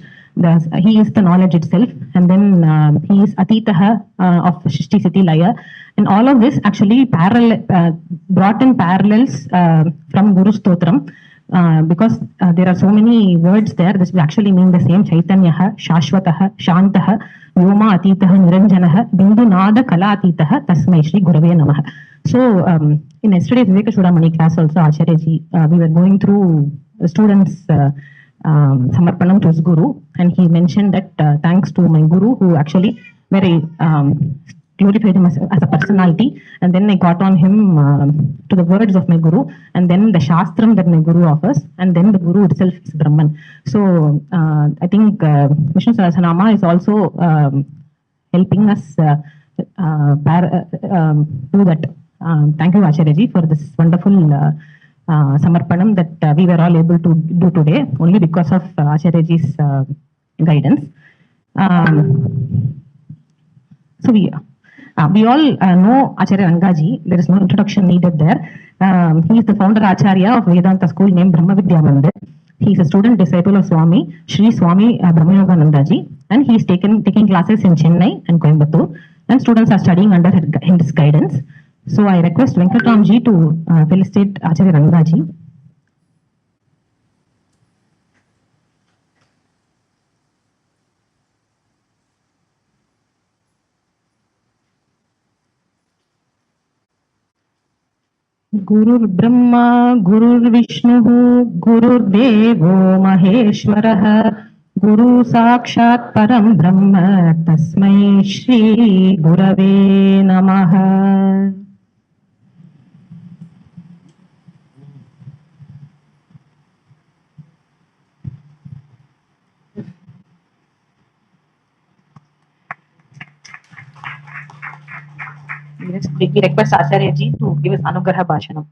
He is the knowledge itself, and then he is Atitaha of Shishti Siti Laya. And all of this actually brought in parallels from Guru Stotram, because there are so many words there. This will actually mean the same. Chaitanyaha, Shashvataha, Shantaha, Vyoma Atitaha, Niranjanaha, Bindu Nada Kala Atitaha, Tasmai Shri Gurave Namaha. So in yesterday's Viveka Chudamani class also, Acharya ji, we were going through the students' Samarpanam to his Guru, and he mentioned that thanks to my Guru who actually very glorified him as a personality, and then I got on him to the words of my Guru, and then the Shastram that my Guru offers, and then the Guru itself is Brahman. So I think Vishnu Sahasranama is also helping us do that. Thank you, Acharya ji, for this wonderful Samarpanam that we were all able to do today, only because of Acharya ji's guidance. So we all know Acharya Rangaji. There is no introduction needed there. He is the founder Acharya of Vedanta school named Brahma Vidya Mandir. He is a student disciple of Swami Shri Swami Brahmayoganandaji, and he is taking classes in Chennai and Coimbatore, and students are studying under his guidance. So I request Venkatramji to felicitate Acharya Rangaji. Gurur Brahma, Gurur Vishnu, Gurur Devo Maheshwarah, Guru Sakshat Param Brahma, Tasmai Shri Gurave Namaha. We request Acharya ji to give us Anugraha Bhashanam.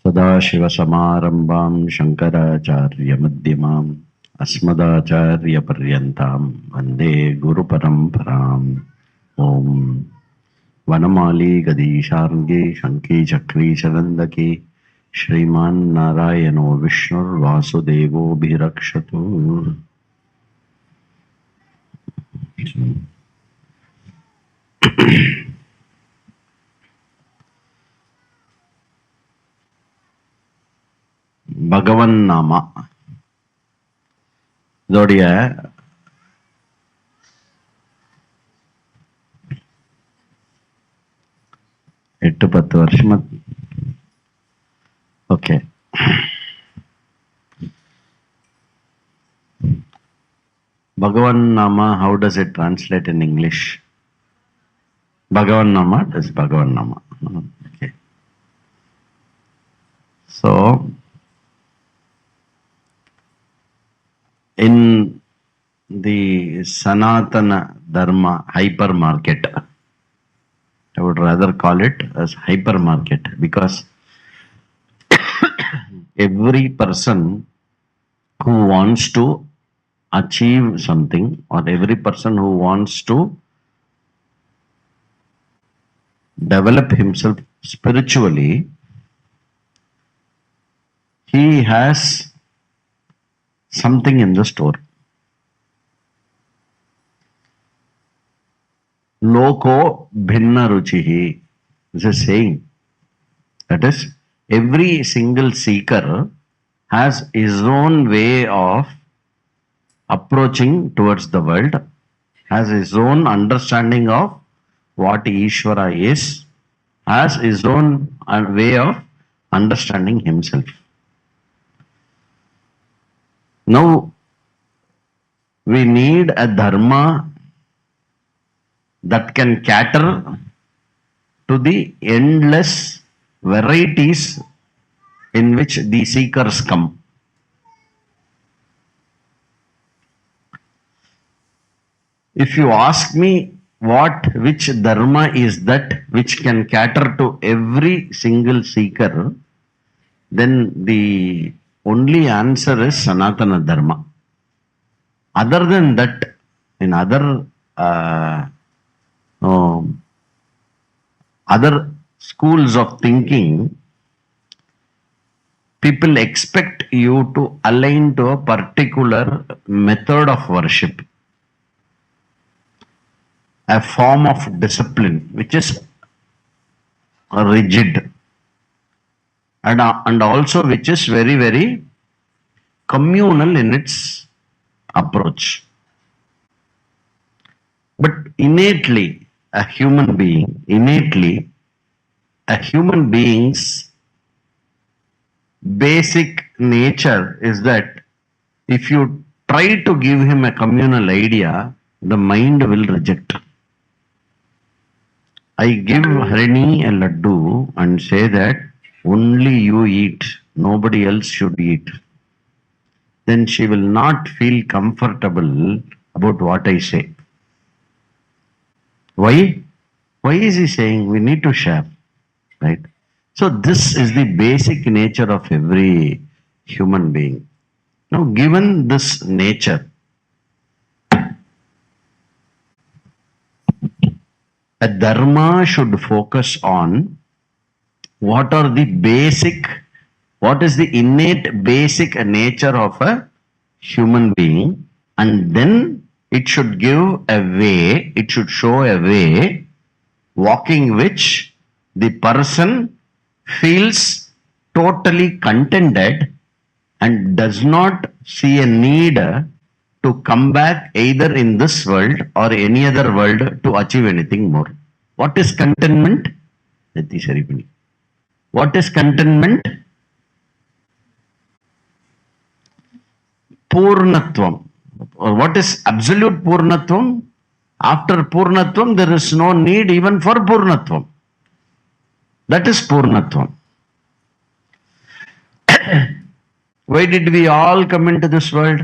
सदाशिवसमारम्भां शङ्कराचार्यमध्यमाम् अस्मदाचार्यपर्यन्तां वन्दे गुरुपरम्पराम् ॐ वनमाली गदीशार्ङ्गे शङ्की चक्री चरन्दकी श्रीमान् नारायणो विष्णुर्वासुदेवोऽभिरक्षतु। பகவன் நாமா இதோடைய எட்டு பத்து வருஷமா okay Bhagavan Nama, how does it translate in English? Bhagavan Nama is Bhagavan Nama. Okay. So in the Sanatana Dharma hypermarket, I would rather call it as hypermarket, because every person who wants to achieve something, or every person who wants to develop himself spiritually, he has something in the store. Loko bhinna ruchihi is a saying. That is, every single seeker has his own way of approaching towards the world, has his own understanding of what Ishvara is, has his own way of understanding himself. Now, we need a dharma that can cater to the endless varieties in which the seekers come. If you ask me which dharma is that which can cater to every single seeker, then the only answer is Sanatana Dharma. Other than that, in other schools of thinking, people expect you to align to a particular method of worship, a form of discipline which is rigid and also which is very, very communal in its approach. But innately, a human being's basic nature is that if you try to give him a communal idea, the mind will reject. I give Harini a laddu and say that only you eat, nobody else should eat. Then she will not feel comfortable about what I say. Why? Why is he saying we need to share? Right? So this is the basic nature of every human being. Now, given this nature, a dharma should focus on what is the innate basic nature of a human being, and then it should show a way walking which the person feels totally contented and does not see a need to come back either in this world or any other world to achieve anything more. What is contentment? What is contentment? Purnatvam. Or what is absolute Purnatvam? After Purnatvam, there is no need even for Purnatvam. That is Purnatvam. Why did we all come into this world?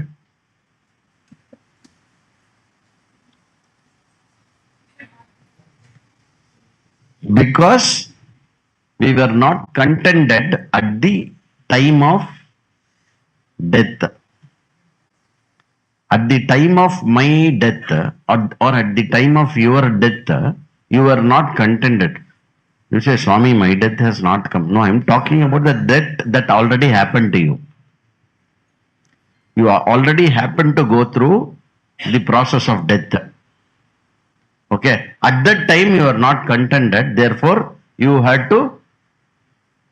Because we were not contented at the time of death. At the time of my death or at the time of your death, you were not contented. You say, Swami, my death has not come. No, I am talking about the death that already happened to you. You are already happened to go through the process of death. Okay. At that time, you are not contented. Therefore, you had to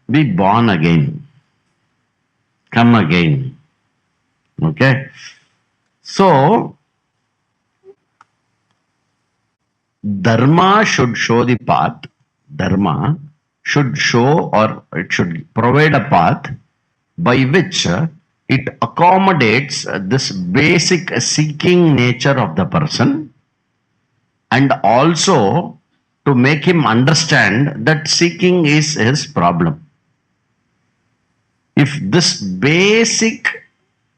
be born again. Come again. Okay. So, Dharma should show the path. Dharma should show or it should provide a path by which it accommodates this basic seeking nature of the person, and also to make him understand that seeking is his problem. If this basic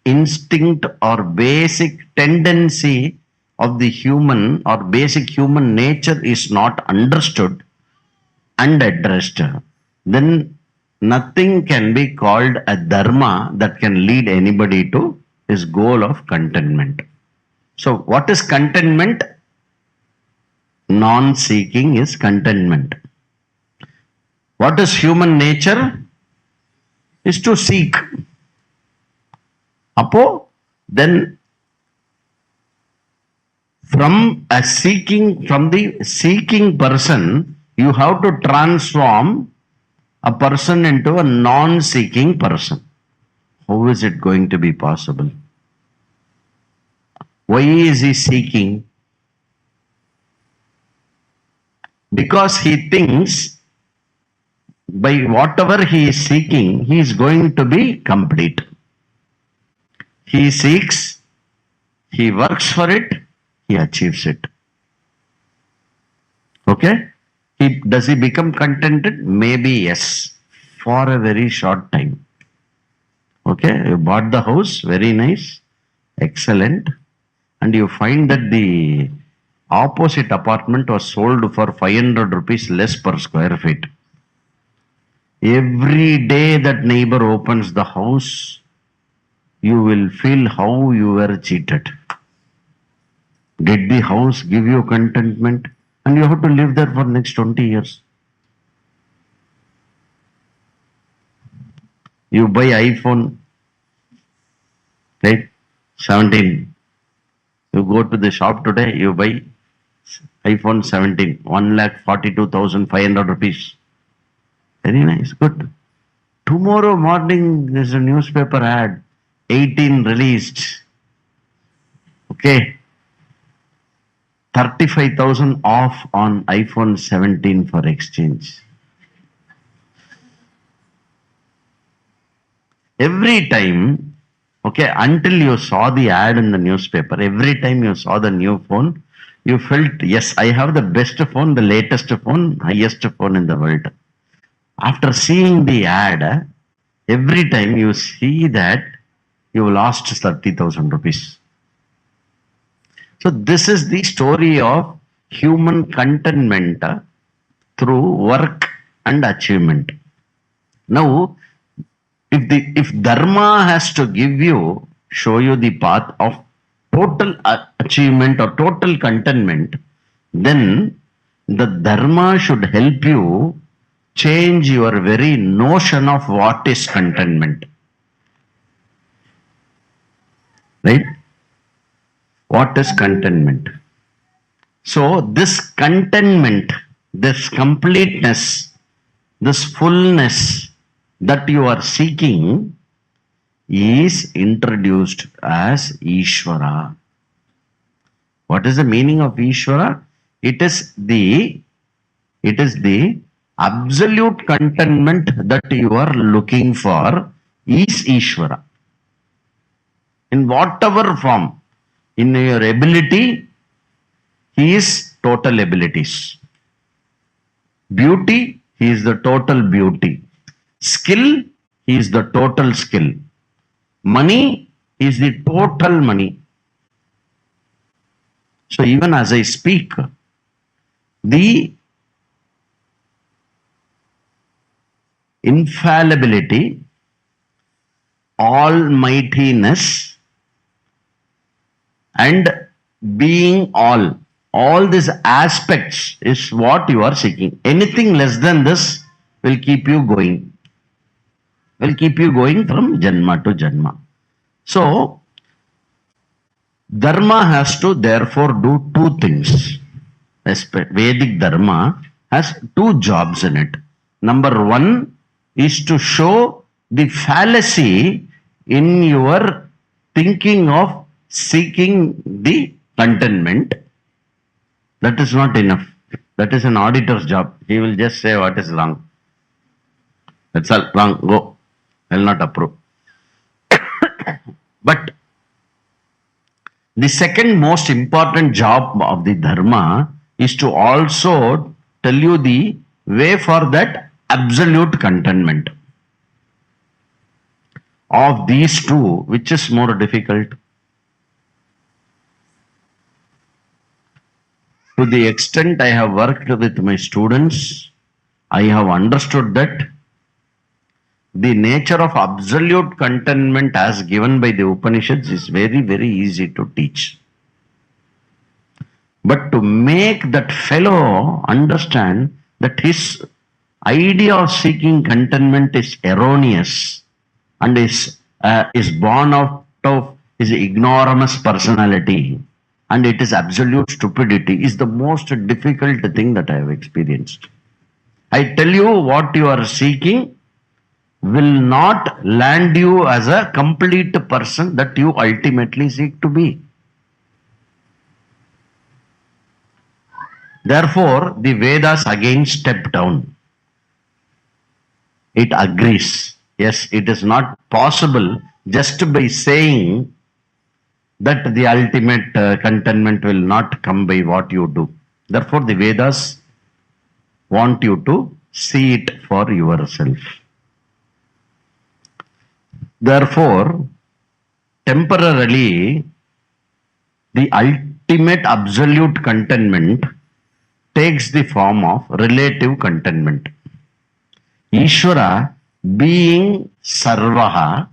instinct or basic tendency of the human or basic human nature is not understood and addressed, then nothing can be called a dharma that can lead anybody to his goal of contentment. So, what is contentment? Non-seeking is contentment. What is human nature? Is to seek. Apo, then from the seeking person, you have to transform a person into a non-seeking person. How is it going to be possible? Why is he seeking? Because he thinks by whatever he is seeking, he is going to be complete. He seeks, he works for it, he achieves it. Okay? Does he become contented? Maybe yes, for a very short time. Okay, you bought the house, very nice, excellent, and you find that the opposite apartment was sold for 500 rupees less per square feet. Every day that neighbor opens the house, you will feel how you were cheated. Did the house give you contentment? And you have to live there for next 20 years. You buy iPhone, right? 17. You go to the shop today, you buy iPhone 17, 1,42,500 rupees. Very nice, good. Tomorrow morning, there's a newspaper ad, 18 released. Okay. 35,000 off on iPhone 17 for exchange. Every time, okay, until you saw the ad in the newspaper, every time you saw the new phone, you felt, yes, I have the best phone, the latest phone, highest phone in the world. After seeing the ad, every time you see that, you lost 30,000 rupees. So this is the story of human contentment through work and achievement. Now, if Dharma has to show you the path of total achievement or total contentment, then the Dharma should help you change your very notion of what is contentment. Right? What is contentment? So this contentment, this completeness, this fullness that you are seeking is introduced as Ishvara. What is the meaning of Ishvara? It is the absolute contentment that you are looking for is Ishvara. In whatever form, in your ability, he is total abilities. Beauty, he is the total beauty. Skill, he is the total skill. Money is the total money. So even as I speak, the infallibility, almightiness, and being all these aspects is what you are seeking. Anything less than this will keep you going. Will keep you going from Janma to Janma. So, Dharma has to therefore do two things. Vedic Dharma has two jobs in it. Number one is to show the fallacy in your thinking of seeking the contentment. That is not enough. That is an auditor's job. He will just say what is wrong. That's all wrong. Go. I will not approve. But the second most important job of the Dharma is to also tell you the way for that absolute contentment. Of these two, which is more difficult? To the extent I have worked with my students, I have understood that the nature of absolute contentment as given by the Upanishads is very, very easy to teach. But to make that fellow understand that his idea of seeking contentment is erroneous and is born of of his ignoramus personality, and it is absolute stupidity, is the most difficult thing that I have experienced. I tell you, what you are seeking will not land you as a complete person that you ultimately seek to be. Therefore, the Vedas again step down. It agrees. Yes, it is not possible just by saying that the ultimate contentment will not come by what you do. Therefore, the Vedas want you to see it for yourself. Therefore, temporarily, the ultimate absolute contentment takes the form of relative contentment. Ishvara being sarvaha,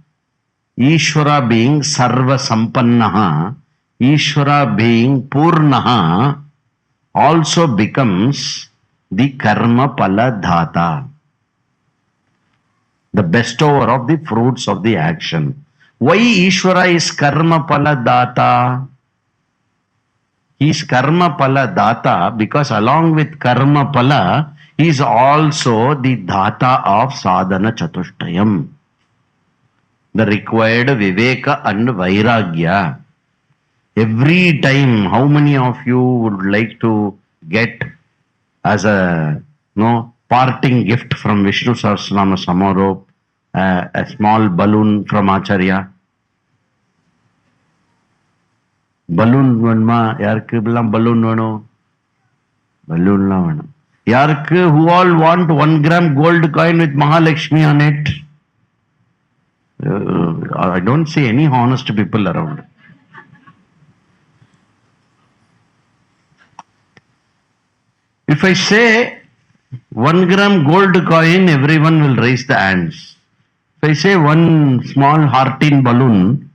Ishvara being sarva sampannaha, Ishvara being purnaha, also becomes the karma pala dhata, the bestower of the fruits of the action. Why Ishvara is karma pala dhata? He is karma pala dhata because along with karma pala, he is also the dhata of sadhana chatushtayam, the required viveka and vairagya. Every time, how many of you would like to get as a parting gift from Vishnu Sahasranama Samarop a small balloon from Acharya? Balloon வேணுமா? யாருக்கு இப்பெல்லாம் balloon வேணும்? Balloonலாம் வேணும். யாருக்கு who all want 1 gram gold coin with Mahalakshmi on it? I don't see any honest people around. If I say 1 gram gold coin, everyone will raise the hands. If I say 1 small heartine balloon,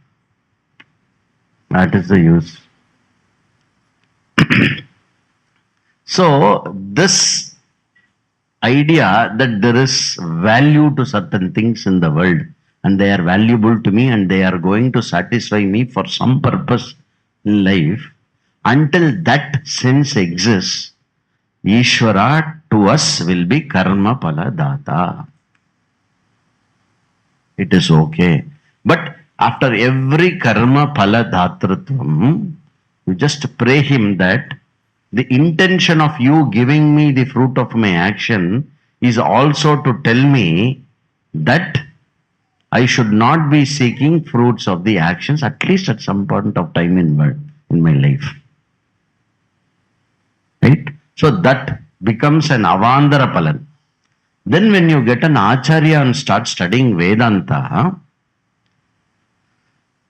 that is the use. So, this idea that there is value to certain things in the world and they are valuable to me and they are going to satisfy me for some purpose in life, until that sense exists, Ishvara to us will be karma pala dhata. It is okay. But after every karma pala dhatratvam, you just pray him that the intention of you giving me the fruit of my action is also to tell me that I should not be seeking fruits of the actions, at least at some point of time in my life. Right? So that becomes an avandara palan. Then when you get an Acharya and start studying Vedanta,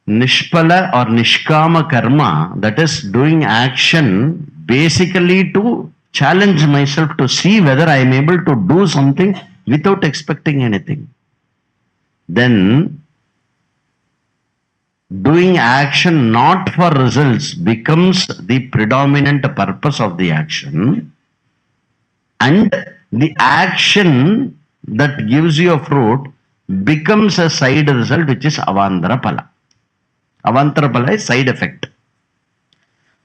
Nishpala or Nishkama karma, that is doing action basically to challenge myself to see whether I am able to do something without expecting anything. Then doing action not for results becomes the predominant purpose of the action, and the action that gives you a fruit becomes a side result, which is avandara pala. Avantara pala is side effect.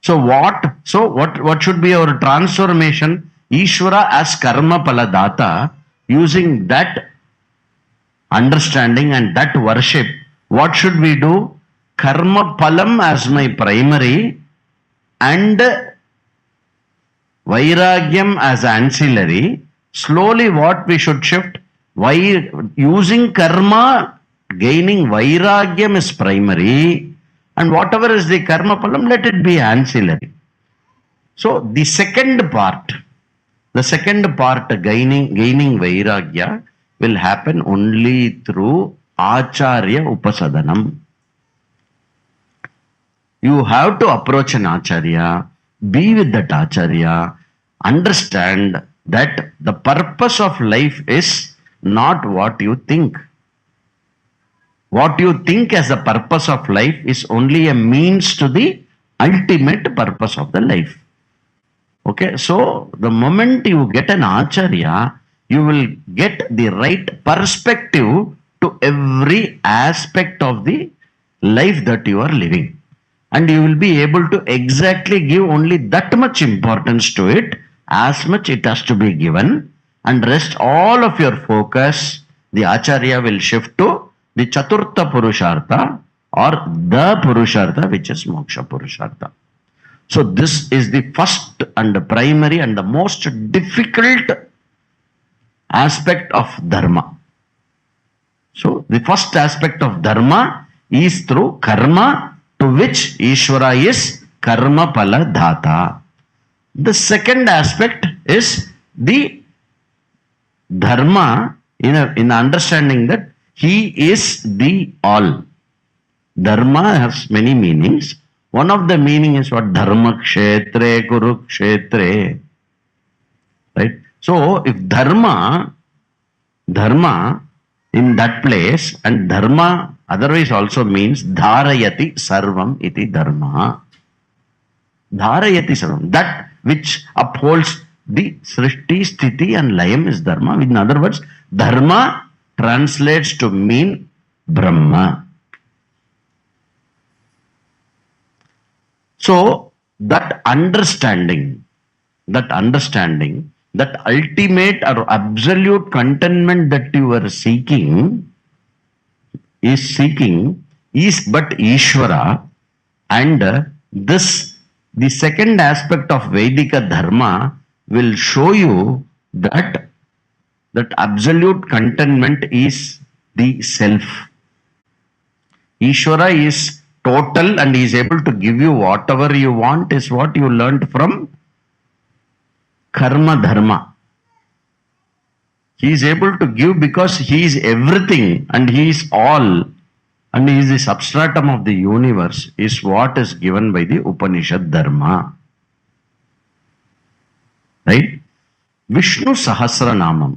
So what should be our transformation? Ishvara as karma pala dhata, using that understanding and that worship, what should we do? Karma palam as my primary and vairagyam as ancillary. Slowly what we should shift? Why using karma, gaining vairagyam is primary, and whatever is the karma palam, let it be ancillary. So the second part, gaining vairagya, will happen only through Acharya upasadanam. You have to approach an Acharya, be with that Acharya, understand that the purpose of life is not what you think. What you think as the purpose of life is only a means to the ultimate purpose of the life. Okay, so the moment you get an Acharya, you will get the right perspective to every aspect of the life that you are living. And you will be able to exactly give only that much importance to it, as much it has to be given, and rest all of your focus, the Acharya will shift to the Chaturtha Purushartha or the Purushartha, which is Moksha Purushartha. So this is the first and the primary and the most difficult aspect of Dharma. So the first aspect of Dharma is through karma, to which Ishvara is karma pala dhata. The second aspect is the Dharma in understanding that he is the all. Dharma has many meanings. One of the meaning is what? Dharma kshetre kurukshetre. Right? So if dharma in that place, and dharma otherwise also means dharayati sarvam iti dharma. Dharayati sarvam. That which upholds the srishti, sthiti and layam is dharma. In other words, dharma translates to mean Brahma. So that understanding, that ultimate or absolute contentment that you are seeking is but Ishvara, and this, the second aspect of Vedika Dharma, will show you that absolute contentment is the self. Ishvara is total and he is able to give you whatever you want, is what you learned from karma dharma. He is able to give because he is everything and he is all, and he is the substratum of the universe, is what is given by the Upanishad Dharma. Right? Vishnu Sahasranamam.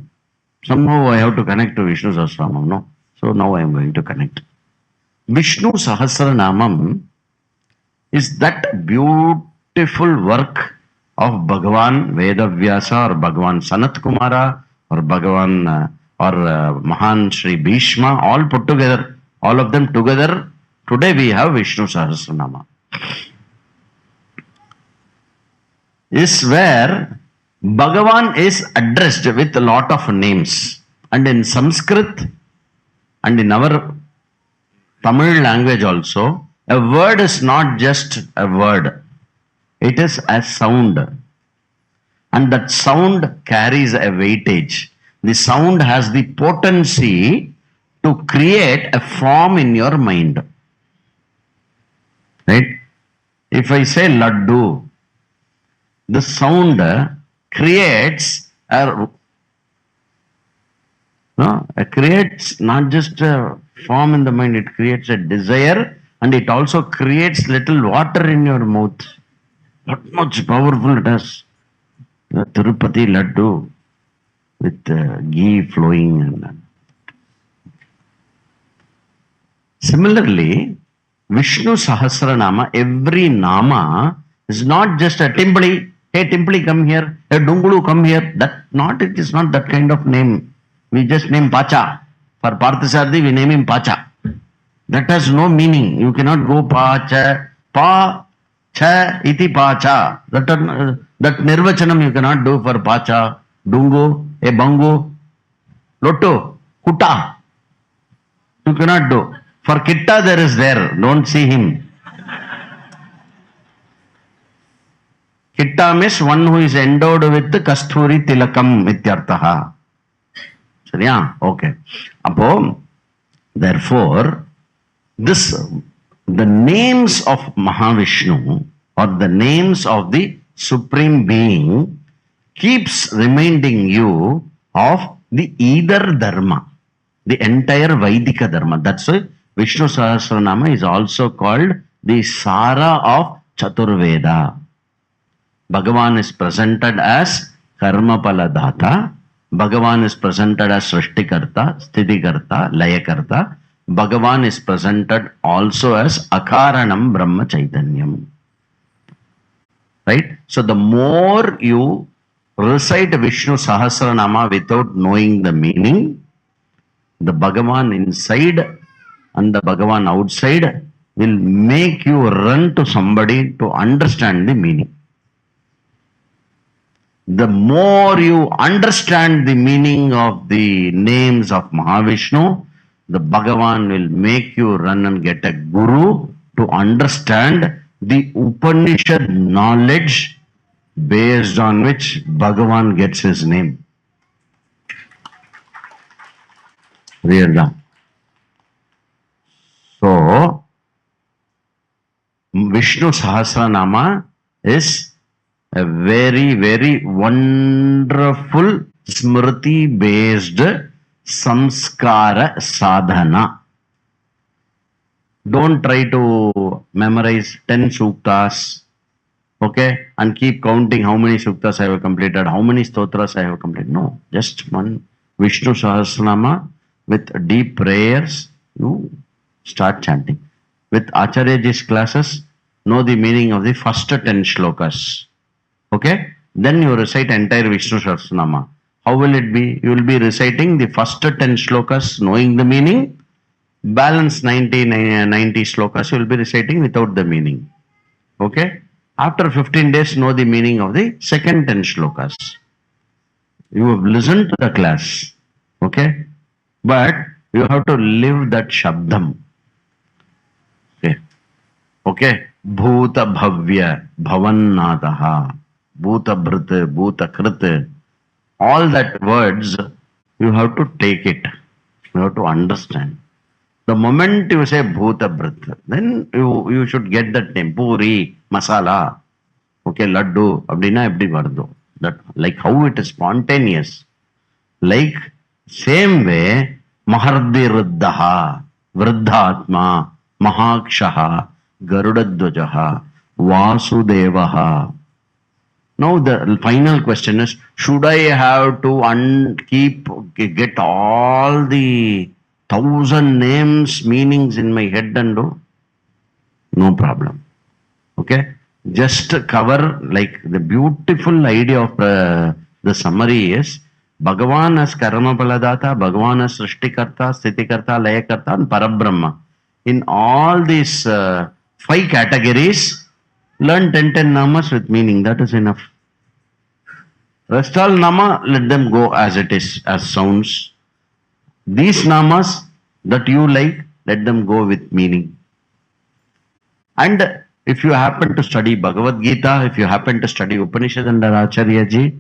Somehow I have to connect to Vishnu Sahasranamam, no? So now I am going to connect. Vishnu Sahasranamam is that beautiful work of Bhagavan Vedavyasa or Bhagavan Sanat Kumara or Bhagavan Mahan Shri Bhishma, all put together, all of them together. Today we have Vishnu Sahasranama. Is where Bhagavan is addressed with a lot of names. And in Sanskrit and in our Tamil language also, a word is not just a word. It is a sound. And that sound carries a weightage. The sound has the potency to create a form in your mind. Right? If I say laddu, the sound creates creates not just a form in the mind, it creates a desire, and it also creates little water in your mouth. What much powerful it is. The Tirupati laddu with ghee flowing. And similarly, Vishnu Sahasranama, every nama is not just a Timpli. Hey Timpli, come here. Hey Dungulu, come here. It is not that kind of name. We just name Pacha. For Parthasarthi, we name him Pacha. That has no meaning. You cannot go Pacha, Pa, Cha, Iti Pacha. That Nirvachanam you cannot do for Pacha, Dungu, Bangu, Lotto, Kuta. You cannot do. For Kitta there is there. Don't see him. Kitta means one who is endowed with Kasturi Tilakam Ityartaha. Yeah, okay. Therefore, the names of Mahavishnu or the names of the Supreme Being keeps reminding you of the either Dharma, the entire Vaidika Dharma. That's why Vishnu Sahasranama is also called the Sara of Chaturveda. Bhagavan is presented as Karmapala Dhata. Bhagavan is presented as Srishtikarta, Sthitikarta, Layakarta. Bhagavan is presented also as Akaranam Brahma Chaitanyam. Right? So the more you recite Vishnu Sahasranama without knowing the meaning, the Bhagavan inside and the Bhagavan outside will make you run to somebody to understand the meaning. The more you understand the meaning of the names of Mahavishnu, the Bhagavan will make you run and get a guru to understand the Upanishad knowledge based on which Bhagavan gets his name. Real. So, Vishnu Sahasranama is a very, very wonderful smriti based samskara sadhana. Don't try to memorize 10 suktas, okay, and keep counting how many suktas I have completed, how many stotras I have completed. No, just one Vishnu Sahasranama with deep prayers, you start chanting. With Acharya's classes, know the meaning of the first 10 shlokas. Okay? Then you recite entire Vishnu Sahasranama. How will it be? You will be reciting the first 10 shlokas, knowing the meaning. Balance 90 shlokas, you will be reciting without the meaning. Okay? After 15 days, know the meaning of the second 10 shlokas. You have listened to the class. Okay? But you have to live that shabdam. Okay? Okay? Bhuta bhavya, bhavannadaha, bhuta bhrita, bhuta krita. All that words, you have to take it. You have to understand. The moment you say bhuta bhrita, then you should get that name. Puri, masala, okay, laddu, abdina abdi vardo. That, like how it is spontaneous. Like same way, mahardi ruddhaha, vruddhatma, mahakshaha, garudadvajaha, vasudevaha. Now the final question is, should I have to get all the 1,000 names, meanings in my head and do? No problem. Okay? Just cover, like the beautiful idea of the summary is, Bhagavan as Karma Paladata, Bhagavan as Srishtikarta, Sthitikarta, Layakarta and Parabrahma. In all these 5 categories, learn 10 namas with meaning. That is enough. Rest all nama, let them go as it is, as sounds. These namas that you like, let them go with meaning. And if you happen to study Bhagavad Gita, if you happen to study Upanishad under Acharya ji,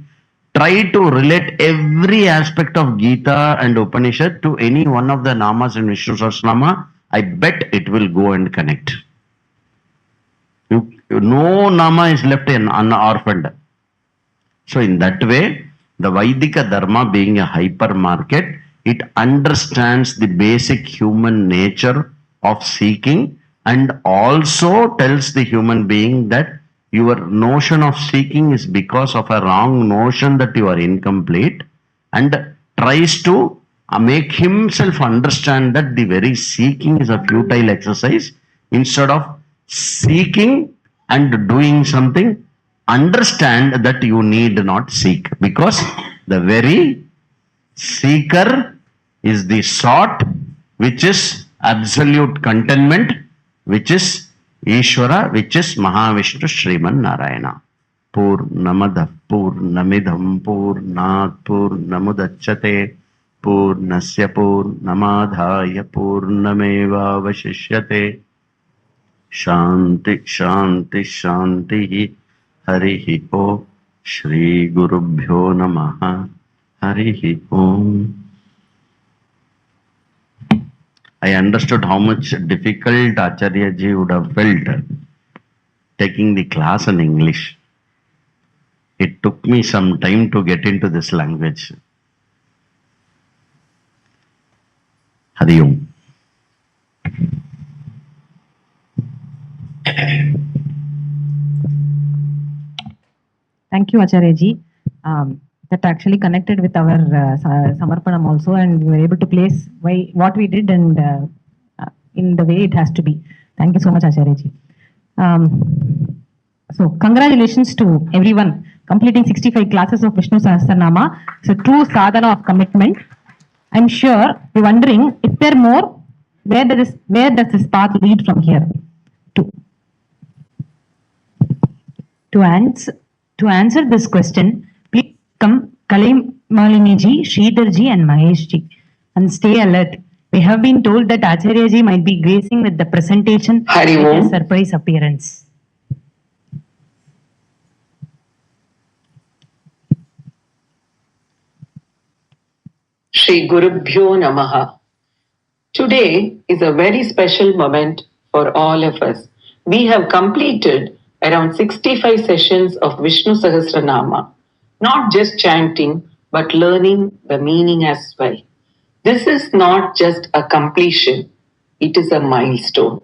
try to relate every aspect of Gita and Upanishad to any one of the namas in Vishnu Sahasranama. I bet it will go and connect. No nama is left unorphaned. So in that way, the Vaidika Dharma being a hypermarket, it understands the basic human nature of seeking and also tells the human being that your notion of seeking is because of a wrong notion that you are incomplete, and tries to make himself understand that the very seeking is a futile exercise. Instead of seeking and doing something, understand that you need not seek, because the very seeker is the sought, which is absolute contentment, which is Ishvara, which is Mahavishnu Sriman Narayana. Purnamada Purnamidham Purnat Purnamudachyate Purnasya Purnamadhaya Purnameva Vashishyate. Shanti Shanti Shanti. Harihi Om. Shri Gurubhyo Namaha. Harihi Om. I understood how much difficult Acharya ji would have felt taking the class in English. It took me some time to get into this language. Hari Om. Thank you, Acharya ji. That actually connected with our Samarpanam also, and we were able to place what we did and in the way it has to be. Thank you so much, Acharya ji. So, congratulations to everyone completing 65 classes of Vishnu Sahasranama. It's a true sadhana of commitment. I'm sure you're wondering, if there are more, where does this path lead from here? To answer this question, please come Malini ji, Sridhar ji and Mahesh ji and stay alert. We have been told that Acharya ji might be gracing with the presentation Hari with Om. his surprise appearance. Shri Gurubhyo Namaha. Today is a very special moment for all of us. We have completed around 65 sessions of Vishnu Sahasranama, not just chanting but learning the meaning as well. This is not just a completion, it is a milestone.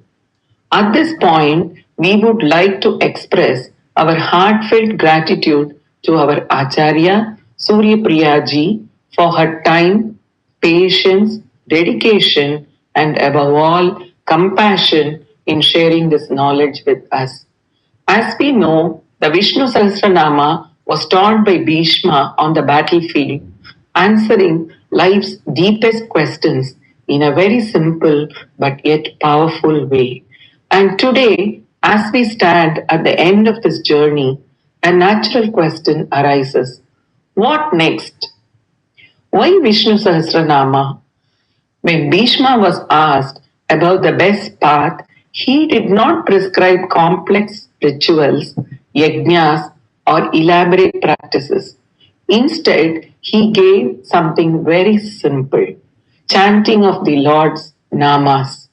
At this point, we would like to express our heartfelt gratitude to our Acharya Suryapriya ji for her time, patience, dedication, and above all, compassion in sharing this knowledge with us. As we know, the Vishnu Sahasranama was taught by Bhishma on the battlefield, answering life's deepest questions in a very simple but yet powerful way. And today, as we stand at the end of this journey, a natural question arises. What next? Why Vishnu Sahasranama? When Bhishma was asked about the best path, he did not prescribe complex rituals, yajnas, or elaborate practices. Instead, he gave something very simple, chanting of the Lord's namas.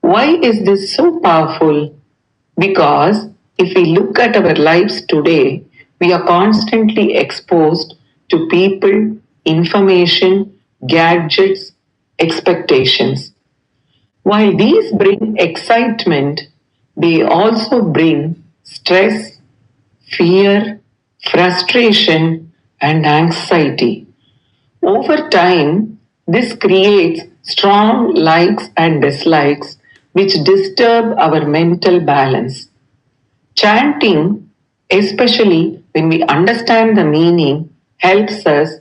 Why is this so powerful? Because if we look at our lives today, we are constantly exposed to people, information, gadgets, expectations. While these bring excitement, they also bring stress, fear, frustration, and anxiety. Over time, this creates strong likes and dislikes which disturb our mental balance. Chanting, especially when we understand the meaning, helps us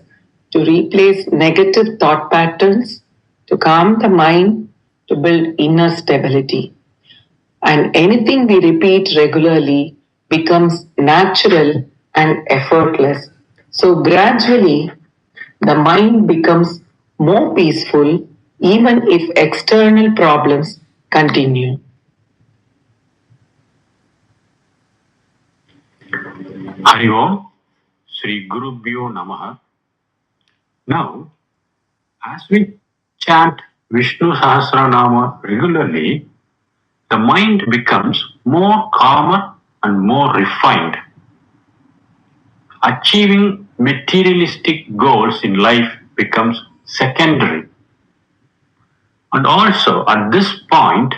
to replace negative thought patterns, to calm the mind, to build inner stability. And anything we repeat regularly becomes natural and effortless. So gradually, the mind becomes more peaceful even if external problems continue. Hari Om, Shri Gurubhyo Namaha. Now, as we chant Vishnu Sahasranama regularly, the mind becomes more calmer and more refined. Achieving materialistic goals in life becomes secondary. And also, at this point,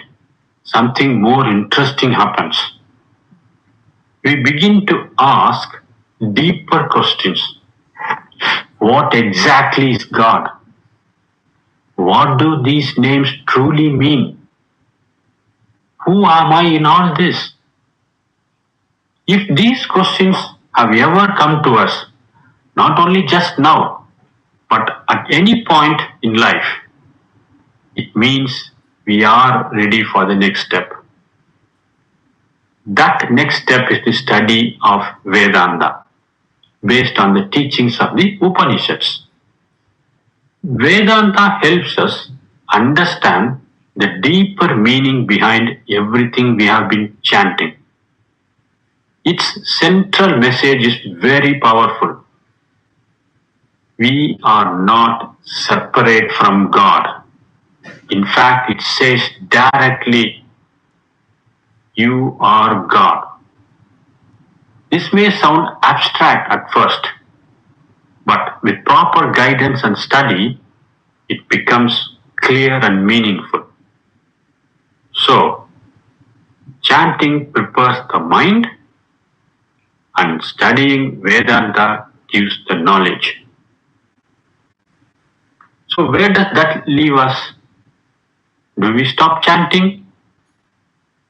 something more interesting happens. We begin to ask deeper questions. What exactly is God? What do these names truly mean? Who am I in all this? If these questions have ever come to us, not only just now, but at any point in life, it means we are ready for the next step. That next step is the study of Vedanta, based on the teachings of the Upanishads. Vedanta helps us understand the deeper meaning behind everything we have been chanting. Its central message is very powerful. We are not separate from God. In fact, it says directly, you are God. This may sound abstract at first, but with proper guidance and study, it becomes clear and meaningful. So, chanting prepares the mind, and studying Vedanta gives the knowledge. So, where does that leave us? Do we stop chanting?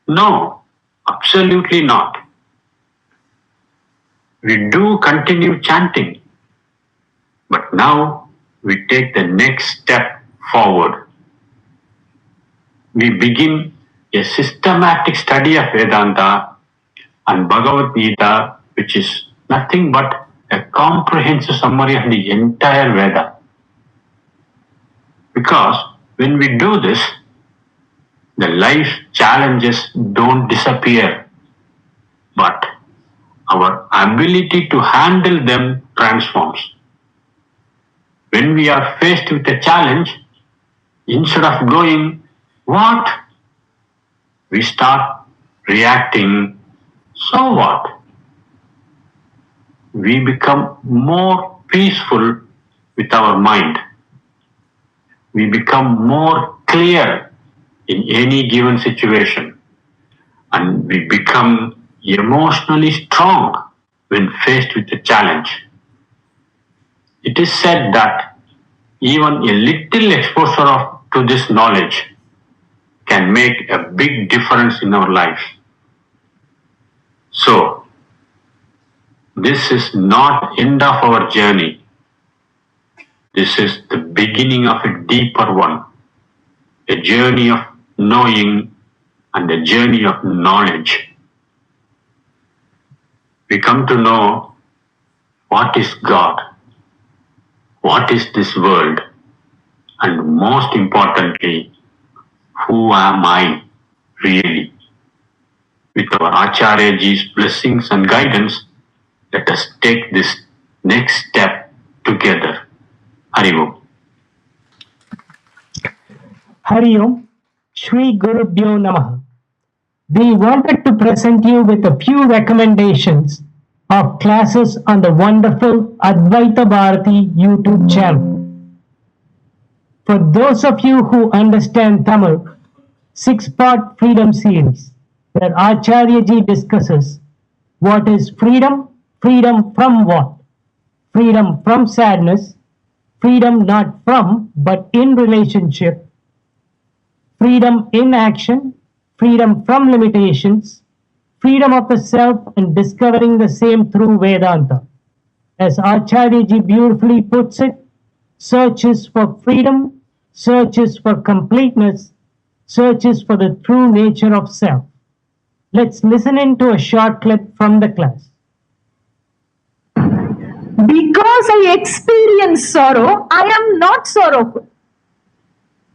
No, absolutely not. We do continue chanting, but now we take the next step forward. We begin a systematic study of Vedanta and Bhagavad Gita which is nothing but a comprehensive summary of the entire Veda. Because when we do this, the life challenges don't disappear, but our ability to handle them transforms. When we are faced with a challenge, instead of going, "What?" we start reacting, "So what?" We become more peaceful with our mind. We become more clear in any given situation, and we become emotionally strong when faced with a challenge. It is said that even a little exposure to this knowledge can make a big difference in our life. So, this is not end of our journey. This is the beginning of a deeper one, a journey of knowing and a journey of knowledge. We come to know what is God, what is this world, and most importantly, who am I really? With our Acharya Ji's blessings and guidance, let us take this next step together. Hari Om. Hari Om, Shri Gurubhyo Namaha. We wanted to present you with a few recommendations of classes on the wonderful Advaita Bharati YouTube channel. For those of you who understand Tamil, 6-part Freedom series, where Acharya Ji discusses what is freedom, freedom from what, freedom from sadness, freedom not from but in relationship, freedom in action, freedom from limitations, freedom of the self and discovering the same through Vedanta. As Acharya Ji beautifully puts it, searches for freedom, searches for completeness, searches for the true nature of self. Let's listen into a short clip from the class. Because I experience sorrow, I am not sorrowful.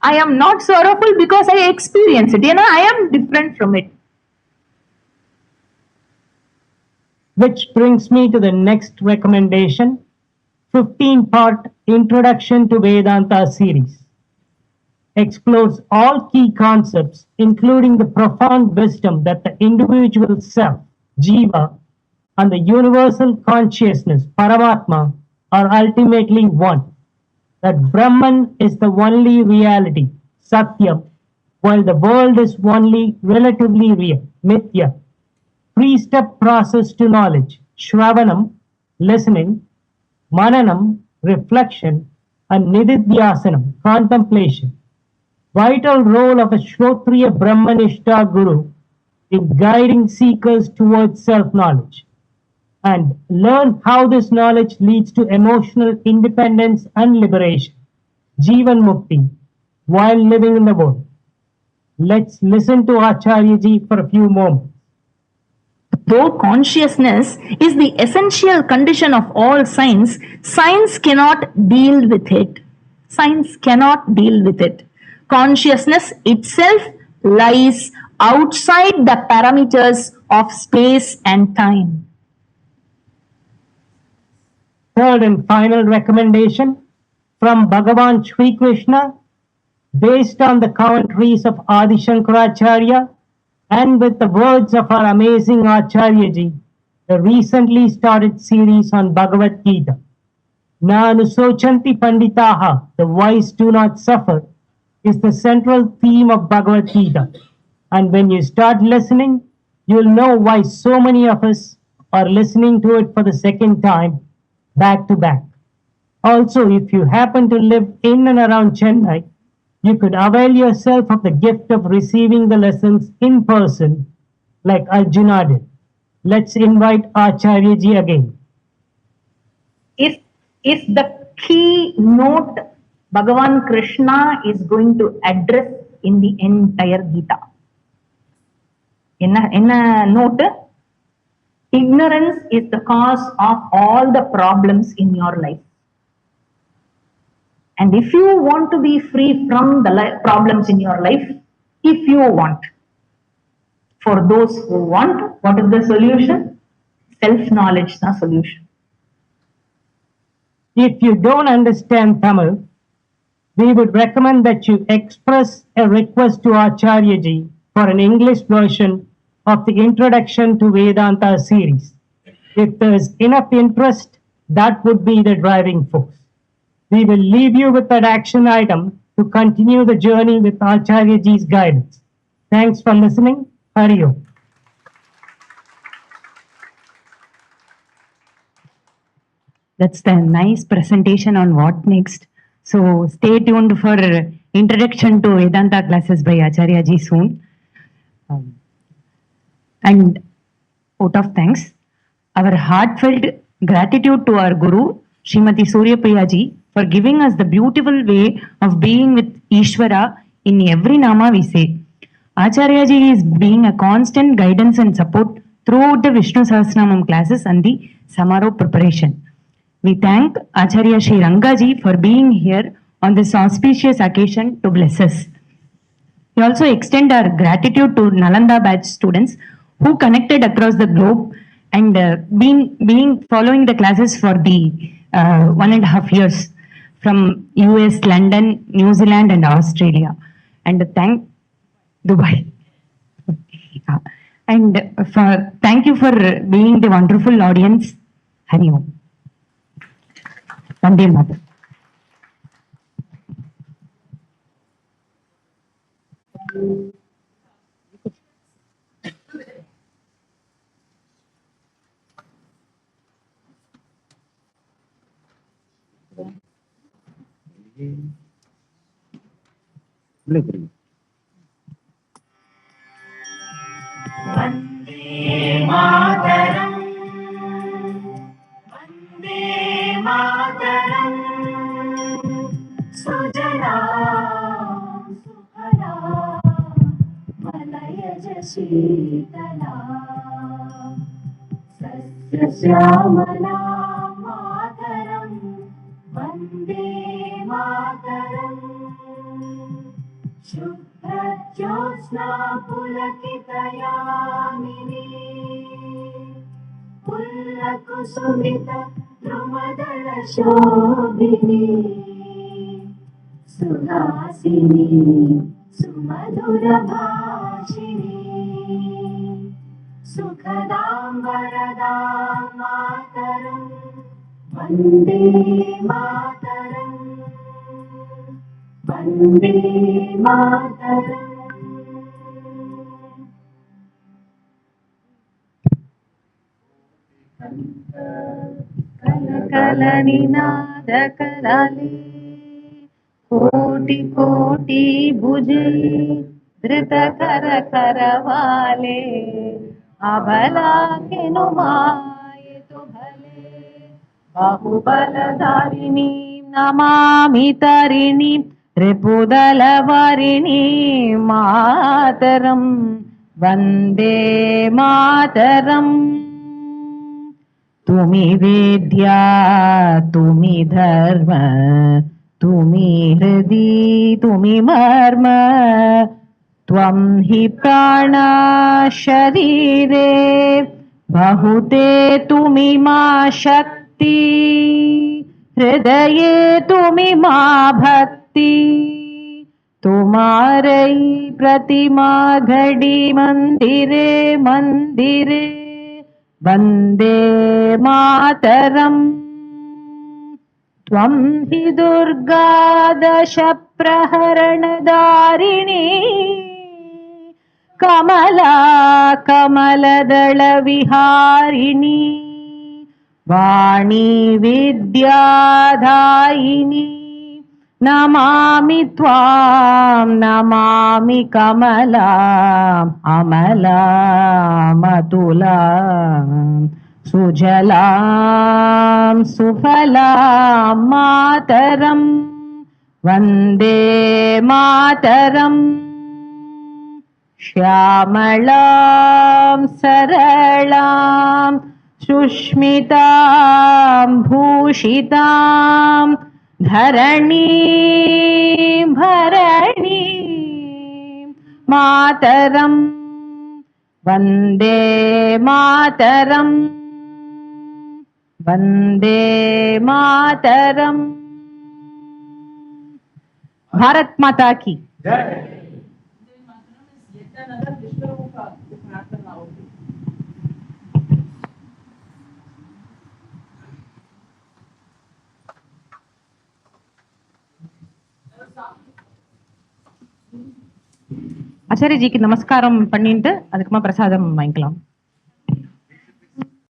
I am not sorrowful because I experience it. I am different from it. Which brings me to the next recommendation, 15-part Introduction to Vedanta series. Explores all key concepts, including the profound wisdom that the individual self, Jiva, and the universal consciousness, Paramatma, are ultimately one. That Brahman is the only reality, Satyam, while the world is only relatively real, Mithya. Three-step process to knowledge, Shravanam, listening, Mananam, reflection, and Nididhyasanam, contemplation. Vital role of a Shrotriya Brahmanishta Guru in guiding seekers towards self-knowledge. And learn how this knowledge leads to emotional independence and liberation, Jivan Mukti, while living in the world. Let's listen to Acharya Ji for a few moments. Though consciousness is the essential condition of all science, science cannot deal with it. Science cannot deal with it. Consciousness itself lies outside the parameters of space and time. Third and final recommendation from Bhagavan Shri Krishna, based on the commentaries of Adi Shankaracharya and with the words of our amazing Acharya Ji, the recently started series on Bhagavad Gita. Na anusochanti panditaha, the wise do not suffer, is the central theme of Bhagavad Gita. And when you start listening, you'll know why so many of us are listening to it for the second time, back to back. Also, if you happen to live in and around Chennai, you could avail yourself of the gift of receiving the lessons in person, like Arjuna did. Let's invite Acharya Ji again. Is the key note Bhagavan Krishna is going to address in the entire Gita. என்ன note? Ignorance is the cause of all the problems in your life. And if you want to be free from the problems in your life, if you want, for those who want, what is the solution? Self-knowledge is the solution. If you don't understand Tamil, we would recommend that you express a request to Acharya ji for an English version of the Introduction to Vedanta series. If there is enough interest, that would be the driving force. We will leave you with that action item to continue the journey with Acharya ji's guidance. Thanks for listening. Hari Om. That's the nice presentation on what next. So stay tuned for introduction to Vedanta classes by Acharya ji soon. And out of thanks, our heartfelt gratitude to our Guru, Smt.Suryapriya ji, for giving us the beautiful way of being with Ishvara in every nama we say. Acharya ji is being a constant guidance and support throughout the Vishnu Sahasranamam classes and the Samarop preparation. We thank Acharya Shri Rangaji for being here on this auspicious occasion to bless us. We also extend our gratitude to Nalanda batch students who connected across the globe and being following the classes for the 1.5 years from US, London, New Zealand and Australia. And thank Dubai. And thank you for being the wonderful audience. Hari Om. Vande Mataram. Mataram, Vande Mataram, Sujala Sukhala, Malayaja Shitala, Sasya Syamala Mataram, Vande Mataram, Shubha Jyotsna Pulakitayamini, Pullakusumita Drumadala Shobhini, Suhasini Sumadura Bhashini, Sukhadam Varadam Mataram, Vande Mataram, Vande Mataram. कलनिनाद Karale, कोटि कोटि भुजे धृत कर करवाले, अबला किनु माये तो भले, बाहुबलधारिणी नमामि तारिणी, रिपुदलवारिणी मातरम, वंदे मातरम. तुमी वेद्या तुमी धर्म, तुमी हृदि तुमी मर्म, त्वं हि प्राण शरीरे बहुते तुमी मा शक्ति, हृदये तुमी मा भक्ति, तुम्हारे प्रतिमा घड़ी मंदिरे मंदिरे, वंदे मातरम. त्वं हि दुर्गा दश प्रहरणधारिणी, कमला कमलदल विहारिणी, वाणी विद्याधायिनी, नमामि त्वां नमामि कमलाम् अमलाम् अतुलाम् सुजलां सुफलां मातरम्, वन्दे मातरम्. श्यामलां सरलां सुष्मितां भूषितां धरणीं भरणीं मातरं वन्दे मातरम् वन्दे मातरम्। भारत माता की ஆச்சாரிய ஜிக்கு நமஸ்காரம் பண்ணிட்டு அதுக்குமா பிரசாதம் வாங்கிக்கலாம்.